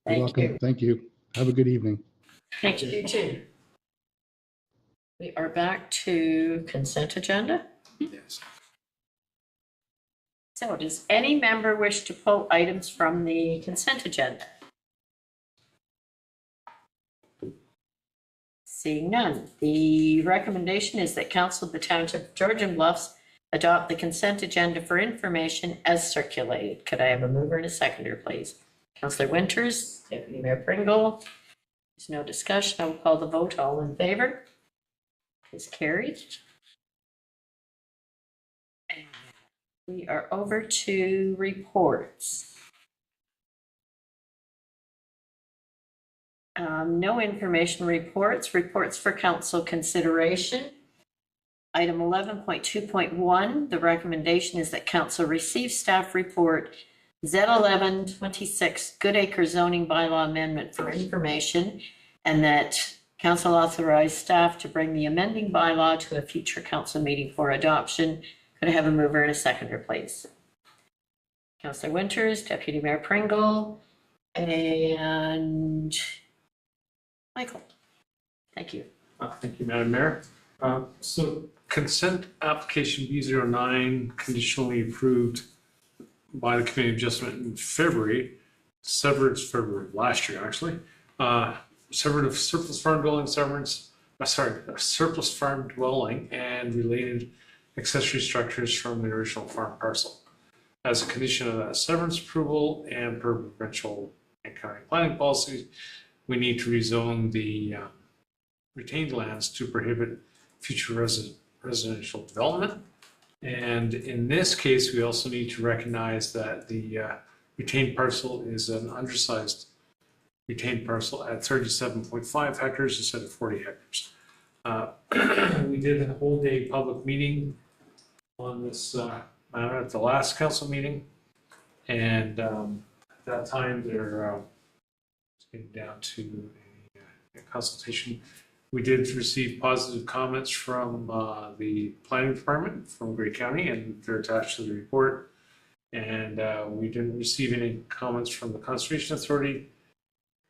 Thank you. Thank you. Have a good evening. Thank you, too. We are back to consent agenda. Yes. So does any member wish to pull items from the consent agenda? Seeing none, the recommendation is that Council of the Township of Georgian Bluffs adopt the consent agenda for information as circulated. Could I have a mover and a seconder, please? Councillor Winters, Deputy Mayor Pringle. There's no discussion. I will call the vote. All in favor? Is carried. And we are over to reports. No information reports. Reports for council consideration. Item 11.2.1, the recommendation is that council receive staff report Z1126 Goodacre zoning bylaw amendment for information, and that council authorize staff to bring the amending bylaw to a future council meeting for adoption. Could I have a mover and a seconder, please? Councillor Winters, Deputy Mayor Pringle, and Michael. Thank you. Thank you, Madam Mayor. So consent application B09 conditionally approved by the Committee of Adjustment in February, severed February of last year, actually. Severed of surplus farm dwelling surplus farm dwelling and related accessory structures from the original farm parcel. As a condition of that severance approval and per provincial and county planning policy, we need to rezone the retained lands to prohibit future residential development. And in this case, we also need to recognize that the retained parcel is an undersized retained parcel at 37.5 hectares instead of 40 hectares. We did a whole day public meeting on this matter at the last council meeting. And at that time, they're getting down to a consultation. We did receive positive comments from the planning department from Grey County, and they're attached to the report. And we didn't receive any comments from the Conservation Authority,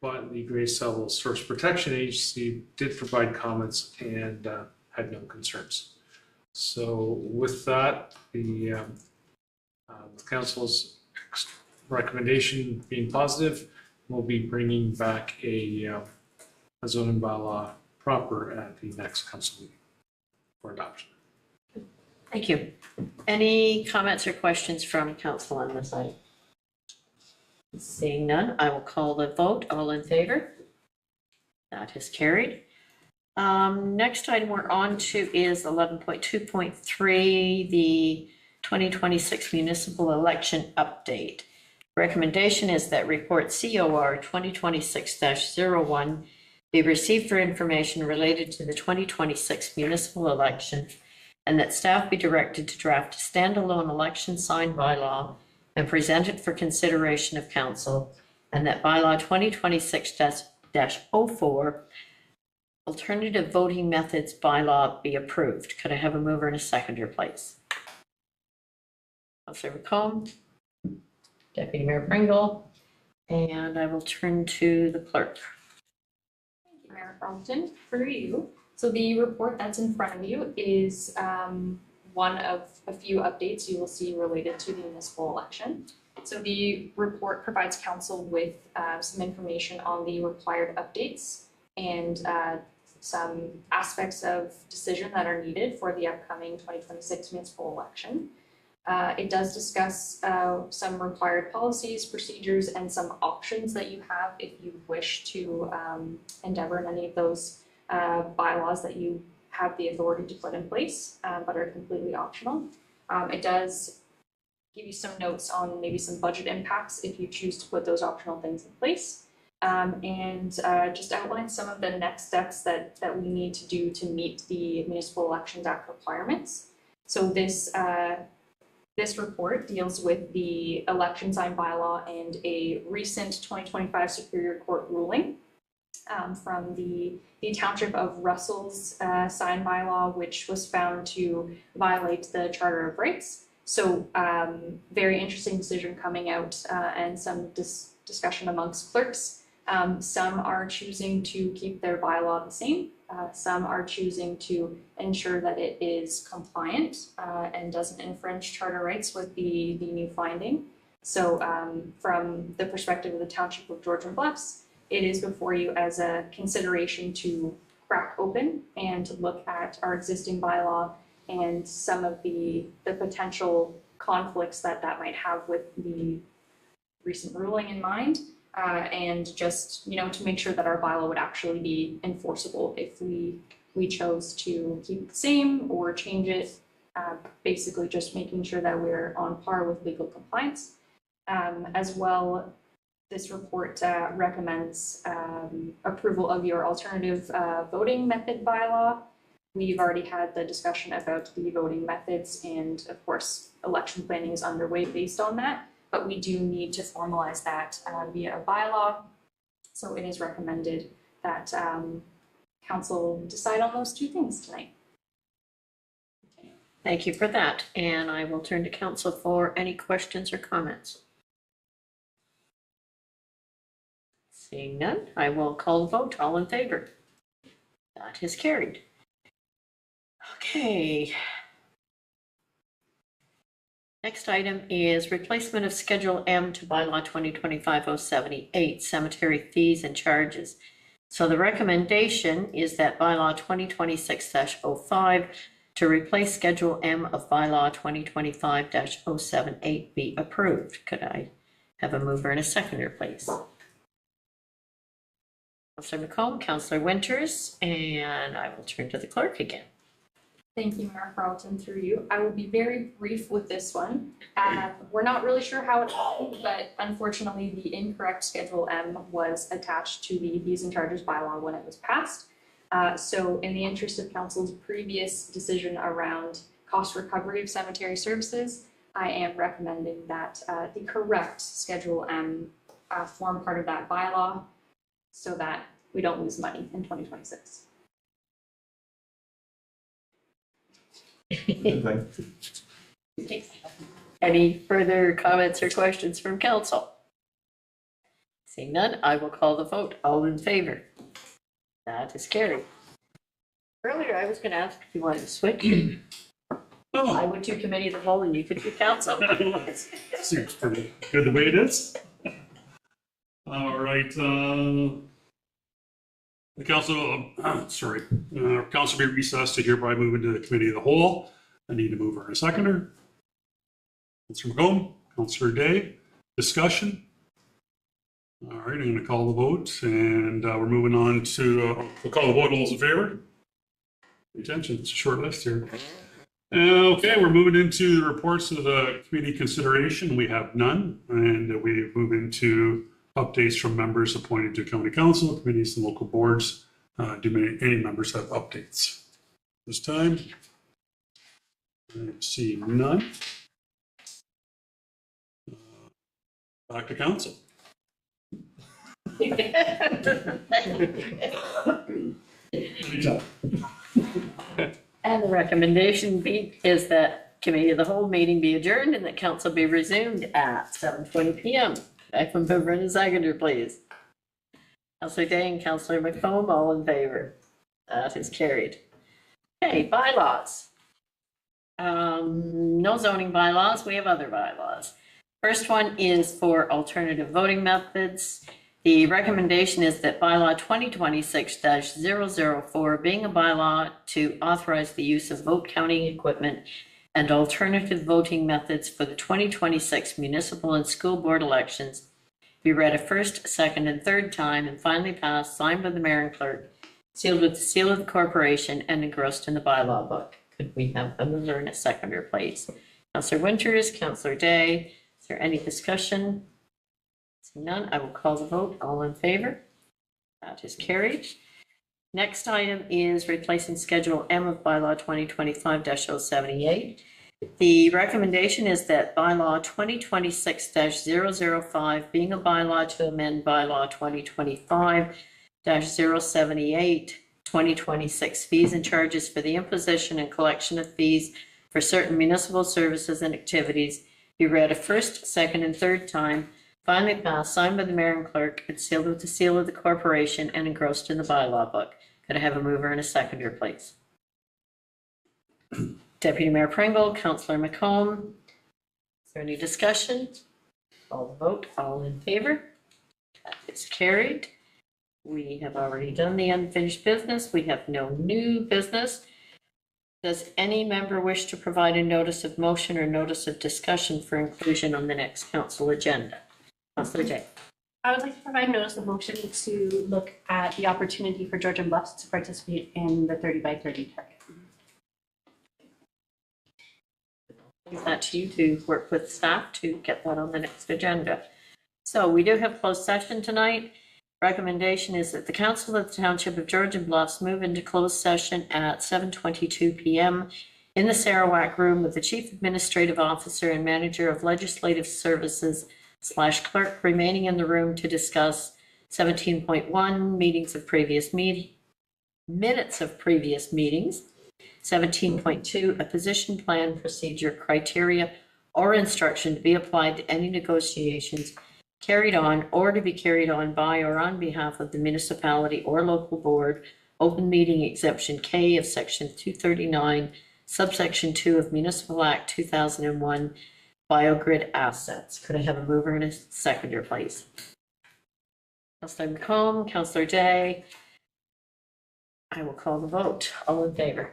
but the Grey Seville Source Protection Agency did provide comments and had no concerns. So with that, the council's recommendation being positive, we'll be bringing back a zoning bylaw proper at the next council meeting for adoption. Thank you. Any comments or questions from council on this item? Seeing none, I will call the vote. All in favor? That is carried. Next item we're on to is 11.2.3, the 2026 municipal election update. Recommendation is that report COR 2026-01 be received for information related to the 2026 municipal election, and that staff be directed to draft a standalone election sign bylaw and present it for consideration of council, and that bylaw 2026-04 alternative voting methods bylaw be approved. Could I have a mover and a seconder, please? Councillor McComb, Deputy Mayor Pringle, and I will turn to the clerk. Thank you, Mayor Carlton. For you, so the report that's in front of you is one of a few updates you will see related to the municipal election. So the report provides council with some information on the required updates and some aspects of decision that are needed for the upcoming 2026 municipal election. It does discuss some required policies, procedures, and some options that you have if you wish to endeavor in any of those bylaws that you have the authority to put in place, but are completely optional. It does give you some notes on maybe some budget impacts if you choose to put those optional things in place. And just outline some of the next steps that we need to do to meet the Municipal Elections Act requirements. So this report deals with the election sign bylaw and a recent 2025 Superior Court ruling from the Township of Russell's sign bylaw, which was found to violate the Charter of Rights. So very interesting decision coming out and some discussion amongst clerks. Some are choosing to keep their bylaw the same. Some are choosing to ensure that it is compliant and doesn't infringe charter rights with the new finding. So from the perspective of the Township of Georgian Bluffs, it is before you as a consideration to crack open and to look at our existing bylaw and some of the potential conflicts that might have with the recent ruling in mind. And just, to make sure that our bylaw would actually be enforceable if we chose to keep it the same or change it, basically just making sure that we're on par with legal compliance. As well, this report recommends approval of your alternative voting method bylaw. We've already had the discussion about the voting methods, and of course, election planning is underway based on that. But we do need to formalize that via a bylaw. So it is recommended that council decide on those two things tonight. Thank you for that. And I will turn to council for any questions or comments. Seeing none, I will call the vote. All in favor? That is carried. Okay. Next item is replacement of Schedule M to Bylaw 2025-078, cemetery fees and charges. So the recommendation is that Bylaw 2026-05 to replace Schedule M of Bylaw 2025-078 be approved. Could I have a mover and a seconder, please? Councillor McComb, Councillor Winters, and I will turn to the clerk again. Thank you, Mayor Carlton, through you. I will be very brief with this one. We're not really sure how it happened, but unfortunately the incorrect Schedule M was attached to the fees and charges bylaw when it was passed. So in the interest of council's previous decision around cost recovery of cemetery services, I am recommending that the correct Schedule M form part of that bylaw so that we don't lose money in 2026. Any further comments or questions from council? Seeing none, I will call the vote. All in favor? That is carried. Earlier, I was going to ask if you wanted to switch. I would do committee of the whole and you could do council. Seems pretty good the way it is. All right, the council, council be recessed to hereby move into the committee of the whole. I need a mover and a seconder. Councilor McComb, Councilor Day, discussion. All right, I'm going to call the vote, and we're moving on to, we'll call the vote. All those in favor? Pay attention, it's a short list here. Okay, we're moving into the reports of the committee consideration. We have none, and we move into updates from members appointed to county council, committees, and local boards. Do any members have updates this time? I see none. Back to council. And the recommendation is that committee of the whole meeting be adjourned and that council be resumed at 7:20 p.m. Back from mover and seconder, please. Councilor Day and Councilor McComb, all in favor. That is carried. Okay, bylaws. No zoning bylaws, we have other bylaws. First one is for alternative voting methods. The recommendation is that bylaw 2026-004, being a bylaw to authorize the use of vote counting equipment and alternative voting methods for the 2026 municipal and school board elections, be read a first, second, and third time and finally passed, signed by the mayor and clerk, sealed with the seal of the corporation, and engrossed in the bylaw book. Could we have a mover and a seconder, please? Councillor Winters, Councillor Day. Is there any discussion? Seeing none, I will call the vote. All in favor? That is carried. Next item is replacing Schedule M of Bylaw 2025-078. The recommendation is that Bylaw 2026-005, being a bylaw to amend Bylaw 2025-078, 2026 fees and charges for the imposition and collection of fees for certain municipal services and activities, be read a first, second, and third time, finally passed, signed by the mayor and clerk, and sealed with the seal of the corporation and engrossed in the bylaw book. Could I have a mover and a seconder, please? Deputy Mayor Pringle, Councillor McComb. Is there any discussion? Call the vote. All in favor? That is carried. We have already done the unfinished business. We have no new business. Does any member wish to provide a notice of motion or notice of discussion for inclusion on the next council agenda? Councillor Jay. I would like to provide notice of motion to look at the opportunity for Georgian Bluffs to participate in the 30 by 30 target. Leave that to you to work with staff to get that on the next agenda. So we do have closed session tonight. Recommendation is that the Council of the Township of Georgian Bluffs move into closed session at 7:22 p.m. in the Sarawak room with the Chief Administrative Officer and Manager of Legislative Services / clerk remaining in the room to discuss 17.1 minutes of previous meetings, 17.2 a position plan, procedure, criteria, or instruction to be applied to any negotiations carried on or to be carried on by or on behalf of the municipality or local board, open meeting exemption K of section 239, subsection 2 of Municipal Act 2001, biogrid assets. Could I have a mover and a seconder, please? Councillor McComb, Councillor Day. I will call the vote. All in favor?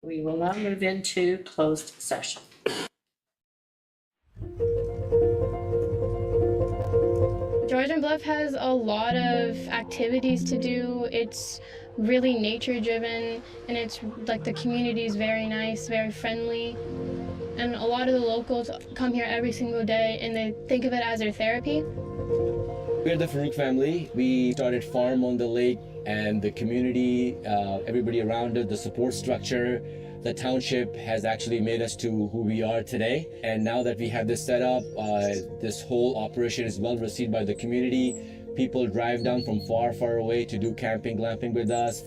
We will now move into closed session. Georgian Bluff has a lot of activities to do. It's really nature driven, and it's like the community is very nice, very friendly. And a lot of the locals come here every single day and they think of it as their therapy. We're the Farouk family. We started farm on the lake, and the community, everybody around it, the support structure, the township has actually made us to who we are today. And now that we have this set up, this whole operation is well received by the community. People drive down from far, far away to do camping, glamping with us.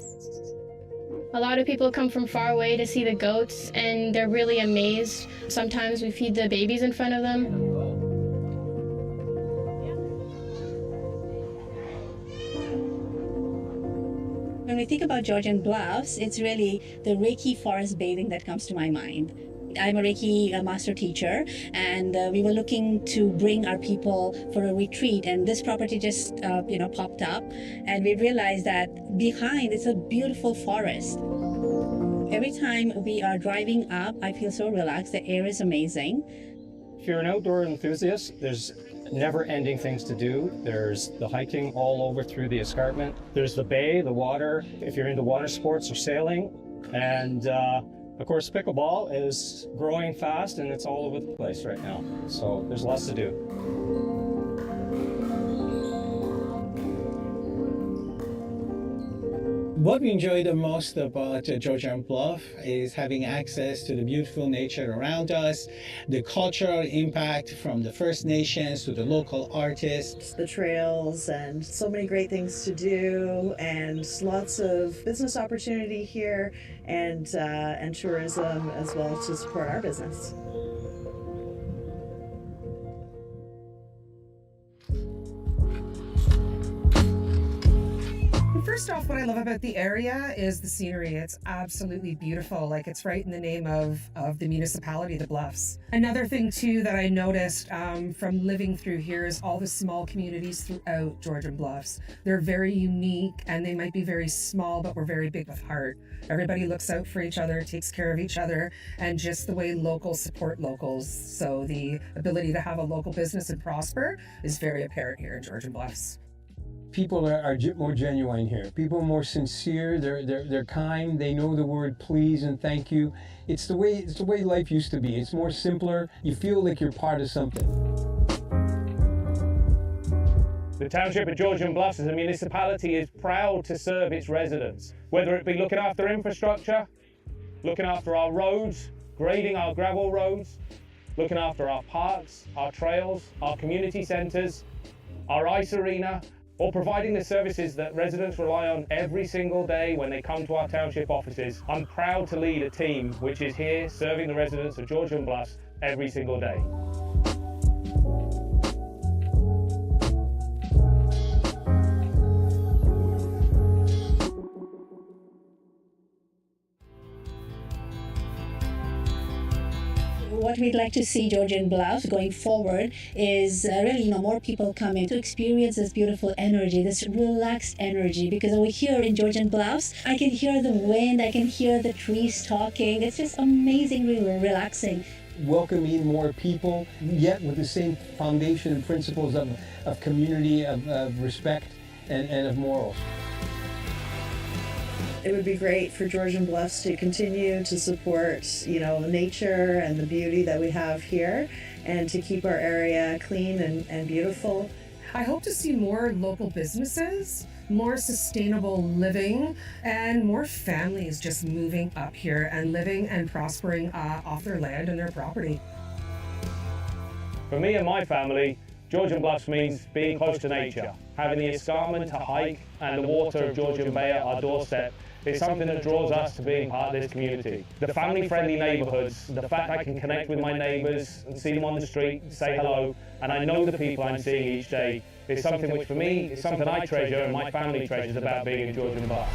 A lot of people come from far away to see the goats, and they're really amazed. Sometimes we feed the babies in front of them. When we think about Georgian Bluffs, it's really the Reiki forest bathing that comes to my mind. I'm a Reiki master teacher, and we were looking to bring our people for a retreat, and this property just popped up, and we realized that behind it's a beautiful forest. Every time we are driving up, I feel so relaxed. The air is amazing. If you're an outdoor enthusiast, there's never-ending things to do. There's the hiking all over through the escarpment. There's the bay, the water, if you're into water sports or sailing. And of course, pickleball is growing fast and it's all over the place right now. So there's lots to do. What we enjoy the most about Georgian Bluff is having access to the beautiful nature around us, the cultural impact from the First Nations to the local artists. The trails and so many great things to do, and lots of business opportunity here, and tourism as well to support our business. First off, what I love about the area is the scenery. It's absolutely beautiful. Like, it's right in the name of the municipality, the Bluffs. Another thing too that I noticed from living through here is all the small communities throughout Georgian Bluffs. They're very unique, and they might be very small, but we're very big with heart. Everybody looks out for each other, takes care of each other, and just the way locals support locals. So the ability to have a local business and prosper is very apparent here in Georgian Bluffs. People are more genuine here. People are more sincere. They're kind. They know the word please and thank you. It's the way life used to be. It's more simpler. You feel like you're part of something. The Township of Georgian Bluffs as a municipality is proud to serve its residents, whether it be looking after infrastructure, looking after our roads, grading our gravel roads, looking after our parks, our trails, our community centres, our ice arena, or providing the services that residents rely on every single day when they come to our township offices. I'm proud to lead a team which is here serving the residents of Georgian Bluffs every single day. What we'd like to see Georgian Bluffs going forward is really, more people coming to experience this beautiful energy, this relaxed energy. Because over here in Georgian Bluffs, I can hear the wind, I can hear the trees talking. It's just amazingly relaxing. Welcoming more people, yet with the same foundation and principles of community, of respect, and of morals. It would be great for Georgian Bluffs to continue to support, nature and the beauty that we have here, and to keep our area clean and beautiful. I hope to see more local businesses, more sustainable living, and more families just moving up here and living and prospering off their land and their property. For me and my family, Georgian Bluffs means being close to nature. Having the escarpment to hike and the water of Georgian Bay at our doorstep is something that draws us to being part of this community. The family-friendly neighbourhoods, the fact I can connect with my neighbours and see them on the street, say hello, and I know the people I'm seeing each day, is something which for me is something I treasure and my family treasures about being in Georgian Bluffs.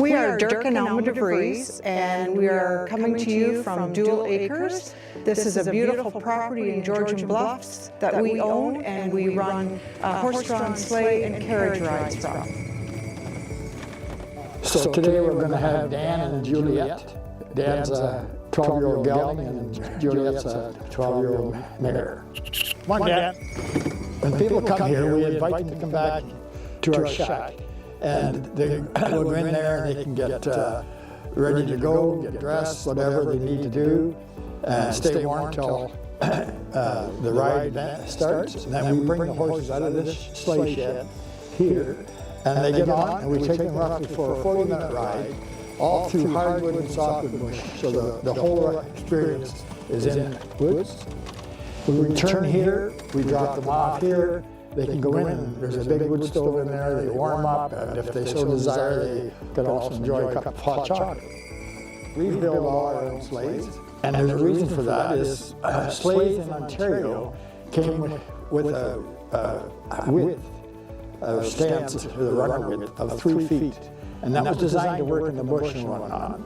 We are Dirk and Alma DeVries, and we are coming to you from Dual Acres. This is a beautiful property in Georgian Bluffs that we own, and we run horse-drawn sleigh and carriage rides from. So today we're going to have Dan and Juliet. Dan's a 12-year-old gelding, and Juliet's a 12-year-old mare. Come on, Dan. When people come here, we invite them to come back to our shack. And they will go in there and they can get ready to go, get dressed, whatever they need to do, and stay warm until the ride starts. And then we bring the horses out of this sleigh shed here, and they get on, and we take them roughly for a 40-minute ride, all through hardwood and softwood bush. So the whole experience is in woods. We return here, we drop them off here. They can go in, and there's a big wood stove in there, they warm up, and if they so desire, they can also enjoy a cup of hot chocolate. We build all our own sleighs, and there's a reason for that is sleighs in Ontario came with a width of stance, the runner width of 3 feet, and that was designed to work in the bush and whatnot.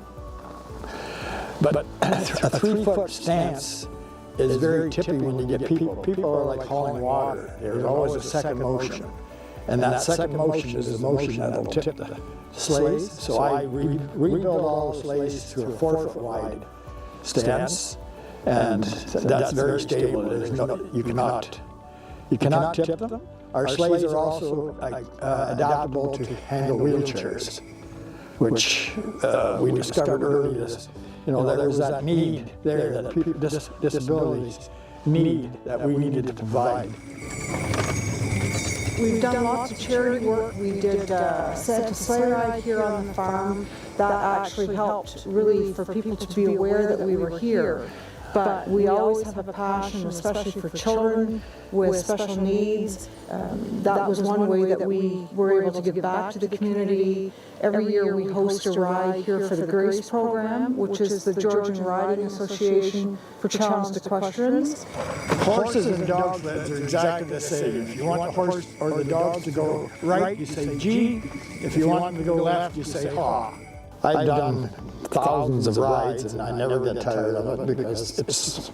But a 3-foot stance is very tippy when you get people. People are like hauling water. There's always a second motion. And that second motion is the motion that'll tip the sleighs. So I rebuild all the sleighs to a 4-foot wide stance. And that's very stable. There's no, you cannot tip them. Our sleighs are also adaptable to handle wheelchairs, which we discovered early is, there was that need there that people with disabilities need that we needed to provide. We've done lots of charity work. We did Santa Sleigh Ride here on the farm. That actually helped really for people to be aware that we were here. But we always have a passion, especially for children with special needs. That was one way that we were able to give back to the community. Every year we host a ride here for the GRACE program, which is the Georgian Riding Association for Challenged Equestrians. Horses and dog sleds are exactly the same. If you want the horse or the dog to go right, you say G. If you want them to go left, you say haw. I've done thousands of rides and I never get tired of it because it's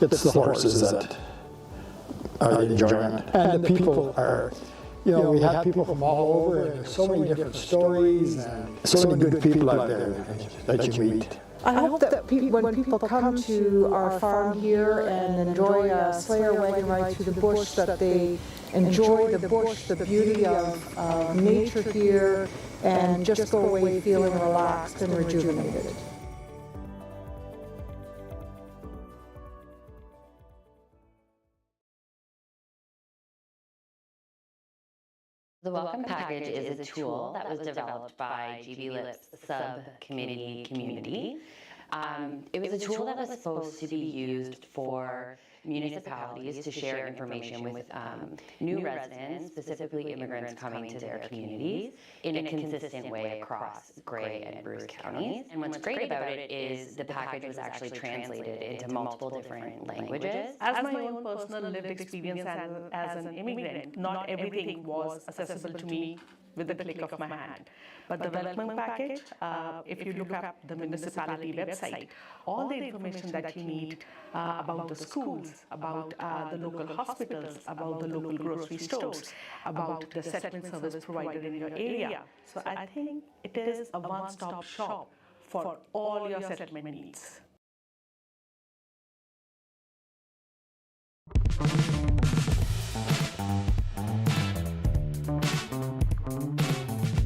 the horses that are the enjoyment. And the people are, we have people from all over and there's so many different stories and so many good people out there that you meet. I hope that when people come to our farm here and enjoy a sleigh or wagon ride through the bush, that they enjoy the bush, the beauty of nature here, and just go away feeling relaxed and rejuvenated. The Welcome Package is a tool that was developed by GB Lip's community. It was a tool that was supposed to be used for municipalities to share information with new residents, specifically immigrants coming to their communities, in a consistent way across Grey and Bruce counties. And what's great about it is the package was actually translated into multiple different languages. As my own personal lived experience as an immigrant, not everything was accessible to me with the click of my hand. But the welcome package, if you look up the municipality website, all the information that you need about the schools, about the local hospitals, about the local grocery stores, about the settlement service provided in your area. So I think it is a one-stop shop for all your settlement needs.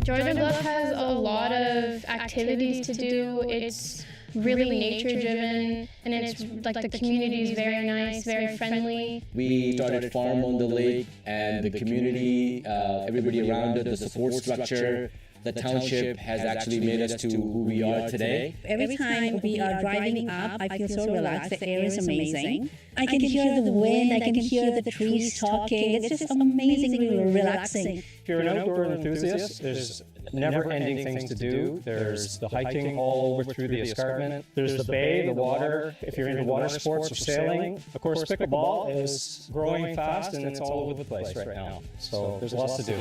Georgian Bluff has a lot of activities to do. It's really nature driven, and it's like the community is very nice, very friendly. We started Farm on the Lake, and the community, everybody around it, the support structure, the township has actually made us to who we are today. Every time we are driving up, I feel so relaxed. The air is amazing. I can hear the wind, I can hear the trees talking. It's just amazingly relaxing. If you're an outdoor enthusiast, there's never-ending things to do. There's the hiking all over through the escarpment. There's the bay, the water, if you're into water sports or sailing. Of course, pickleball is growing fast and it's all over the place right now. So there's lots to do.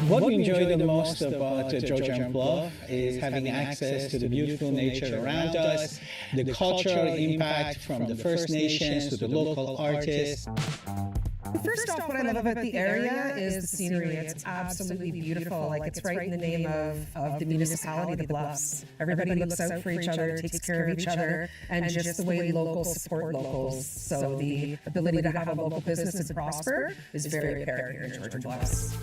What we enjoy the most about Georgian Bluff is having access to the beautiful nature around us, the cultural impact from the First Nations to the local artists. First off, what I love about the area is the scenery. It's absolutely beautiful. Like, it's right in the name of the municipality, the Bluffs. Everybody looks out for each other, takes care of each other, and just the way locals support locals. So the ability to have a local business and prosper is very apparent here in Georgian Bluffs.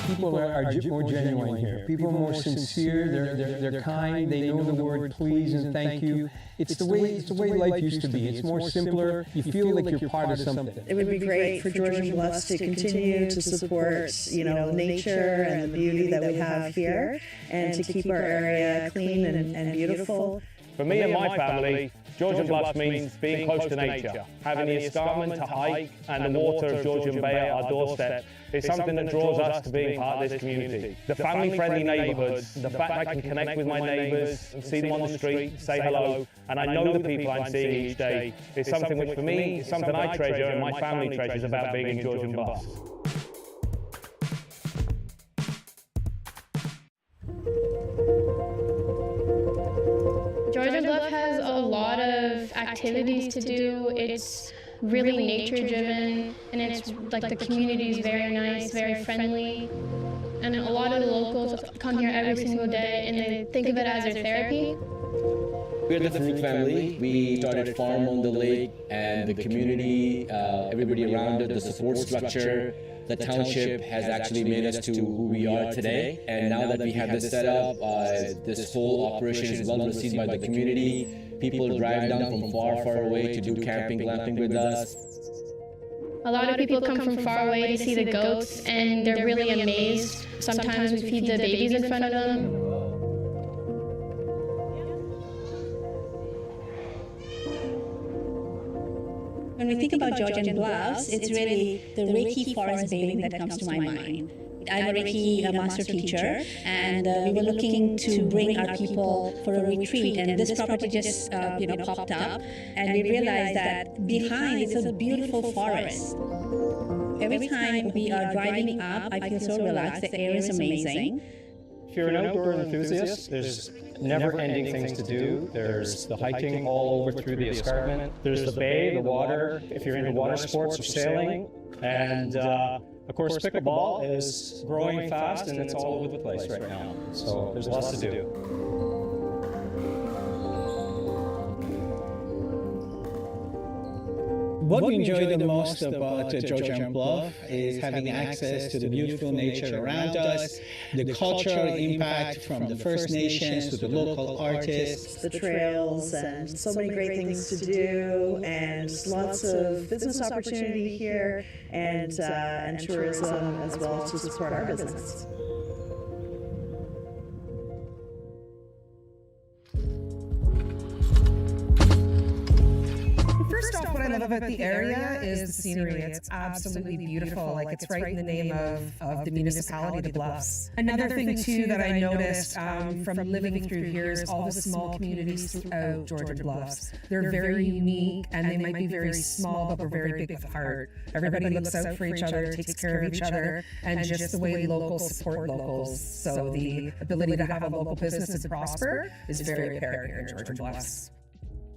People are more genuine here. People are more sincere. They're kind. They know the word please and thank you. It's the way life used to be. It's more simpler. You feel like you're part of something. It would be great for Georgian Bluffs to continue to support, nature and the beauty that we have here, and to keep our area clean and beautiful. For me and my family, Georgian Bluffs means being close to nature, having the escarpment to hike and the water of Georgian Bay at our doorstep is something that draws us to being part of this community. The family-friendly neighbourhoods, the fact I can connect with my neighbours and see them on the street, say hello, and I know the people I'm seeing each day is something which for me is something I treasure and my family treasures about being in Georgian Bluffs. Georgian Bluff has a lot of activities to do. It's really nature driven, and it's like the community is very nice, very friendly. And a lot of the locals come here every single day and they think of it as their therapy. We're the Farouk family. We started a farm on the lake, and the community, everybody around it, the support structure, the township has actually made us to who we are today. And now that we have this set up, this whole operation is well received by the community. People drive down from far, far away to do camping, glamping with us. A lot of people come from far away to see the goats, and they're really amazed. Sometimes we feed the babies in front of them. When we think about Georgian Bluffs, it's really the Reiki forest bathing that comes to my mind. I'm a Reiki master teacher, and we were looking to bring our people for a retreat, and this property just popped up, and we realized that behind it's a beautiful forest. Every time we are driving up, I feel so relaxed. The air is amazing. If you're an outdoor enthusiast, there's never-ending things to do. There's the hiking all over through the escarpment. There's the bay, the water, if you're into water sports or sailing. And of course, pickleball is growing fast and it's all over the place right now. So there's lots to do. What we enjoy the most about Georgian Bluff is having access to the beautiful nature around us, the cultural impact from the First Nations to the local artists, the trails, and so many great things to do, and lots of business opportunity here, and tourism as well to support our business. First off, what I love about the area is the scenery. It's absolutely beautiful. Like, it's right in the name of the municipality, the Bluffs. Another thing too that I noticed from living through here is all the small communities throughout Georgian Bluffs. They're very unique, and they might be very small, but we're very big with heart. Everybody looks out for each other, takes care of each other, and just the way locals support locals. So the ability to have a local business and prosper is very apparent here in Georgian Bluffs.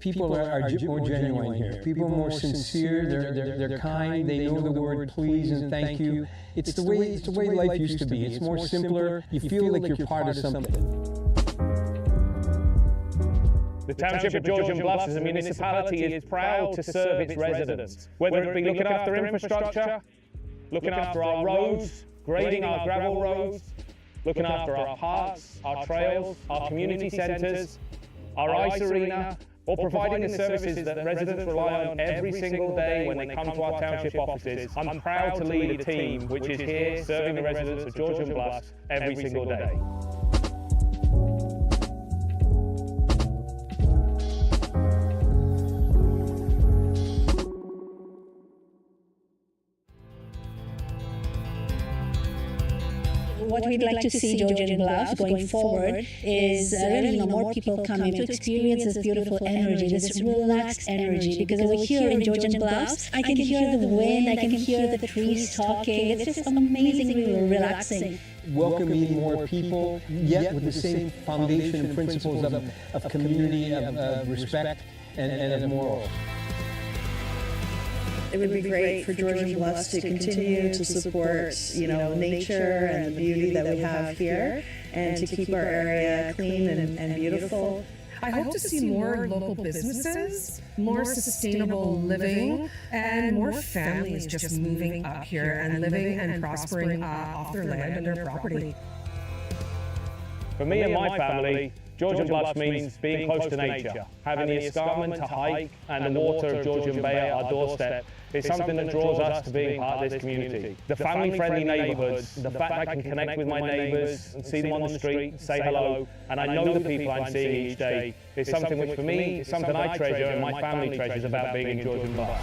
People are more genuine here. People are more sincere. They're kind. They know the word please and thank you. It's the way life used to be. It's more simpler. You feel like you're part of something. The Township of Georgian Bluffs as a municipality is proud to serve its residents, whether it be looking after infrastructure, looking after our roads, grading our gravel roads, looking after our parks, our trails, our community centres, our ice arena, or providing the services that residents rely on every single day when they come to our township offices. I'm proud to lead a team which is here serving the residents of Georgian Bluffs every single day. What we'd like to see Georgian Bluffs going forward is really more people coming to experience this beautiful energy, this relaxed energy. Because over here in Georgian Bluffs, I can hear the wind, I can hear the trees talking. It's just amazingly relaxing. Welcoming more people, yet with the same foundation and principles of community, of respect, and of moral. It would be great for Georgian Bluffs to continue to support, nature and the beauty that we have here, and to keep our area clean and beautiful. I hope to see more local businesses, more sustainable living, and more families just moving up here and living and prospering off their land and their property. For me and my family, Georgian Bluffs means being close to nature, having the escarpment to hike and the water of Georgian Bay at our doorstep is something that draws us to being part of this community. The family-friendly neighbourhoods, the fact I can connect with my neighbours and see them on the street, say hello, and I know the people I'm seeing each day is something which for me is something I treasure and my family treasures about being in Georgian Bluffs.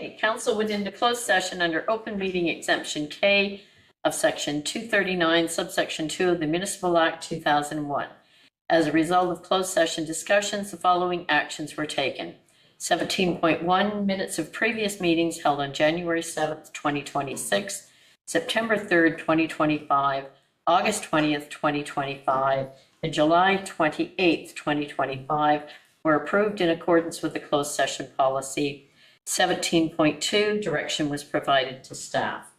Okay, council went into closed session under open meeting exemption K of section 239, subsection 2 of the Municipal Act 2001. As a result of closed session discussions, the following actions were taken. 17.1 minutes of previous meetings held on January 7th, 2026, September 3rd, 2025, August 20th, 2025, and July 28th, 2025 were approved in accordance with the closed session policy. 17.2, direction was provided to staff.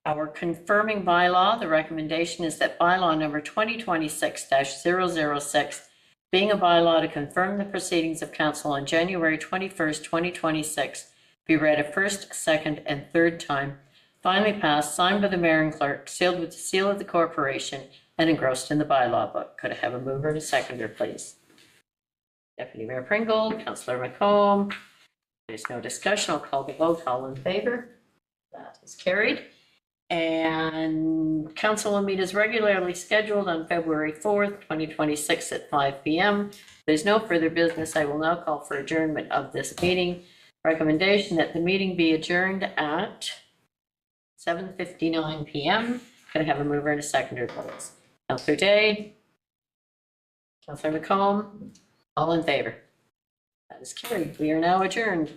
Our confirming bylaw, the recommendation is that bylaw number 2026-006, being a bylaw to confirm the proceedings of council on January 21st, 2026, be read a first, second, and third time, finally passed, signed by the mayor and clerk, sealed with the seal of the corporation, and engrossed in the bylaw book. Could I have a mover and a seconder, please? Deputy Mayor Pringle, Councillor McComb. There's no discussion. I'll call the vote. All in favor? That is carried. And council will meet as regularly scheduled on February 4th, 2026 at 5 p.m. There's no further business. I will now call for adjournment of this meeting. Recommendation that the meeting be adjourned at 7:59 p.m. Can I have a mover and a seconder, please? Councillor Day, Councillor McComb, all in favor? That is carried. We are now adjourned.